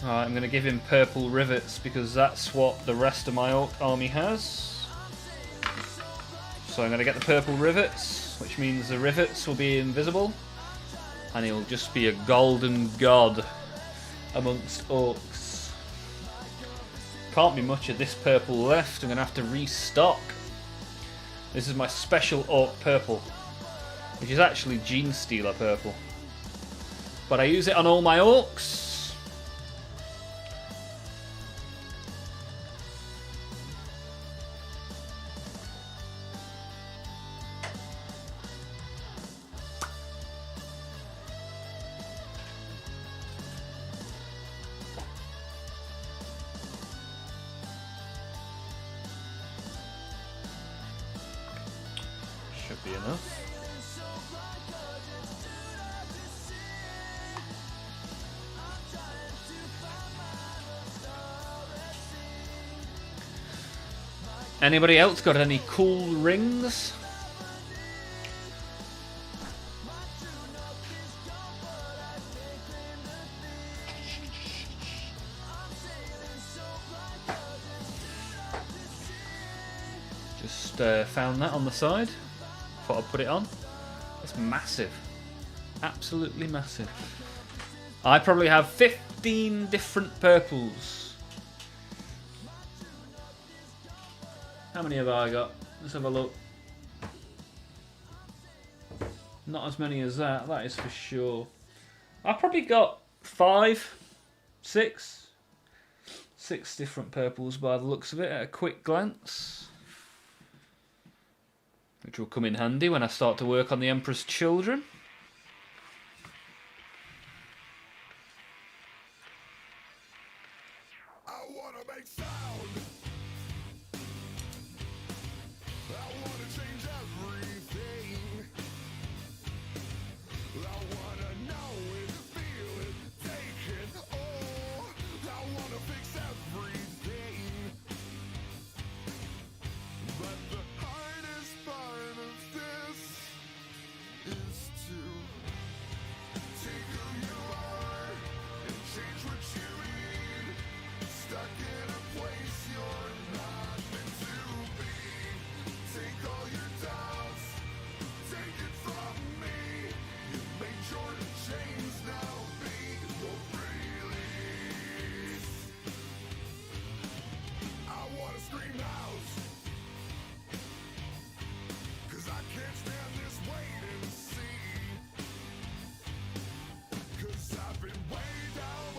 Alright, I'm going to give him purple rivets because that's what the rest of my orc army has. So I'm going to get the purple rivets, which means the rivets will be invisible. And he'll just be a golden god amongst orcs. Can't be much of this purple left, I'm going to have to restock. This is my special orc purple, which is actually Gene Stealer purple. But I use it on all my orcs. Should be enough. Anybody else got any cool rings? Just found that on the side. Thought I'd put it on. It's massive. Absolutely massive. I probably have 15 different purples. How many have I got? Let's have a look. Not as many as that, that is for sure. I've probably got 5, 6 different purples by the looks of it at a quick glance. Which will come in handy when I start to work on the Emperor's Children. I wanna make sound. I wanna change everything. I wanna know it, feel it, take it all. I wanna fix everything. But the hardest part of this is to take who you are and change what you need. Stuck in a place you're not meant to be. Take all your doubts, take it from me. You made your chains, now be your release. I wanna scream out, 'cause I can't stand this wait and see. 'Cause I've been way down,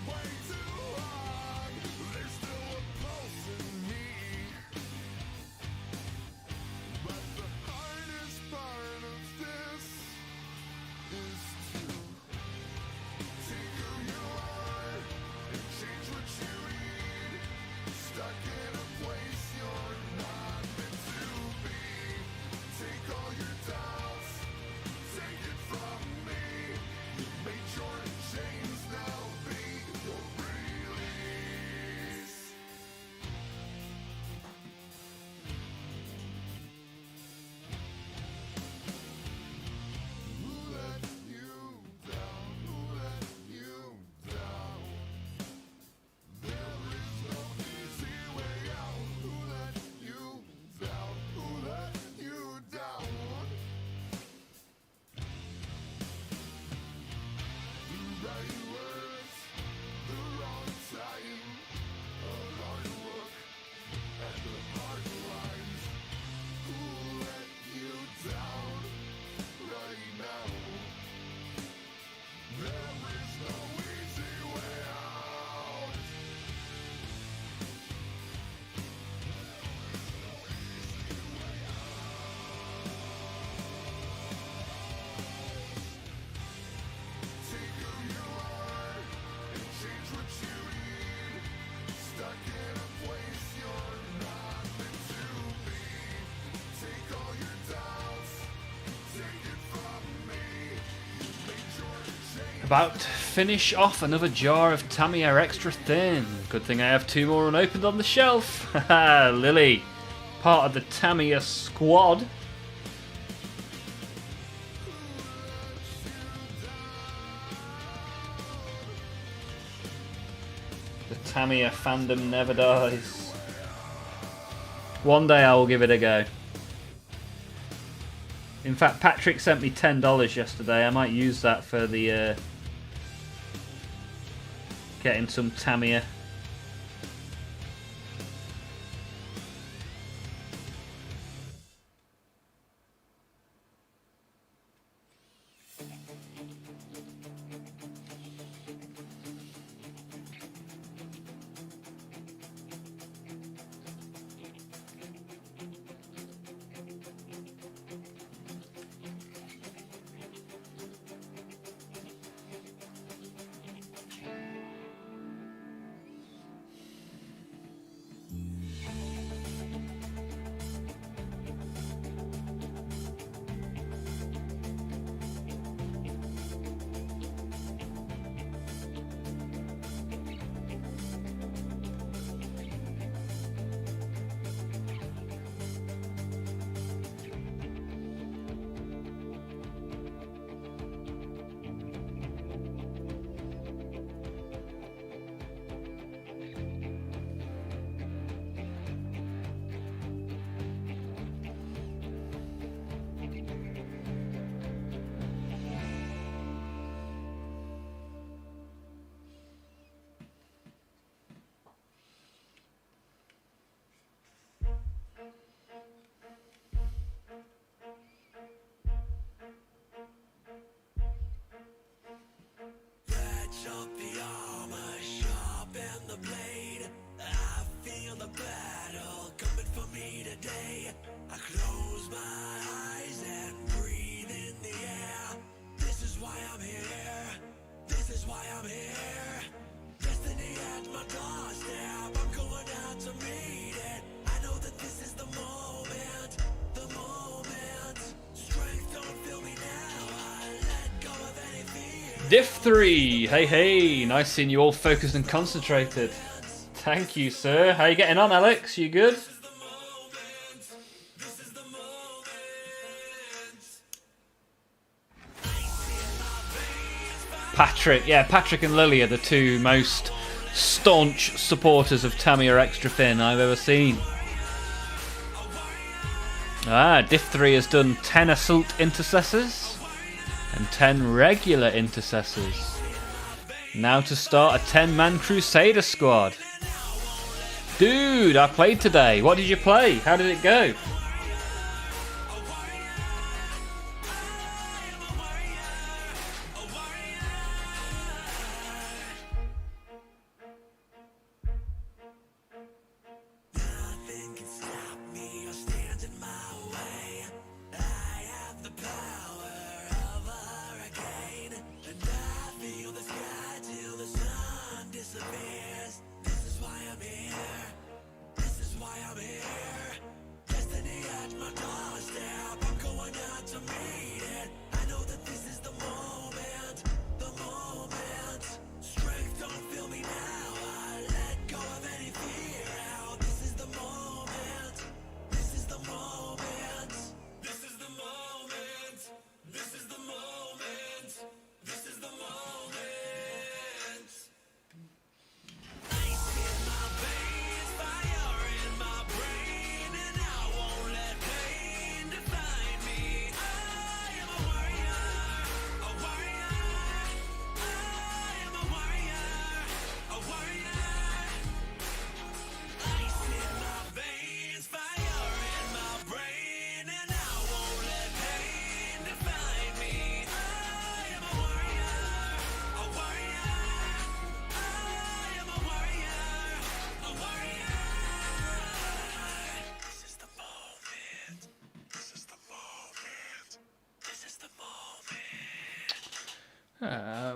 way too long. There's still a pulse in me. But the hardest part of this is to take who you are and change what you need. Stuck in a place you're not meant to be. Take all your doubts, take it from me. You made your chains, now be your release. Who let you down? Who let you down? There is no easy way out. Who let you down? Who let you down? The right words, the wrong time, a hard look at the hard lines. Who let you down right now? There is no easy way out. Take who you are and change what you need. Stuck in a place you're not meant to be. Take all your doubts, take it from me. You made your change. About to finish off another jar of Tamiya Extra Thin. Good thing I have 2 more unopened on the shelf. Haha, Lily, part of the Tamiya squad. The Tamiya fandom never dies. One day I will give it a go. In fact, Patrick sent me $10 yesterday. I might use that for the getting some Tamiya. Diff 3, hey hey, nice seeing you all focused and concentrated. Thank you, sir. How you getting on, Alex? You good? Patrick, yeah, Patrick and Lily are the two most staunch supporters of Tamiya Extra Thin I've ever seen. Diff 3 has done 10 Assault Intercessors and 10 regular Intercessors. Now to start a 10-man Crusader squad. Dude, I played today. What did you play? How did it go?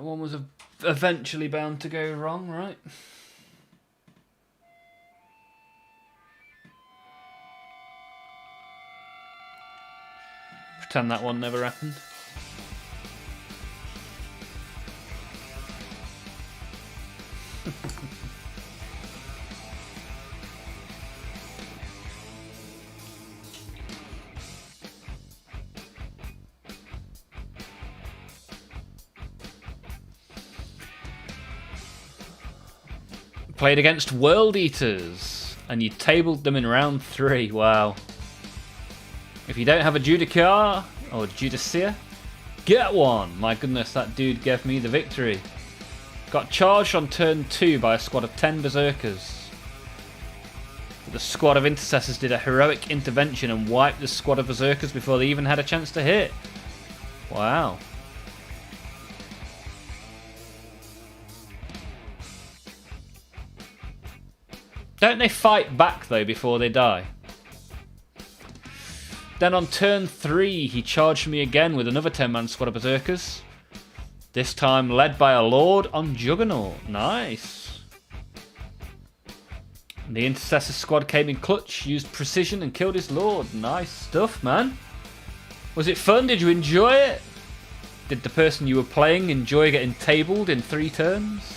One was eventually bound to go wrong, right? Pretend that one never happened. Played against World Eaters, and you tabled them in round 3. Wow. If you don't have a Judicar, or Judicia, get one! My goodness, that dude gave me the victory. Got charged on turn 2 by a squad of 10 Berserkers. The squad of Intercessors did a heroic intervention and wiped the squad of Berserkers before they even had a chance to hit. Wow. Don't they fight back, though, before they die? Then on turn 3, he charged me again with another 10-man squad of Berserkers. This time led by a Lord on Juggernaut. Nice. And the Intercessor squad came in clutch, used precision and killed his Lord. Nice stuff, man. Was it fun? Did you enjoy it? Did the person you were playing enjoy getting tabled in 3 turns?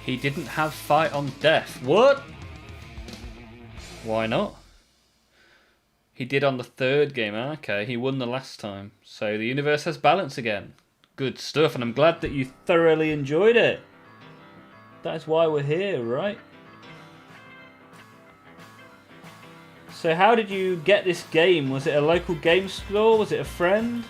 He didn't have fight on death. What? Why not? He did on the third game. Okay, he won the last time. So the universe has balance again. Good stuff, and I'm glad that you thoroughly enjoyed it. That is why we're here, right? So how did you get this game? Was it a local game store? Was it a friend?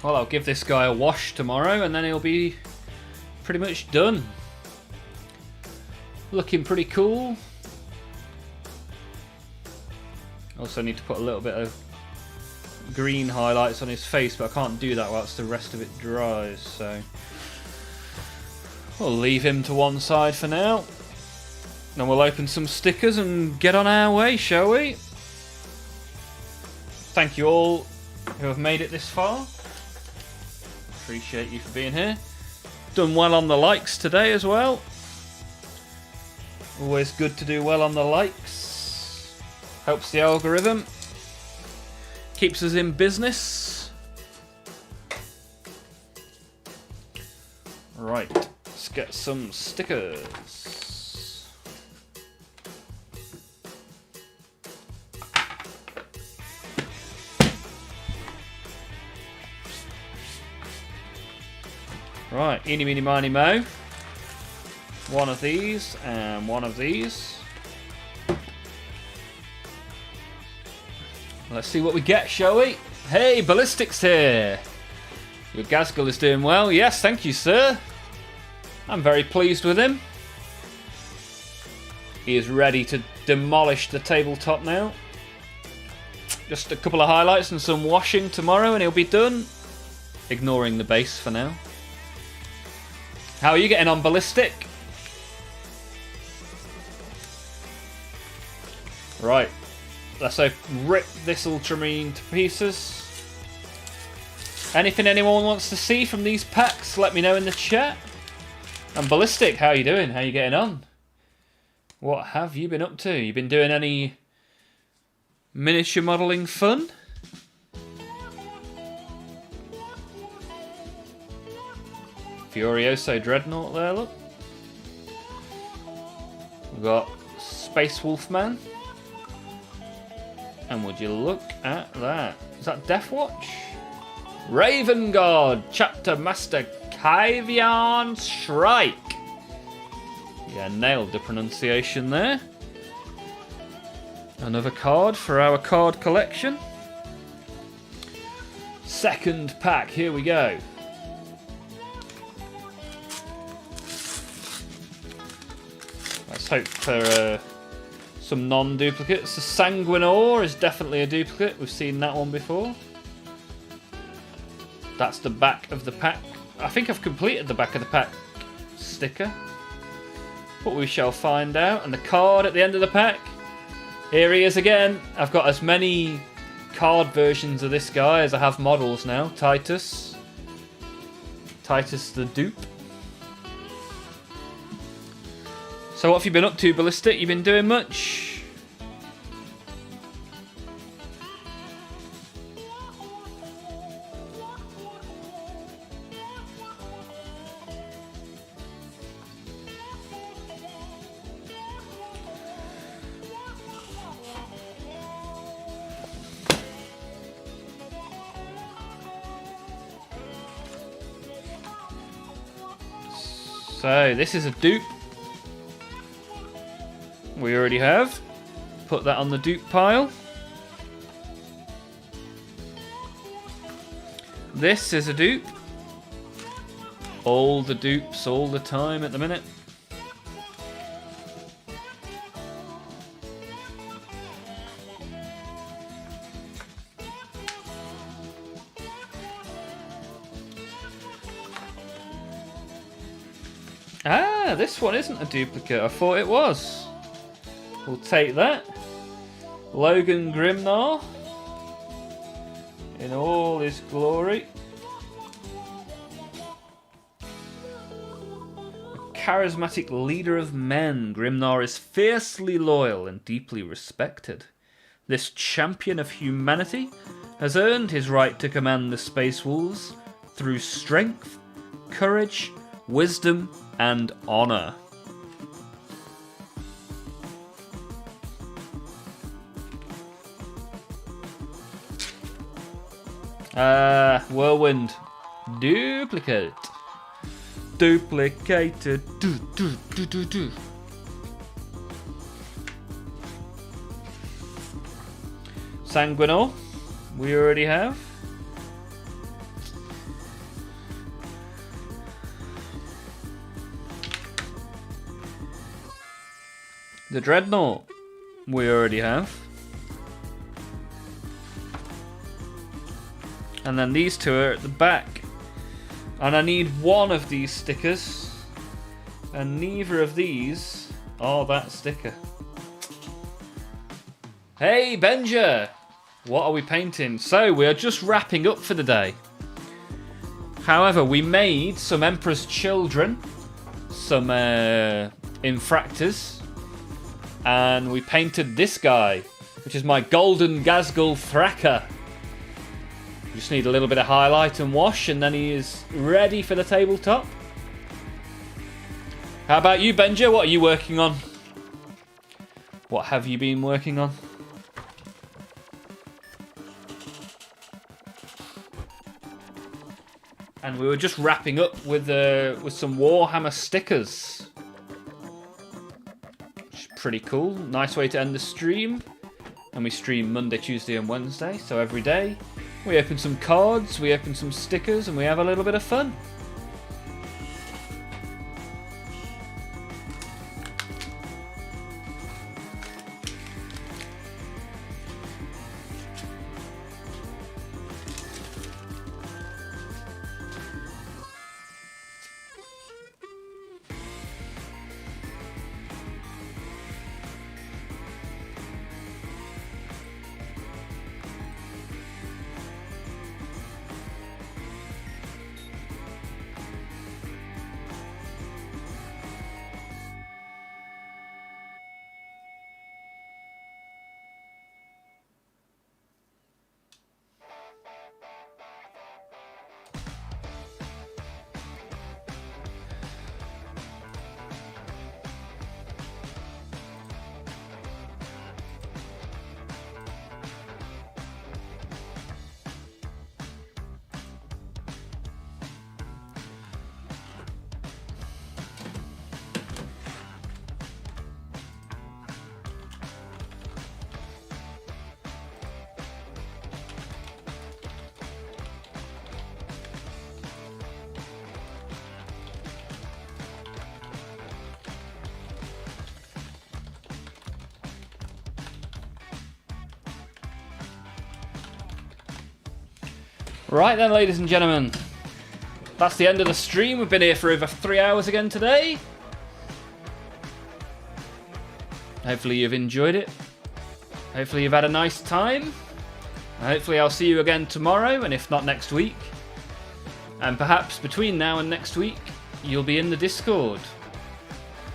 Well, I'll give this guy a wash tomorrow and then he'll be pretty much done. Looking pretty cool. Also need to put a little bit of green highlights on his face, but I can't do that whilst the rest of it dries, so we'll leave him to one side for now. Then we'll open some stickers and get on our way, shall we? Thank you all who have made it this far. Appreciate you for being here. Done well on the likes today as well. Always good to do well on the likes. Helps the algorithm. Keeps us in business. Right, let's get some stickers. Right, eeny, meeny, miny, mo. One of these and one of these. Let's see what we get, shall we? Hey, Ballistic's here. Your Gazgul is doing well. Yes, thank you, sir. I'm very pleased with him. He is ready to demolish the tabletop now. Just a couple of highlights and some washing tomorrow and he'll be done. Ignoring the base for now. How are you getting on, Ballistic? Right. Let's rip this Ultramarine to pieces. Anything anyone wants to see from these packs, let me know in the chat. And Ballistic, how are you doing? How are you getting on? What have you been up to? You been doing any miniature modelling fun? Furioso Dreadnought there, look. We've got Space Wolfman. And would you look at that? Is that Death Watch? Raven God, Chapter Master Kyvian Shrike. Yeah, nailed the pronunciation there. Another card for our card collection. Second pack, here we go. Let's hope for some non-duplicates. The Sanguinor is definitely a duplicate. We've seen that one before. That's the back of the pack. I think I've completed the back of the pack sticker. But we shall find out. And the card at the end of the pack. Here he is again. I've got as many card versions of this guy as I have models now. Titus. Titus the dupe. So what have you been up to, Ballistic? You been doing much? So this is a dupe. We already have. Put that on the dupe pile. This is a dupe. All the dupes all the time at the minute. Ah, this one isn't a duplicate. I thought it was. We'll take that. Logan Grimnar. In all his glory. A charismatic leader of men, Grimnar is fiercely loyal and deeply respected. This champion of humanity has earned his right to command the Space Wolves through strength, courage, wisdom, and honor. Whirlwind. Duplicate. Duplicated. Do. Sanguinor. We already have. The Dreadnought we already have. And then these two are at the back. And I need one of these stickers. And neither of these are that sticker. Hey, Benja! What are we painting? So, we are just wrapping up for the day. However, we made some Emperor's Children. Some Infractors. And we painted this guy, which is my Golden Gazgul Thracker. Just need a little bit of highlight and wash, and then he is ready for the tabletop. How about you, Benja? What are you working on? What have you been working on? And we were just wrapping up with some Warhammer stickers. Which is pretty cool. Nice way to end the stream. And we stream Monday, Tuesday and Wednesday, so every day. We open some cards, we open some stickers, and we have a little bit of fun. Right then, ladies and gentlemen, that's the end of the stream. We've been here for over 3 hours again today. Hopefully you've enjoyed it. Hopefully you've had a nice time. Hopefully I'll see you again tomorrow, and if not next week. And perhaps between now and next week, you'll be in the Discord.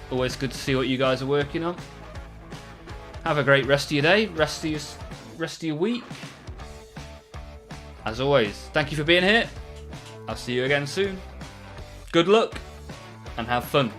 Always good to see what you guys are working on. Have a great rest of your day, rest of your week. As always, thank you for being here. I'll see you again soon. Good luck and have fun.